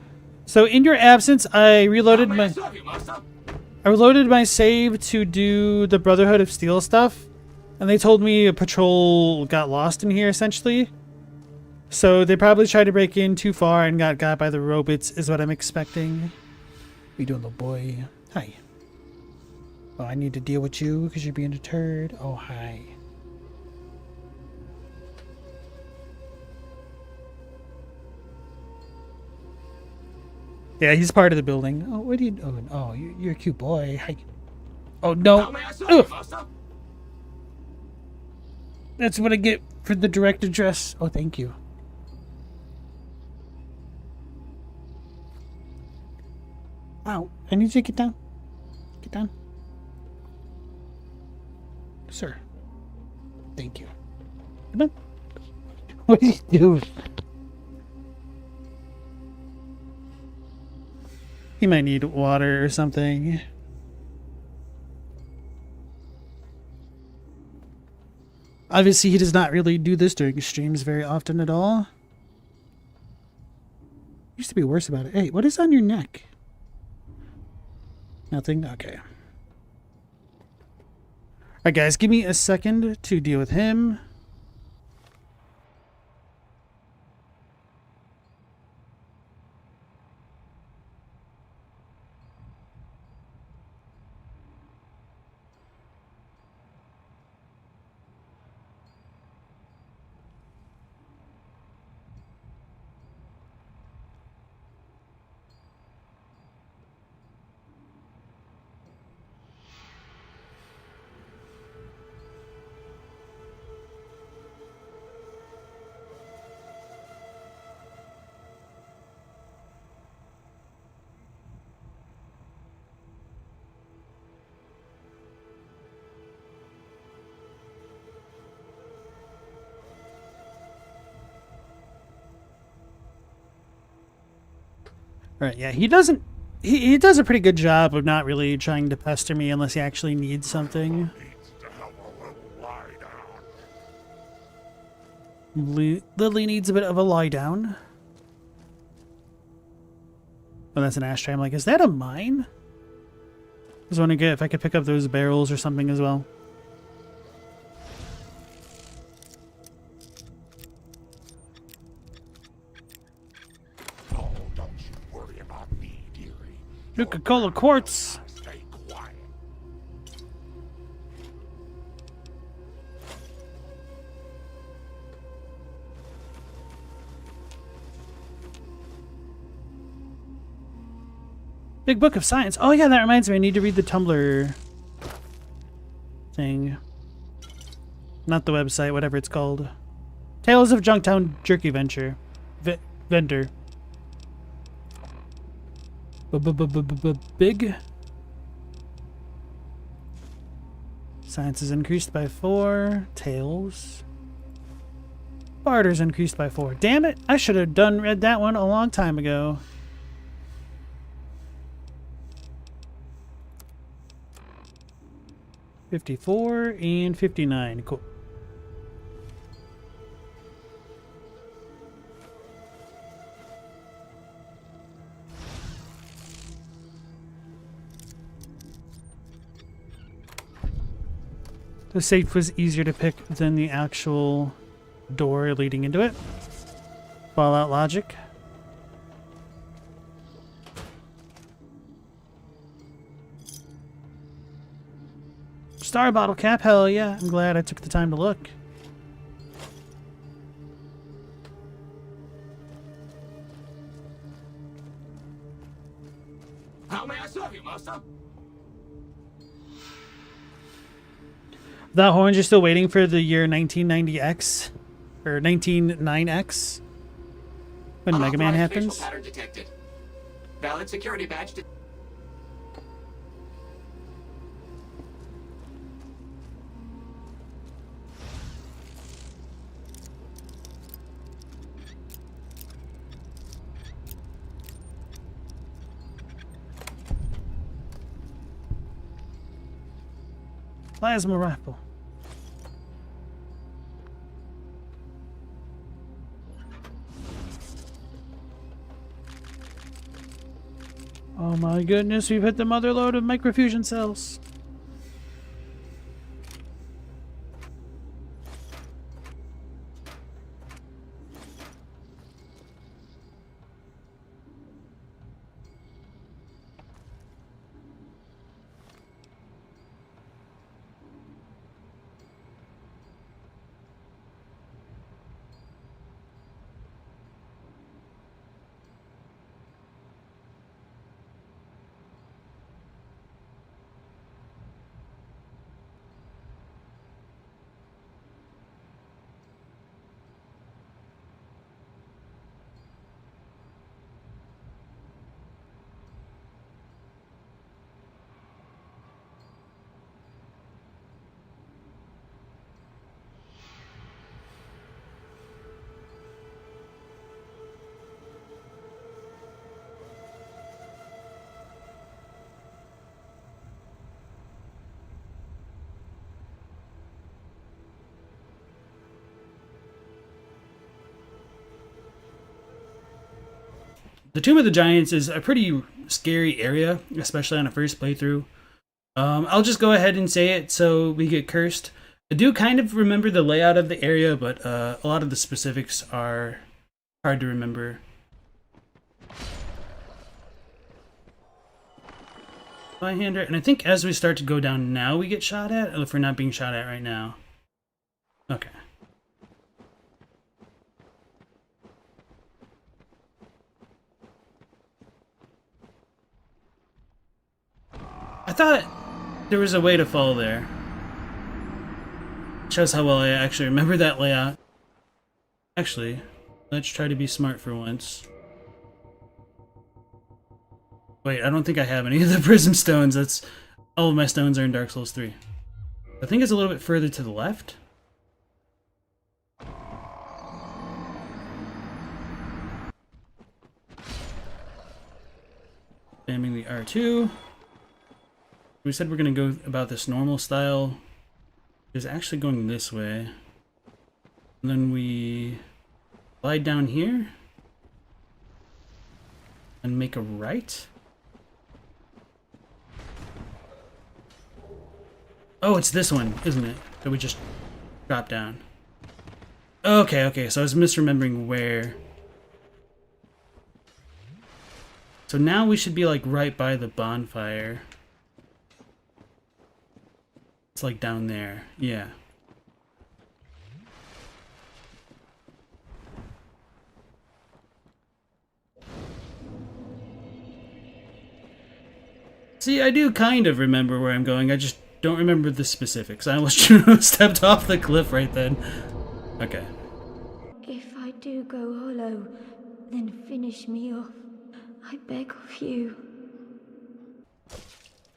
So in your absence, I reloaded my save to do the Brotherhood of Steel stuff, and they told me a patrol got lost in here, essentially. So they probably tried to break in too far and got by the robots, is what I'm expecting. What you doing, little boy? Hi. Oh, I need to deal with you because you're being a turd. Oh, hi. Yeah, he's part of the building. Oh, what are you doing? Oh, you're a cute boy. Hi. Oh, no. Ugh. That's what I get for the direct address. Oh, thank you. Ow. I need you to get down. Get down. Sir. Thank you. Come on. What are you doing? He might need water or something. Obviously, he does not really do this during streams very often at all. Used to be worse about it. Hey, what is on your neck? Nothing? Okay. Alright guys, give me a second to deal with him. Right, yeah, he doesn't... He does a pretty good job of not really trying to pester me unless he actually needs something. Lily needs a bit of a lie down. Oh, that's an ashtray. I'm like, is that a mine? I was wondering if I could pick up those barrels or something as well. Coca-Cola quartz. Big Book of Science. Oh yeah, that reminds me. I need to read the Tumblr thing. Not the website, whatever it's called. Tales of Junktown Jerky Venture. vendor. Big. Science is increased by 4. Tails. Barter's increased by 4. Damn it! I should have read that one a long time ago. $54 and $59. Cool. The safe was easier to pick than the actual door leading into it. Fallout logic. Star bottle cap, hell yeah. I'm glad I took the time to look. How may I serve you, master? Without horns, you're still waiting for the year 1990X? Or 199X? When Mega Man Unauthorized happens? facial pattern detected. Valid security badge. Plasma rifle. Oh my goodness, we've hit the mother lode of microfusion cells. The Tomb of the Giants is a pretty scary area, especially on a first playthrough. I'll just go ahead and say it so we get cursed. I do kind of remember the layout of the area, but a lot of the specifics are hard to remember. Byhander, and I think as we start to go down now, we get shot at, if we're not being shot at right now. Okay. I thought there was a way to fall there. Shows how well I actually remember that layout. Actually, let's try to be smart for once. Wait, I don't think I have any of the prism stones. That's all of my stones are in Dark Souls 3. I think it's a little bit further to the left. Spamming the R2. We said we're going to go about this normal style. It's actually going this way. And then we slide down here and make a right. Oh, it's this one, isn't it? That we just dropped down. Okay, so I was misremembering where. So now we should be like right by the bonfire. It's like down there, yeah. See, I do kind of remember where I'm going, I just don't remember the specifics. I almost stepped off the cliff right then. Okay. If I do go hollow, then finish me off. I beg of you.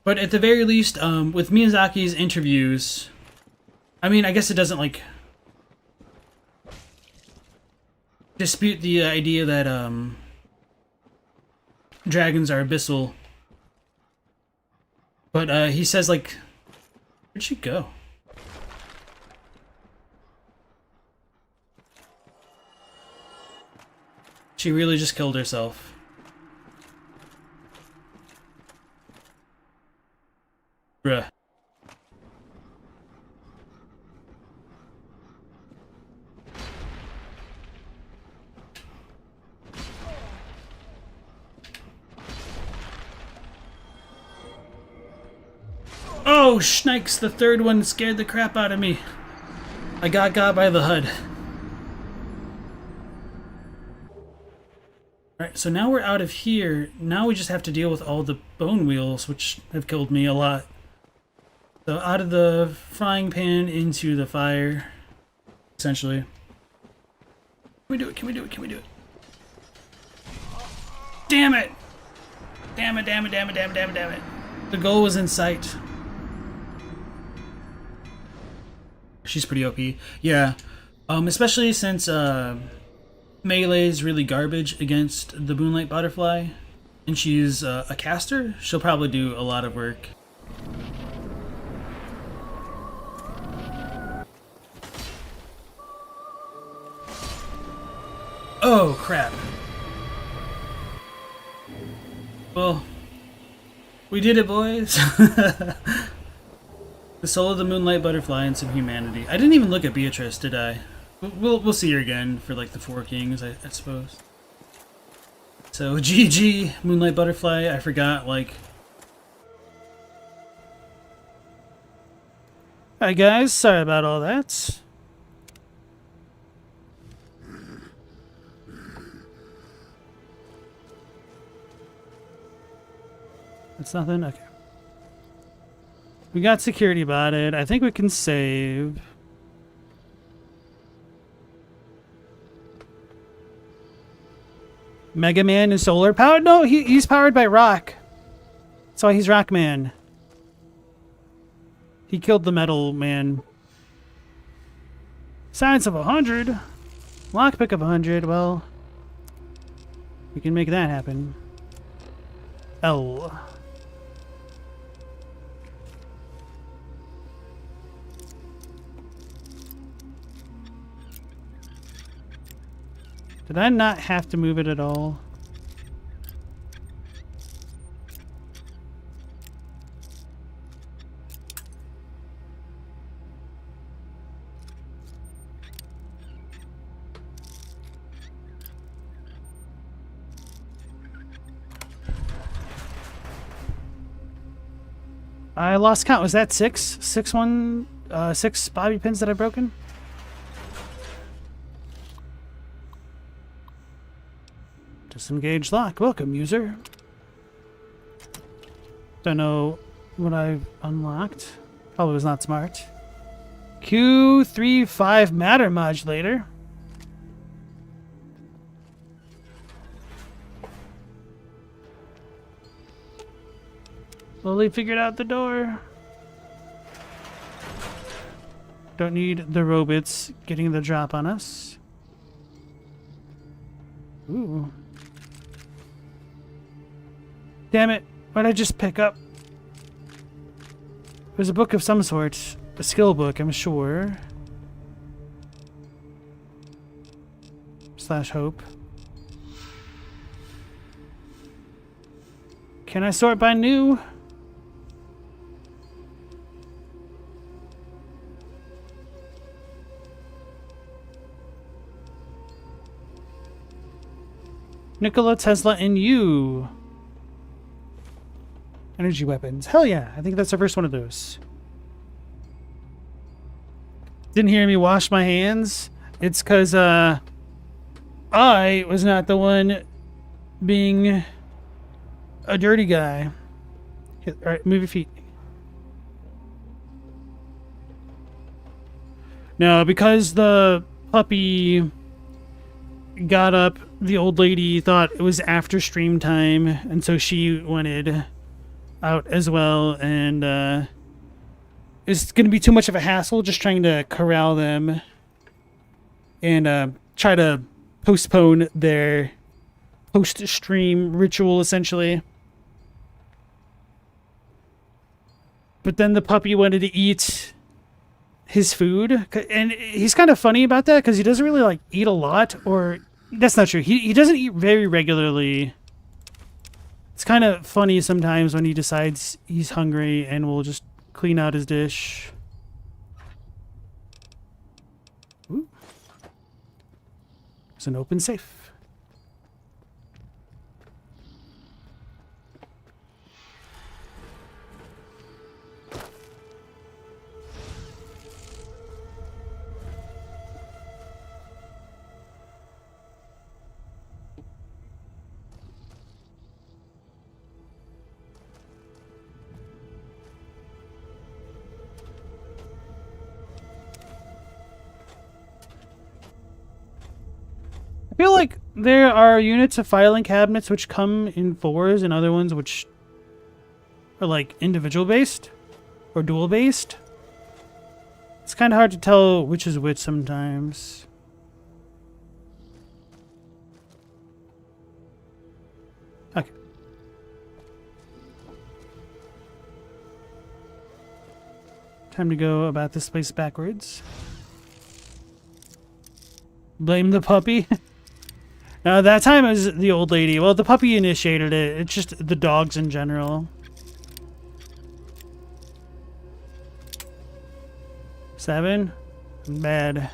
But at the very least, with Miyazaki's interviews, I mean, I guess it doesn't, like, dispute the idea that, dragons are abyssal. But, he says, like, where'd she go? She really just killed herself. Bruh. Oh, shnikes, the third one scared the crap out of me. I got by the HUD. Alright, so now we're out of here. Now we just have to deal with all the bone wheels, which have killed me a lot. So out of the frying pan into the fire, essentially. Can we do it? Can we do it? Can we do it? Damn it! Damn it, damn it, damn it, damn it, damn it, damn it. The goal was in sight. She's pretty OP. Yeah. Especially since melee is really garbage against the Moonlight Butterfly, and she's a caster, she'll probably do a lot of work. Oh, crap. Well, we did it, boys. The soul of the Moonlight Butterfly and some humanity. I didn't even look at Beatrice, did I? We'll see her again for like the Four Kings, I suppose. So GG, Moonlight Butterfly. I forgot, like. Hi guys, sorry about all that. That's nothing? Okay. We got security botted. I think we can save. Mega Man is solar powered? No, he's powered by rock. That's why he's Rock Man. He killed the Metal Man. Science of 100. Lockpick of 100. Well, we can make that happen. L. Did I not have to move it at all? I lost count. Was that six? Six bobby pins that I've broken? Disengage lock. Welcome, user. Don't know what I've unlocked. Probably was not smart. Q35 matter modulator. Slowly figured out the door. Don't need the robots getting the drop on us. Ooh. Damn it. Why'd I just pick up? It was a book of some sort. A skill book, I'm sure. / hope. Can I sort by new? Nikola Tesla and you. Energy weapons. Hell yeah. I think that's the first one of those. Didn't hear me wash my hands? It's because I was not the one being a dirty guy. Alright, move your feet. No, because the puppy got up the old lady thought it was after stream time, and so she wanted out as well, and it's going to be too much of a hassle just trying to corral them and try to postpone their post-stream ritual, essentially. But then the puppy wanted to eat his food, and he's kind of funny about that because he doesn't really like eat a lot, or that's not true. He doesn't eat very regularly. It's kind of funny sometimes when he decides he's hungry and will just clean out his dish. Ooh. It's an open safe. I feel like there are units of filing cabinets which come in 4s and other ones which are like individual based or dual based. It's kind of hard to tell which is which sometimes. Okay. Time to go about this place backwards. Blame the puppy. That time it was the old lady. Well, the puppy initiated it. It's just the dogs in general. 7? Bad.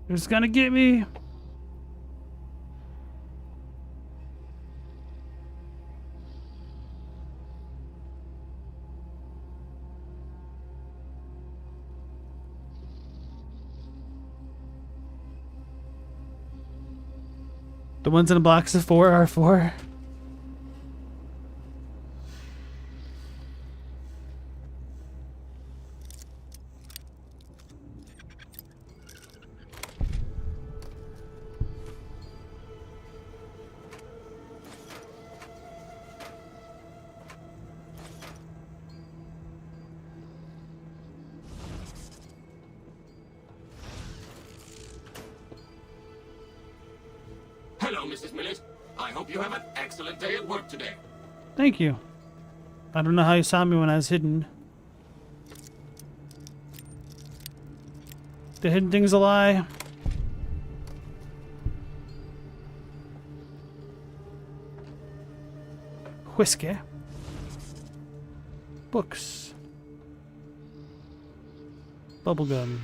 It's gonna get me. The ones in the blocks of 4 are 4. Hello, Mrs. Millet. I hope you have an excellent day at work today. Thank you. I don't know how you saw me when I was hidden. The hidden thing's a lie. Whiskey. Books. Bubblegum.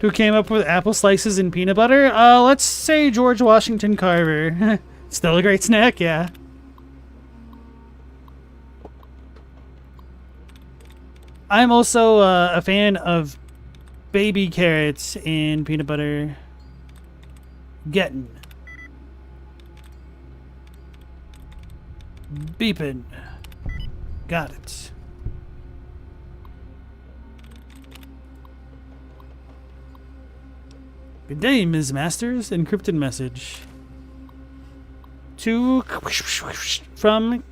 Who came up with apple slices and peanut butter? Let's say George Washington Carver. Still a great snack, yeah. I'm also a fan of baby carrots and peanut butter. Getting. Beeping. Got it. Good day, Ms. Masters. Encrypted message. From...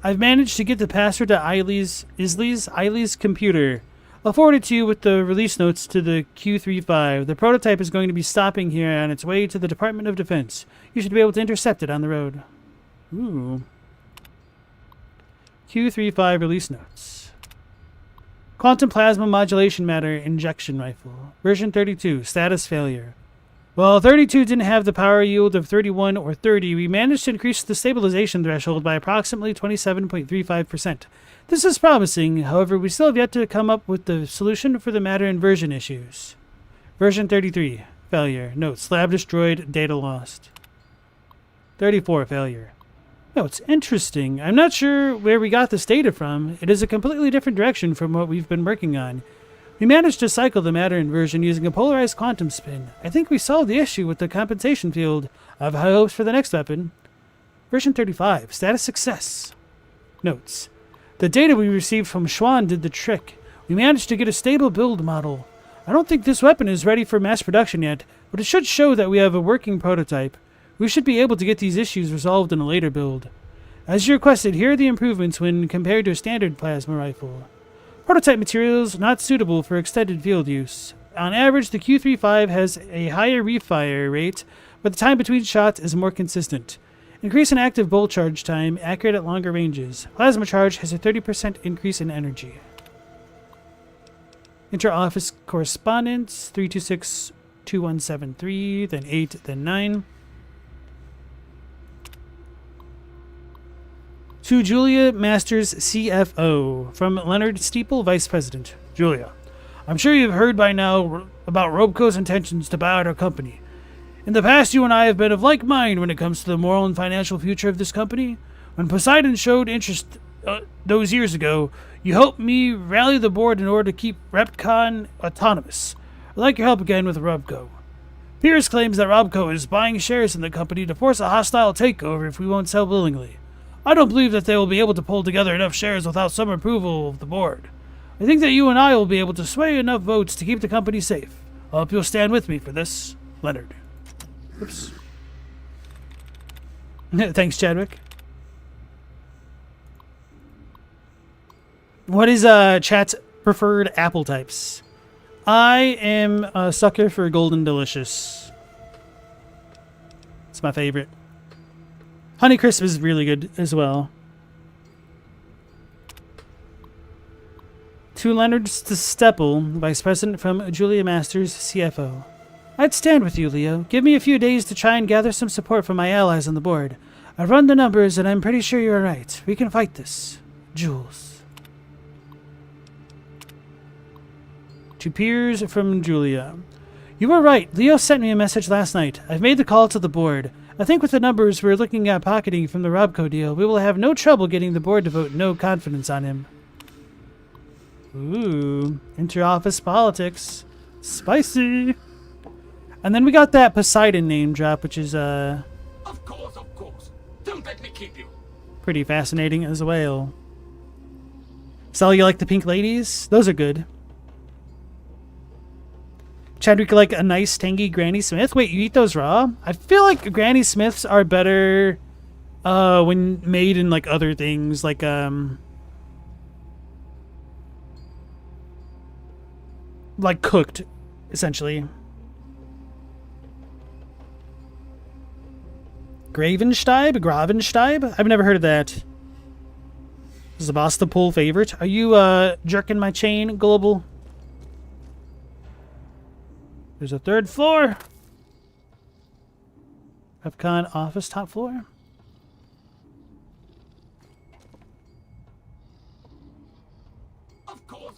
I've managed to get the password to Isley's computer. I'll forward it to you with the release notes to the Q35. The prototype is going to be stopping here on its way to the Department of Defense. You should be able to intercept it on the road. Ooh. Q35 release notes. Quantum plasma modulation matter injection rifle. Version 32. Status failure. Well, 32 didn't have the power yield of 31 or 30. We managed to increase the stabilization threshold by approximately 27.35%. This is promising. However, we still have yet to come up with the solution for the matter inversion issues. Version 33. Failure. Notes. Lab destroyed. Data lost. 34. Failure. Oh, it's interesting. I'm not sure where we got this data from. It is a completely different direction from what we've been working on. We managed to cycle the matter inversion using a polarized quantum spin. I think we solved the issue with the compensation field. I have high hopes for the next weapon. Version 35. Status success. Notes. The data we received from Schwann did the trick. We managed to get a stable build model. I don't think this weapon is ready for mass production yet, but it should show that we have a working prototype. We should be able to get these issues resolved in a later build. As you requested, here are the improvements when compared to a standard plasma rifle. Prototype materials not suitable for extended field use. On average, the Q35 has a higher refire rate, but the time between shots is more consistent. Increase in active bolt charge time, accurate at longer ranges. Plasma charge has a 30% increase in energy. Inter-office correspondence, 326-2173, then 8, then 9. To Julia Masters, CFO, from Leonard Steeple, Vice President. Julia, I'm sure you've heard by now about Robco's intentions to buy out our company. In the past, you and I have been of like mind when it comes to the moral and financial future of this company. When Poseidon showed interest those years ago, you helped me rally the board in order to keep RepCon autonomous. I'd like your help again with Robco. Pierce claims that Robco is buying shares in the company to force a hostile takeover if we won't sell willingly. I don't believe that they will be able to pull together enough shares without some approval of the board. I think that you and I will be able to sway enough votes to keep the company safe. I hope you'll stand with me for this. Leonard. Oops. Thanks, Chadwick. What is chat's preferred apple types? I am a sucker for Golden Delicious. It's my favorite. Honeycrisp is really good as well. To Leonard Steppel, Vice President from Julia Masters, CFO. I'd stand with you, Leo. Give me a few days to try and gather some support from my allies on the board. I've run the numbers and I'm pretty sure you're right. We can fight this. Jules. To Piers from Julia. You were right. Leo sent me a message last night. I've made the call to the board. I think with the numbers we're looking at pocketing from the Robco deal, we will have no trouble getting the board to vote no confidence on him. Ooh, inter-office politics. Spicy. And then we got that Poseidon name drop, which is, Of course. Don't let me keep you. pretty fascinating as well. Sal, you like the pink ladies? Those are good. Chadwick, like a nice tangy Granny Smith? Wait, you eat those raw? I feel like Granny Smiths are better when made in like other things, like cooked, essentially. Gravensteib? I've never heard of that. Is the boss the pool favorite? Are you jerking my chain, Global? There's a third floor. RepCon office, top floor. Of course.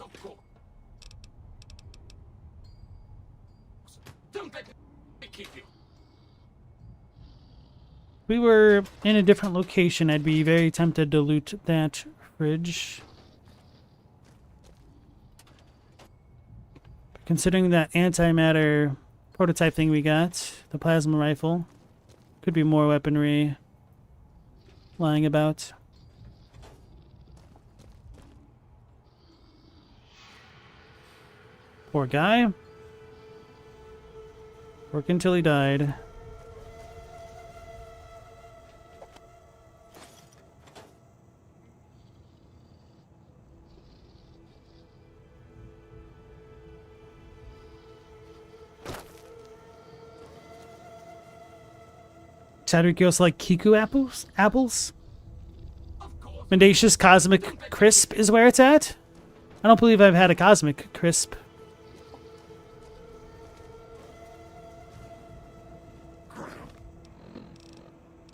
Don't let me keep you. If we were in a different location, I'd be very tempted to loot that fridge. Considering that antimatter prototype thing we got, the plasma rifle, could be more weaponry lying about. Poor guy. Work until he died. Chadwick, you also like Kiku apples? Mendacious Cosmic Crisp is where it's at? I don't believe I've had a Cosmic Crisp.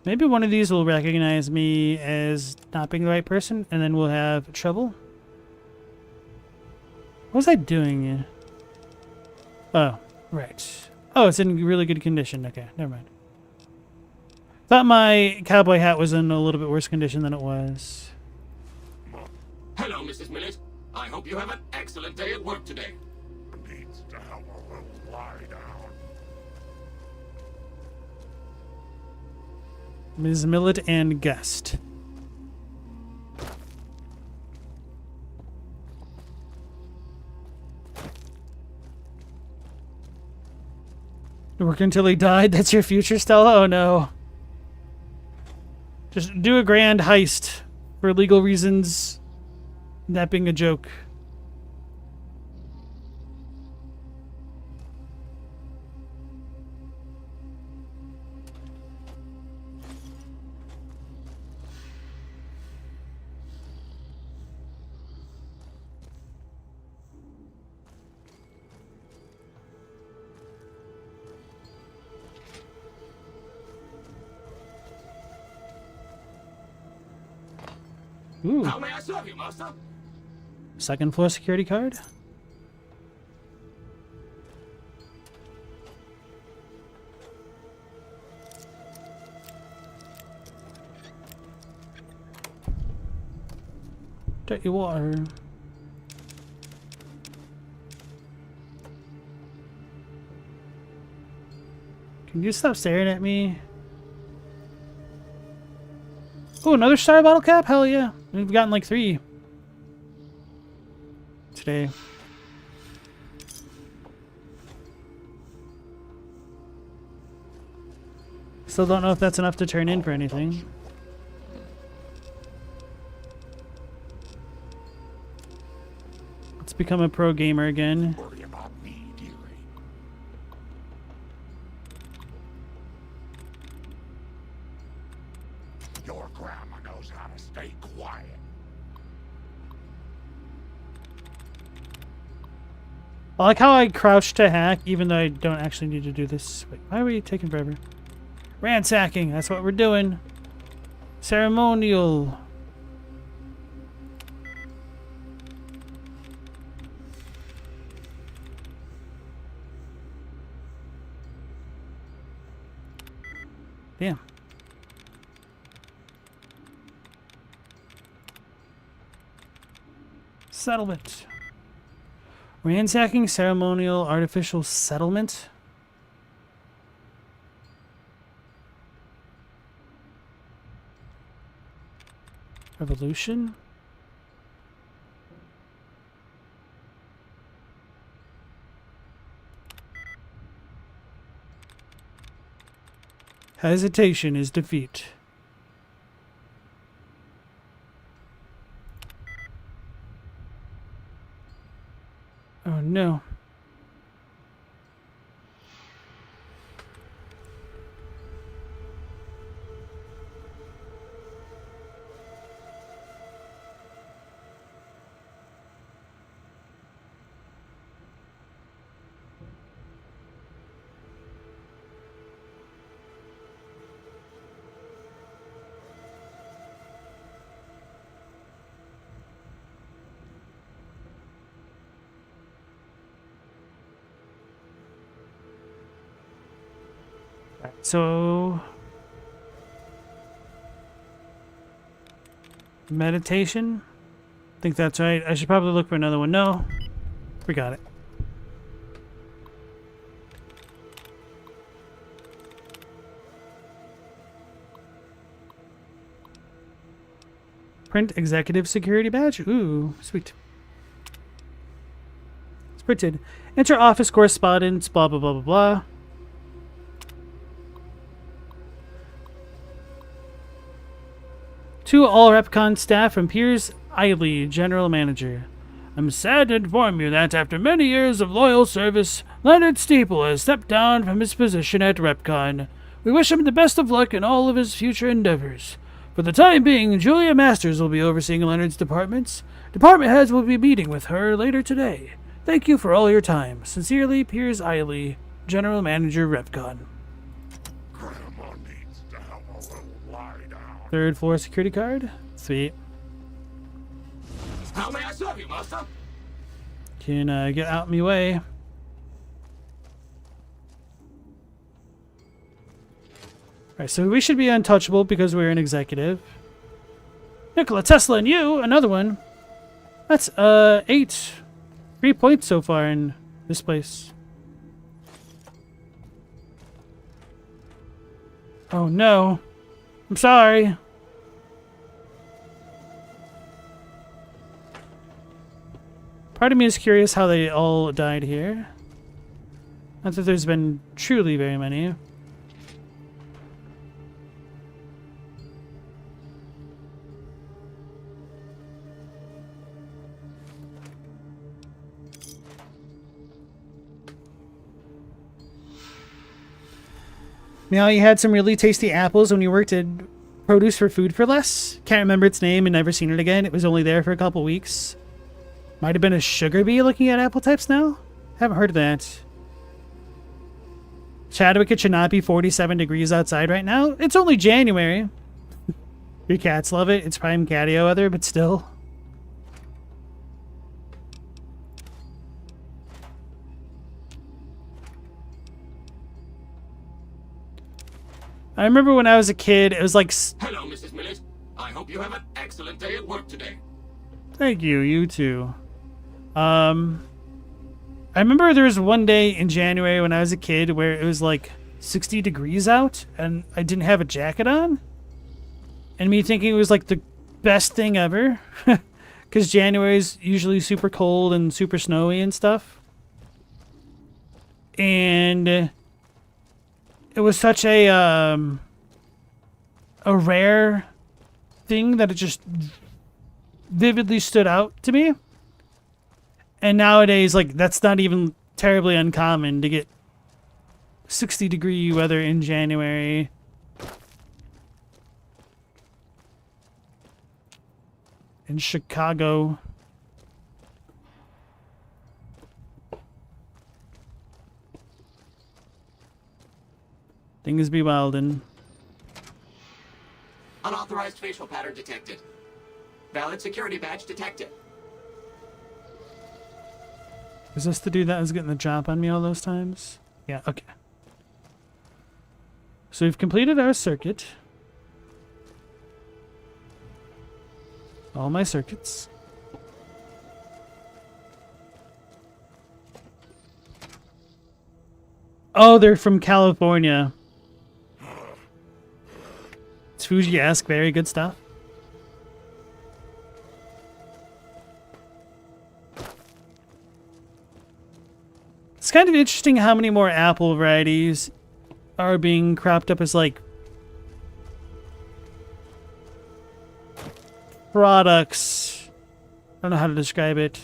Maybe one of these will recognize me as not being the right person, and then we'll have trouble. What was I doing? Oh, right. Oh, it's in really good condition. Okay, never mind. Thought my cowboy hat was in a little bit worse condition than it was. Hello, Mrs. Millet. I hope you have an excellent day at work today. lie down. Ms. Millet and guest. Work until he died? That's your future, Stella? Oh no. Just do a grand heist for legal reasons. That being a joke. Ooh. How may I serve you, master? Second floor security card. Dirty water. Can you stop staring at me? Oh, another star bottle cap? Hell yeah. We've gotten like 3 today. Still don't know if that's enough to turn in for anything. Let's become a pro gamer again. Worry about me, dearie. Your grandma knows how to stay quiet. I like how I crouch to hack, even though I don't actually need to do this. Wait, why are we taking forever? Ransacking, that's what we're doing. Ceremonial. Damn. Settlement. Ransacking ceremonial artificial settlement. Revolution. Hesitation is defeat. Oh no. So, meditation? I think that's right. I should probably look for another one. No, we got it. Print executive security badge. Ooh, sweet. It's printed. Enter office correspondence, blah, blah, blah, blah, blah. To all Repcon staff from Piers Eiley, General Manager. I'm sad to inform you that after many years of loyal service, Leonard Steeple has stepped down from his position at Repcon. We wish him the best of luck in all of his future endeavors. For the time being, Julia Masters will be overseeing Leonard's departments. Department heads will be meeting with her later today. Thank you for all your time. Sincerely, Piers Eiley, General Manager, Repcon. Third floor security card. Sweet. How may I serve you, master? Can get out of my way. Alright, so we should be untouchable because we're an executive. Nikola Tesla and you, another one. That's 8. 3 points so far in this place. Oh no. I'm sorry. Part of me is curious how they all died here. Not that there's been truly very many. Now, you had some really tasty apples when you worked at Produce for Food for Less. Can't remember its name and never seen it again. It was only there for a couple weeks. Might have been a sugar bee looking at apple types now? Haven't heard of that. Chadwick, it should not be 47 degrees outside right now. It's only January. Your cats love it. It's prime catio weather, but still. I remember when I was a kid, it was like... Hello, Mrs. Millet. I hope you have an excellent day at work today. Thank you, you too. I remember there was one day in January when I was a kid where it was like 60 degrees out and I didn't have a jacket on. And me thinking it was like the best thing ever. Because January is usually super cold and super snowy and stuff. And it was such a rare thing that it just vividly stood out to me. And nowadays, like, that's not even terribly uncommon to get 60-degree weather in January. In Chicago. Things be wildin'. Unauthorized facial pattern detected. Valid security badge detected. Is this the dude that was getting the drop on me all those times? Yeah, okay. So we've completed our circuit. All my circuits. Oh, they're from California. It's Fuji-esque, very good stuff. It's kind of interesting how many more apple varieties are being cropped up as, like, products. I don't know how to describe it.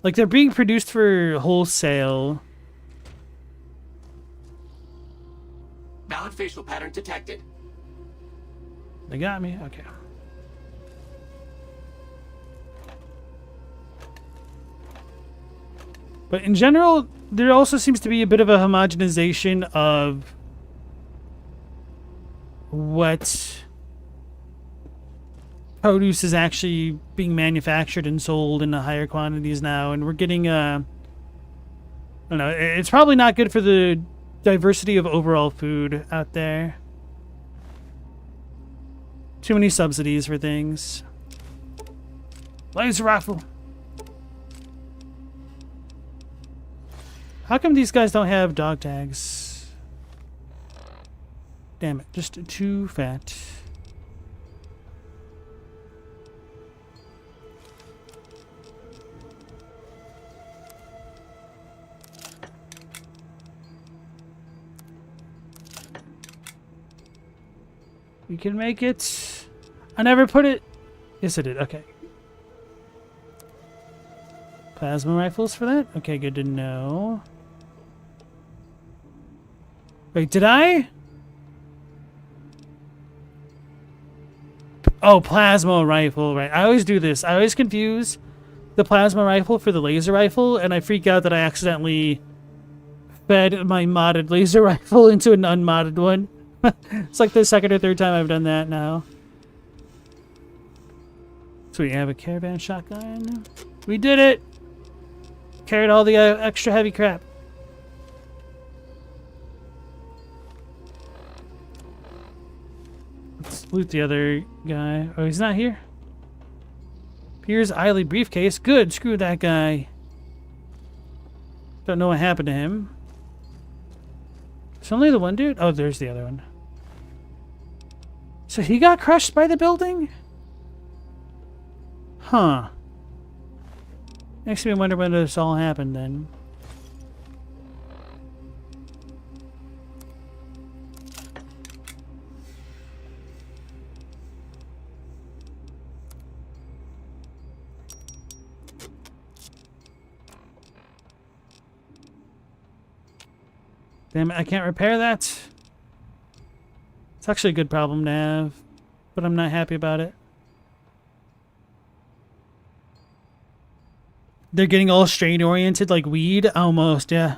Like, they're being produced for wholesale. Valid facial pattern detected. They got me? Okay. But in general, there also seems to be a bit of a homogenization of what produce is actually being manufactured and sold in the higher quantities now. And we're getting, I don't know, it's probably not good for the diversity of overall food out there. Too many subsidies for things. Laser rifle. How come these guys don't have dog tags? Damn it, just too fat. We can make it. I never put it. Yes, I did. Okay. Plasma rifles for that? Okay, good to know. Wait, did I? Oh, plasma rifle, right. I always do this. I always confuse the plasma rifle for the laser rifle, and I freak out that I accidentally fed my modded laser rifle into an unmodded one. It's like the second or third time I've done that now. So we have a caravan shotgun. We did it! Carried all the extra heavy crap. Let's loot the other guy. Oh, he's not here? Here's Eiley briefcase. Good, screw that guy. Don't know what happened to him. It's only the one dude? Oh, there's the other one. So he got crushed by the building? Huh. Makes me wonder when this all happened then. Damn it, I can't repair that. It's actually a good problem to have, but I'm not happy about it. They're getting all strain-oriented like weed? Almost, yeah.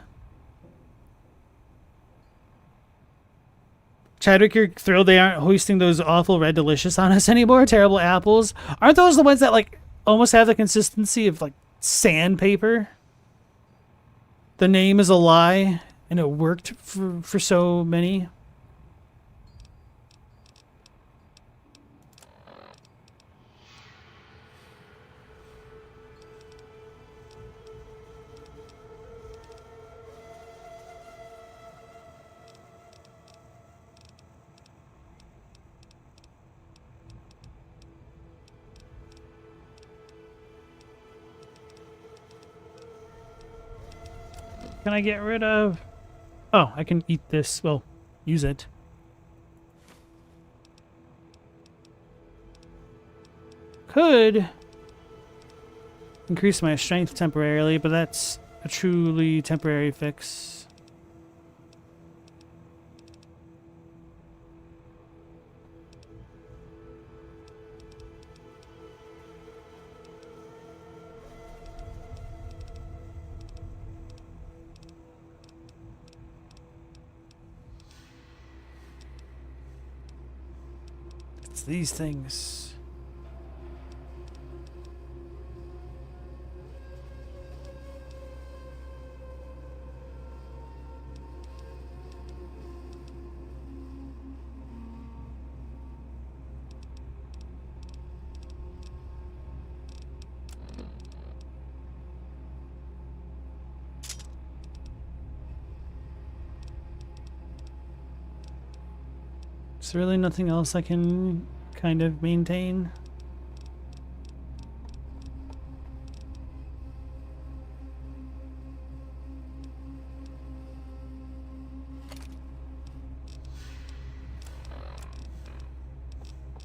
Chadwick, you're thrilled they aren't hoisting those awful Red Delicious on us anymore? Terrible apples. Aren't those the ones that, like, almost have the consistency of, like, sandpaper? The name is a lie, and it worked for so many. Can I get rid of... Oh, I can eat this. Well, use it. Could increase my strength temporarily, but that's a truly temporary fix. These things. Is there really nothing else I can kind of maintain?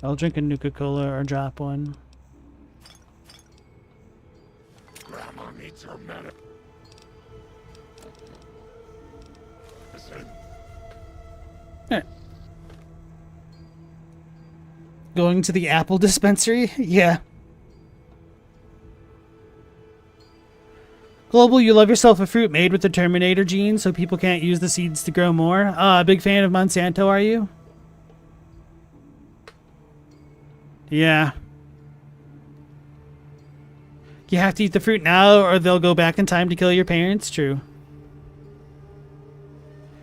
I'll drink a Nuka-Cola or drop one. Grandma needs her medicine. Alright. Going to the apple dispensary? Yeah. Global, you love yourself a fruit made with the Terminator gene so people can't use the seeds to grow more. Big fan of Monsanto, are you? Yeah. You have to eat the fruit now or they'll go back in time to kill your parents? True.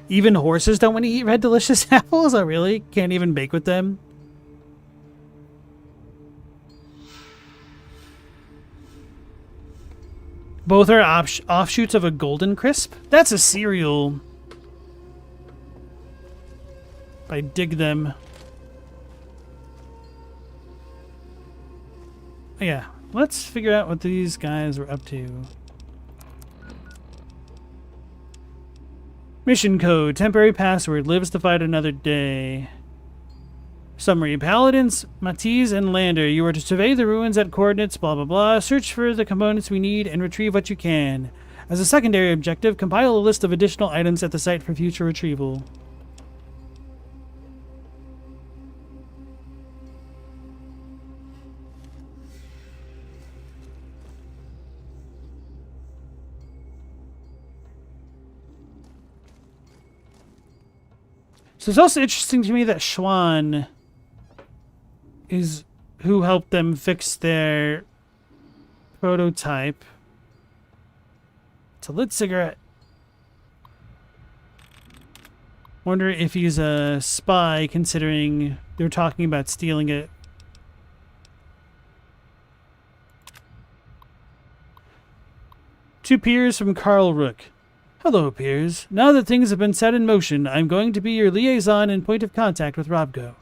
Even horses don't want to eat red delicious apples? Oh, really? Can't even bake with them? Both are offshoots of a Golden Crisp? That's a cereal. If I dig them. Yeah, let's figure out what these guys were up to. Mission code, temporary password, lives to fight another day. Summary, Paladins, Matiz, and Lander, you are to survey the ruins at coordinates blah blah blah, search for the components we need, and retrieve what you can. As a secondary objective, compile a list of additional items at the site for future retrieval. So it's also interesting to me that Schwan is who helped them fix their prototype. It's a lit cigarette. Wonder if he's a spy, considering they're talking about stealing it. Two peers from Carl Rook. Hello, peers. Now that things have been set in motion, I'm going to be your liaison and point of contact with Robco.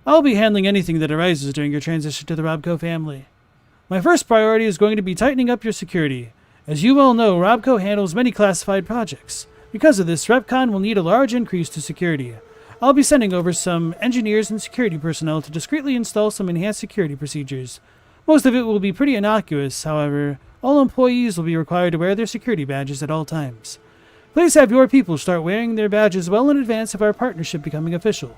I'll be handling anything that arises during your transition to the Robco family. My first priority is going to be tightening up your security. As you well know, Robco handles many classified projects. Because of this, RepCon will need a large increase to security. I'll be sending over some engineers and security personnel to discreetly install some enhanced security procedures. Most of it will be pretty innocuous, however. All employees will be required to wear their security badges at all times. Please have your people start wearing their badges well in advance of our partnership becoming official.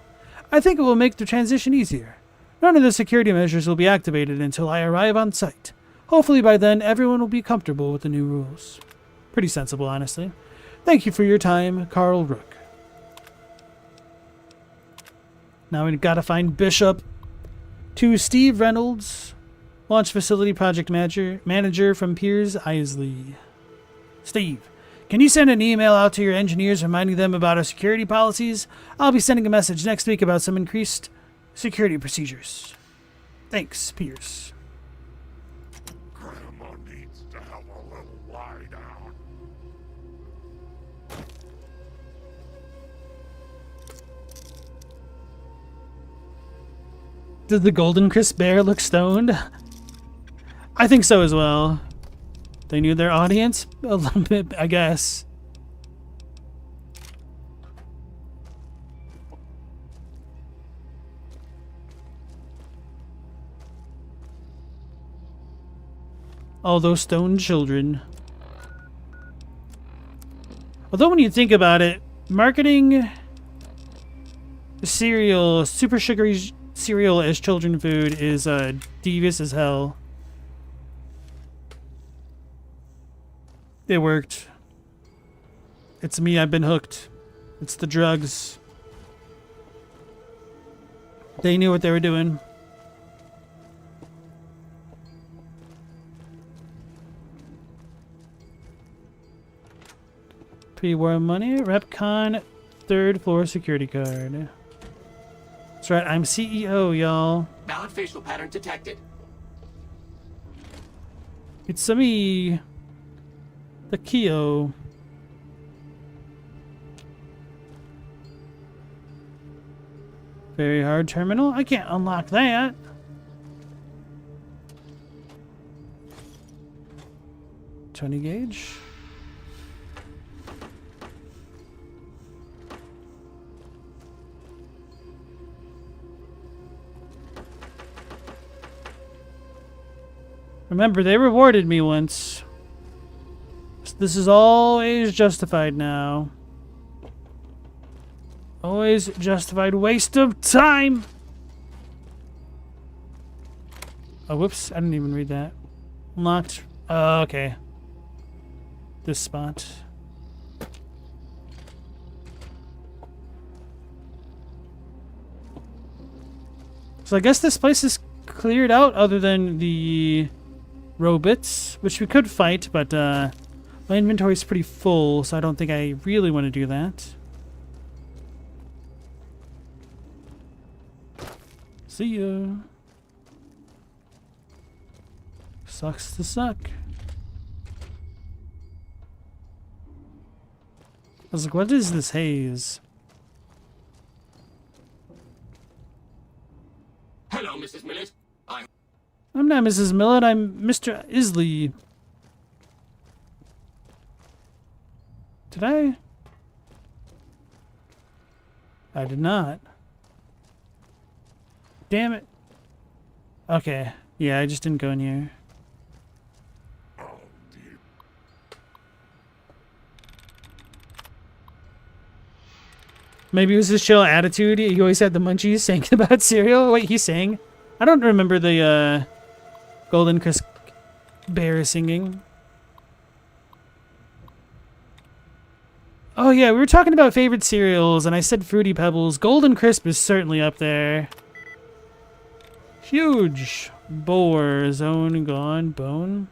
I think it will make the transition easier. None of the security measures will be activated until I arrive on site. Hopefully by then, everyone will be comfortable with the new rules. Pretty sensible, honestly. Thank you for your time, Carl Rook. Now we've got to find Bishop. To Steve Reynolds, Launch Facility Project Manager from Piers Isley. Steve, can you send an email out to your engineers reminding them about our security policies? I'll be sending a message next week about some increased security procedures. Thanks, Piers. Grandma needs to have a little lie down. Does the Golden Crisp Bear look stoned? I think so as well. They knew their audience a little bit, I guess. All those stoned children. Although when you think about it, marketing cereal, super sugary cereal as children food is devious as hell. It worked. It's me, I've been hooked. It's the drugs. They knew what they were doing. Pre-war money, RepCon, 3rd floor security card. That's right, I'm CEO, y'all. Valid facial pattern detected. It's me, the Keo. Very hard terminal. I can't unlock that. $20 gauge. Remember, they rewarded me once. This is always justified now. Always justified waste of time. Oh, whoops. I didn't even read that. Unlocked. Oh, okay. This spot. So I guess this place is cleared out other than the robots, which we could fight, but my inventory is pretty full, so I don't think I really want to do that. See ya. Sucks to suck. I was like, what is this haze? Hello, Mrs. Millett. I'm not Mrs. Millett, I'm Mr. Isley. Did I? I did not. Damn it. Okay. Yeah, I just didn't go in here. Maybe it was his chill attitude. He always had the munchies saying about cereal. Wait, he sang? I don't remember the Golden Crisp Bear singing. Oh yeah, we were talking about favorite cereals, and I said Fruity Pebbles. Golden Crisp is certainly up there. Huge. Boar, zone, gone, bone.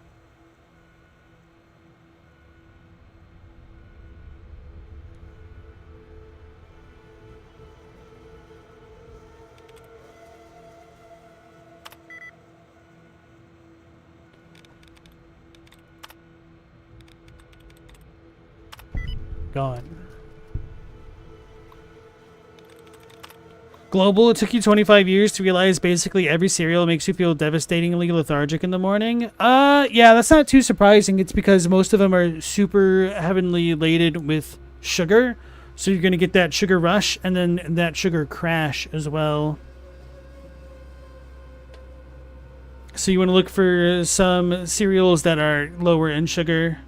Gone. Global, it took you 25 years to realize basically every cereal makes you feel devastatingly lethargic in the morning. Yeah, that's not too surprising. It's because most of them are super heavily laden with sugar. So you're going to get that sugar rush and then that sugar crash as well. So you want to look for some cereals that are lower in sugar.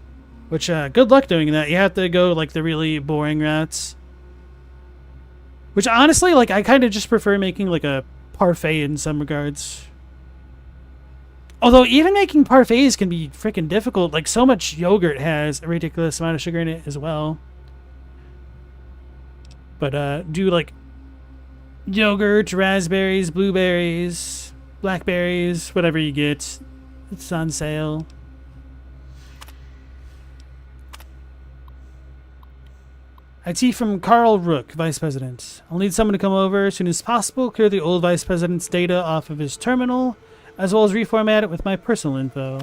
Which, good luck doing that. You have to go, like, the really boring routes. Which, honestly, like, I kind of just prefer making, like, a parfait in some regards. Although, even making parfaits can be freaking difficult. Like, so much yogurt has a ridiculous amount of sugar in it as well. But, do, like, yogurt, raspberries, blueberries, blackberries, whatever you get. It's on sale. IT from Carl Rook, Vice President. I'll need someone to come over as soon as possible, clear the old Vice President's data off of his terminal, as well as reformat it with my personal info.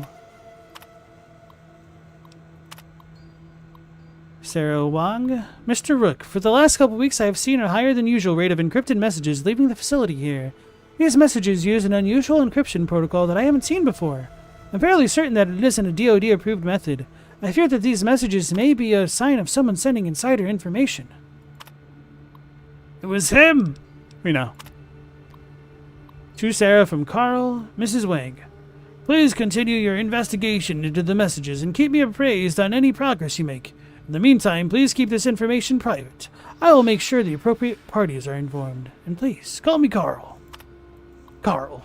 Sarah Wang. Mr. Rook, for the last couple weeks I have seen a higher than usual rate of encrypted messages leaving the facility here. These messages use an unusual encryption protocol that I haven't seen before. I'm fairly certain that it isn't a DoD-approved method. I fear that these messages may be a sign of someone sending insider information. It was him! We know. To Sarah from Carl, Mrs. Wang. Please continue your investigation into the messages and keep me appraised on any progress you make. In the meantime, please keep this information private. I will make sure the appropriate parties are informed. And please, call me Carl. Carl.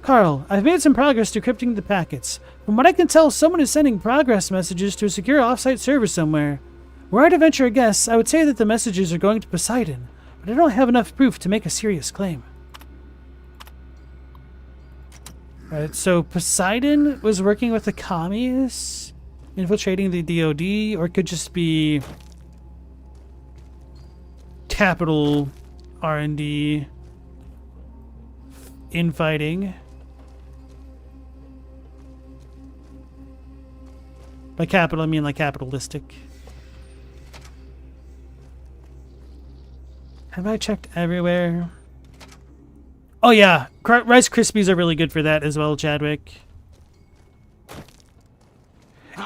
Carl, I've made some progress decrypting the packets. From what I can tell, someone is sending progress messages to a secure offsite server somewhere. Were I to venture a guess, I would say that the messages are going to Poseidon, but I don't have enough proof to make a serious claim. Alright, so Poseidon was working with the commies, infiltrating the DoD, or it could just be capital R&D infighting. By capital, I mean like capitalistic. Have I checked everywhere? Oh yeah, Rice Krispies are really good for that as well, Chadwick.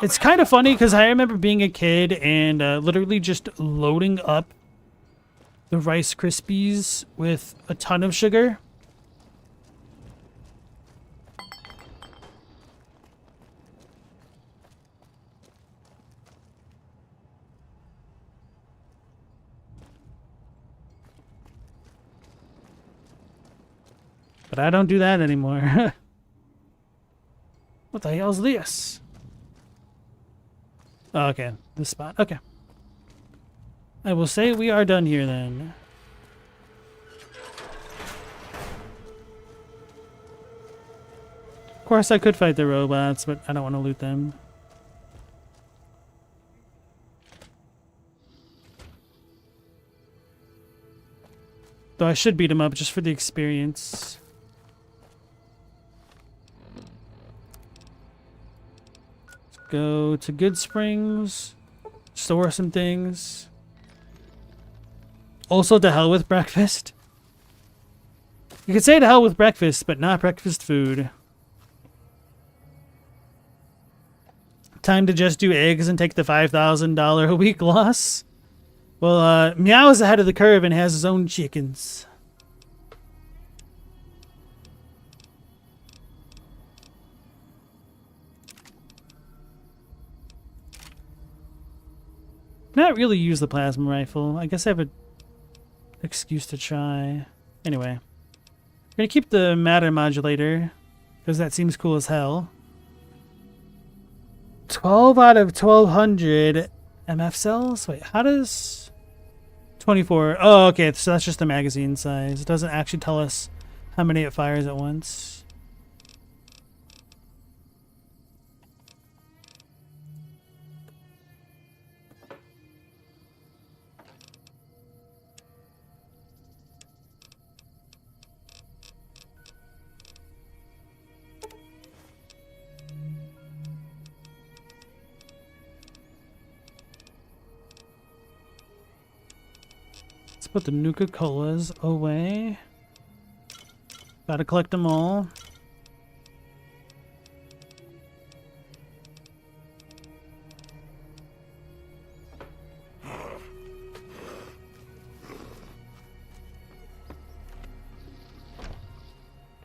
It's kind of funny because I remember being a kid and literally just loading up the Rice Krispies with a ton of sugar. But I don't do that anymore. What the hell's this? Oh, okay, this spot. Okay. I will say we are done here then. Of course, I could fight the robots, but I don't want to loot them. Though I should beat them up just for the experience. Let's go to Good Springs. Store some things. Also, to hell with breakfast. You could say to hell with breakfast, but not breakfast food. Time to just do eggs and take the $5,000 a week loss. Well, Meow is ahead of the curve and has his own chickens. Not really use the plasma rifle. I guess I have an excuse to try. Anyway, we're gonna keep the matter modulator because that seems cool as hell. 12 out of 1200 MF cells? Wait, how does 24? Oh, okay, so that's just the magazine size. It doesn't actually tell us how many it fires at once. Let's put the Nuka-Colas away. Gotta collect them all.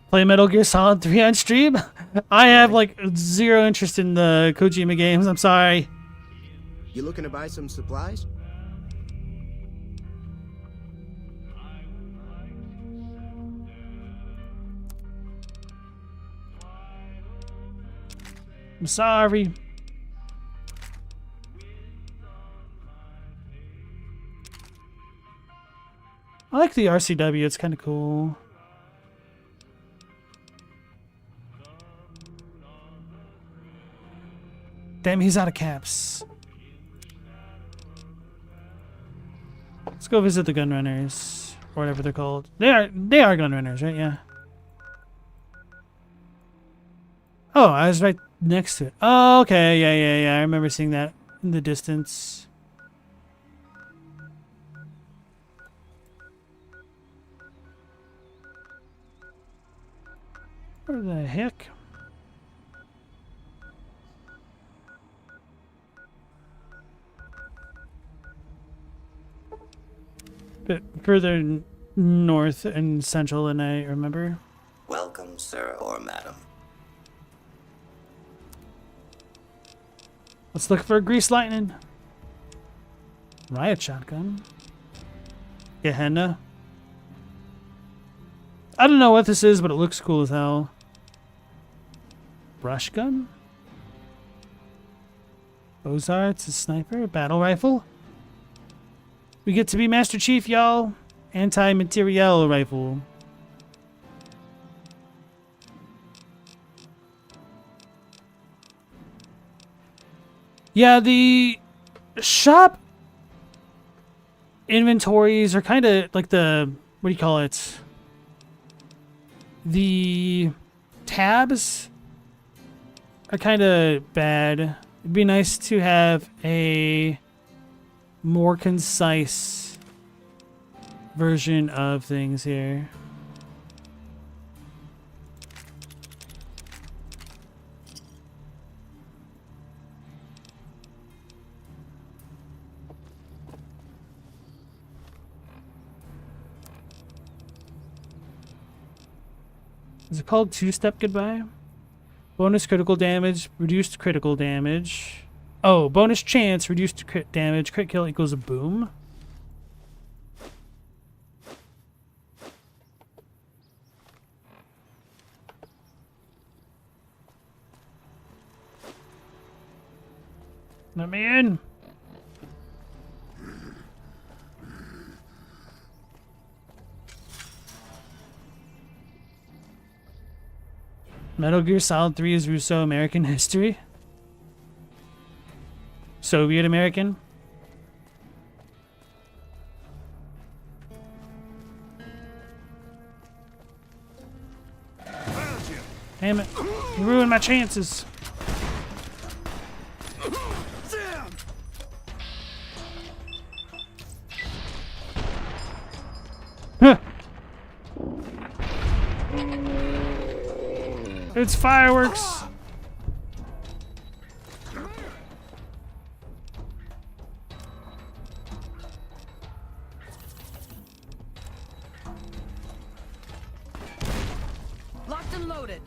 Play Metal Gear Solid 3 on stream? I have like zero interest in the Kojima games. I'm sorry. You looking to buy some supplies? I'm sorry. I like the RCW. It's kind of cool. Damn, he's out of caps. Let's go visit the Gunrunners, or whatever they're called. They are Gunrunners, right? Yeah. Oh, I was right next to it. Oh, okay. Yeah. I remember seeing that in the distance. Where the heck? Bit further north and central than I remember. Welcome, sir or madam. Let's look for a grease lightning. Riot shotgun. Gehenna. I don't know what this is, but it looks cool as hell. Brush gun. Bozart's a sniper. Battle rifle. We get to be Master Chief, y'all. Anti-materiel rifle. Yeah, the shop inventories are kind of like the, what do you call it? The tabs are kind of bad. It'd be nice to have a more concise version of things here. Is it called two-step goodbye? Bonus critical damage, reduced critical damage. Oh, bonus chance, reduced crit damage, crit kill equals a boom. Let me in. Metal Gear Solid 3 is Russo-American history. Soviet American. Damn it. You ruined my chances. Huh. It's fireworks. Locked and loaded.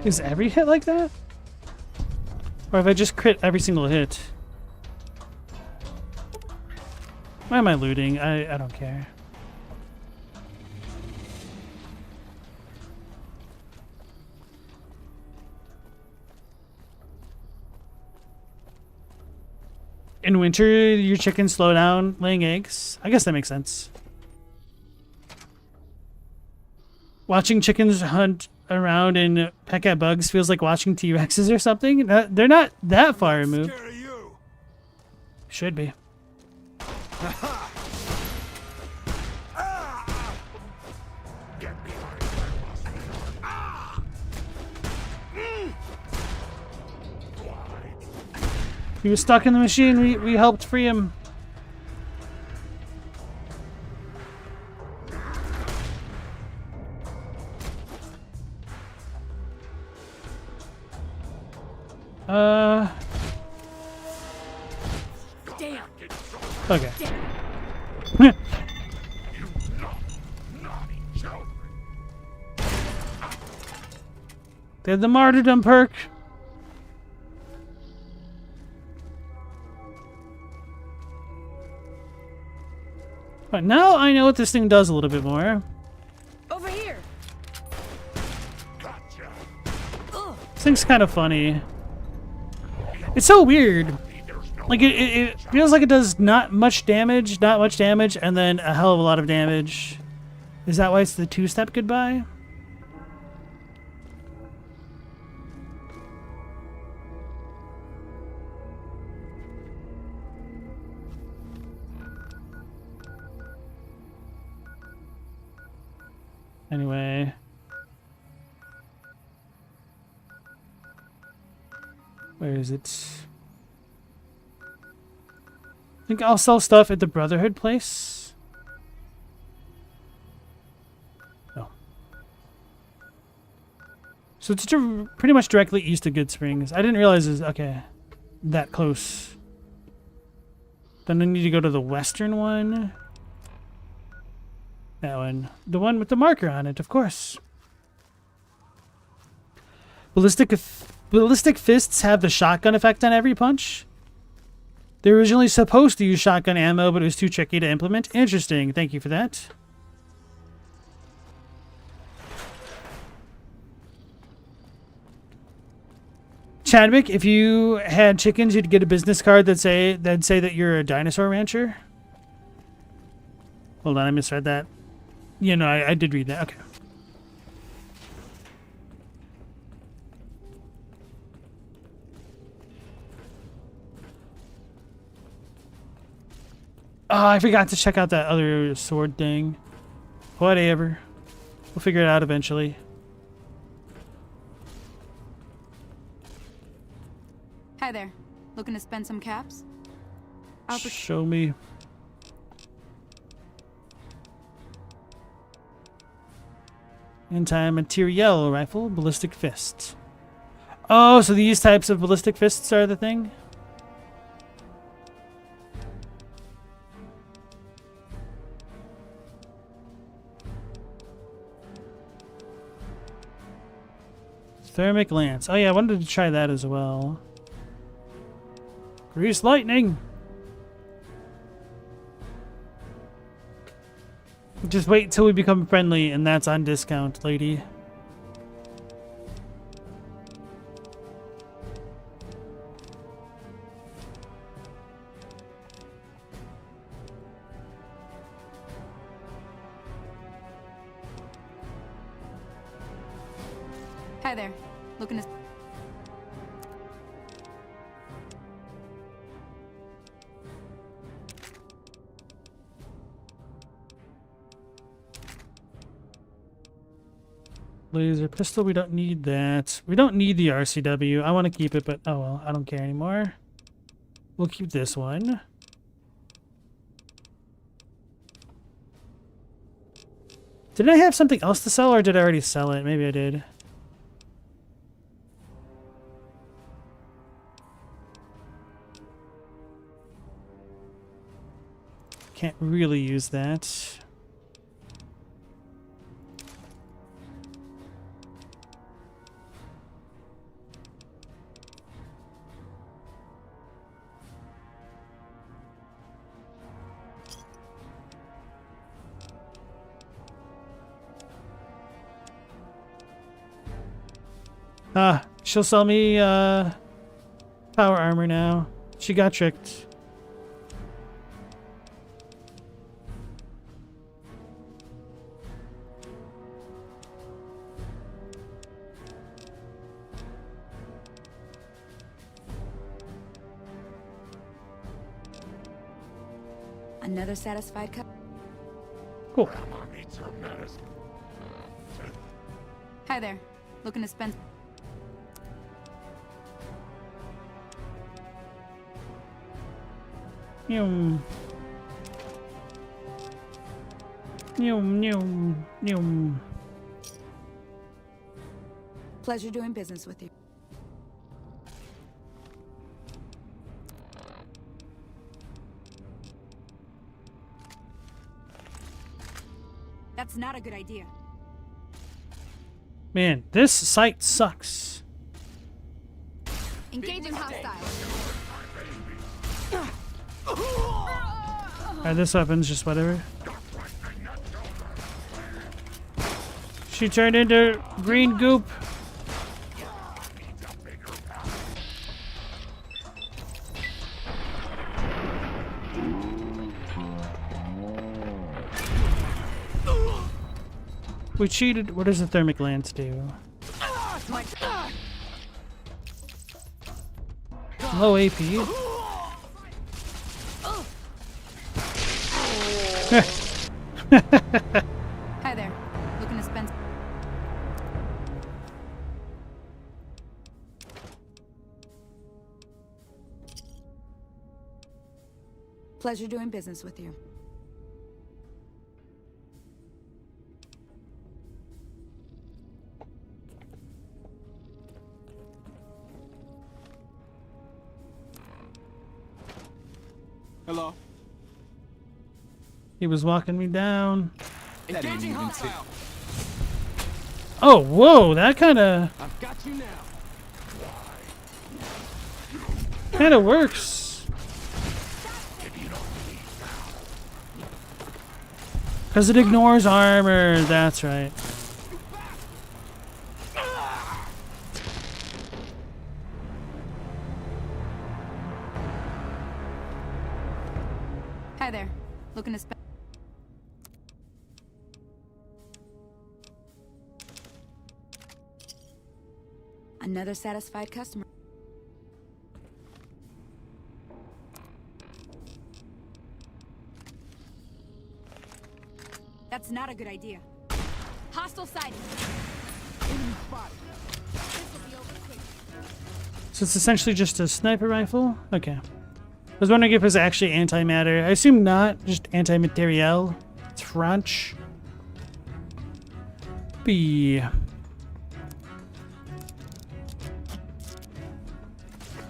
Is every hit like that? Or if I just crit every single hit? Why am I looting? I don't care. In winter, your chickens slow down laying eggs. I guess that makes sense. Watching chickens hunt around and peck at bugs feels like watching T-Rexes or something. They're not that far removed. Should be. He was stuck in the machine. We helped free him. Damn. Okay. They had the martyrdom perk. But now I know what this thing does a little bit more. Over here. This thing's kind of funny. It's so weird. Like it feels like it does not much damage, and then a hell of a lot of damage. Is that why it's the two-step goodbye? Anyway. Where is it? I think I'll sell stuff at the Brotherhood place. Oh. So it's pretty much directly east of Good Springs. I didn't realize it was, okay, that close. Then I need to go to the western one. That one. The one with the marker on it, of course. Ballistic fists have the shotgun effect on every punch. They were originally supposed to use shotgun ammo, but it was too tricky to implement. Interesting. Thank you for that. Chadwick, if you had chickens, you'd get a business card that'd say that you're a dinosaur rancher. Hold on, I misread that. You know, I did read that. Okay. Oh, I forgot to check out that other sword thing. Whatever. We'll figure it out eventually. Hi there. Looking to spend some caps? Show me. Anti-materiel rifle, ballistic fist. Oh, so these types of ballistic fists are the thing? Thermic lance. Oh yeah, I wanted to try that as well. Grease lightning. Just wait till we become friendly, and that's on discount, lady. Hi there. Looking to... Laser pistol, we don't need that. We don't need the RCW. I want to keep it, but oh well, I don't care anymore. We'll keep this one. Did I have something else to sell, or did I already sell it? Maybe I did. Can't really use that. Ah, she'll sell me power armor now. She got tricked. Another satisfied cup? Cool. Hi there. Looking to spend... Yum. Yum, yum, yum. Pleasure doing business with you. That's not a good idea. Man, this site sucks. Engaging hostile. Alright, this weapon's just whatever. She turned into green goop. We cheated. What does the thermic lance do? Low AP. Hi there. Looking to spend. Pleasure doing business with you. Hello. He was walking me down. Engaging hostile. Oh, whoa, that kind of Got you now. works. Because it ignores armor. That's right. Hi there. Looking to spend. Another satisfied customer. That's not a good idea. Hostile sighting. So it's essentially just a sniper rifle? Okay. I was wondering if it was actually antimatter. I assume not, just anti-materiel. It's French. B.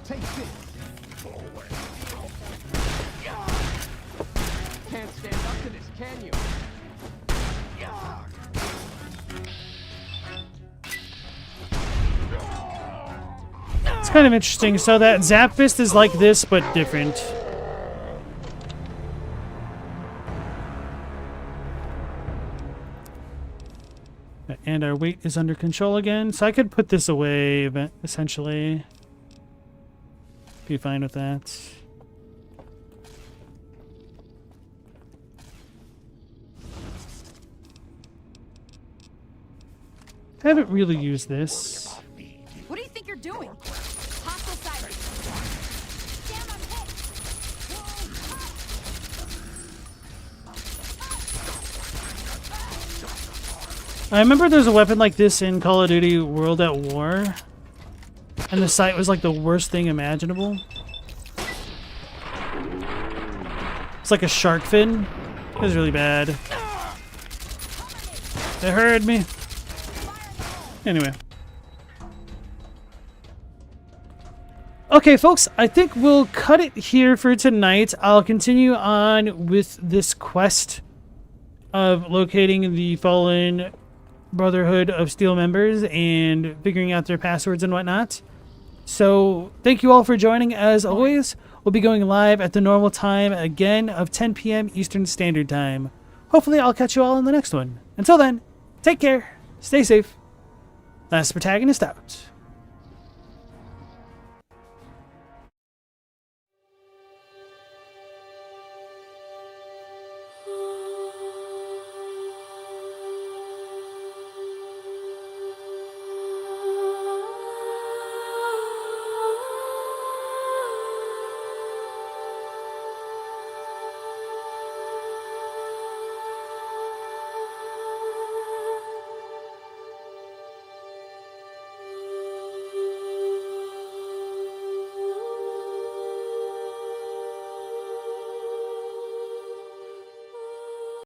Take this. Can't stand up to this, can you? It's kind of interesting. So that Zap Fist is like this, but different. And our weight is under control again. So I could put this away, but essentially. Be fine with that. I haven't really used this. What do you think you're doing? Hostile sighting. Damn, I'm hit. I remember there's a weapon like this in Call of Duty World at War. And the sight was like the worst thing imaginable. It's like a shark fin. It was really bad. It hurt me. Anyway. Okay, folks, I think we'll cut it here for tonight. I'll continue on with this quest of locating the fallen Brotherhood of Steel members and figuring out their passwords and whatnot. So, thank you all for joining. As always, we'll be going live at the normal time again of 10 p.m. Eastern Standard Time. Hopefully, I'll catch you all in the next one. Until then, take care, stay safe. Last Protagonist out.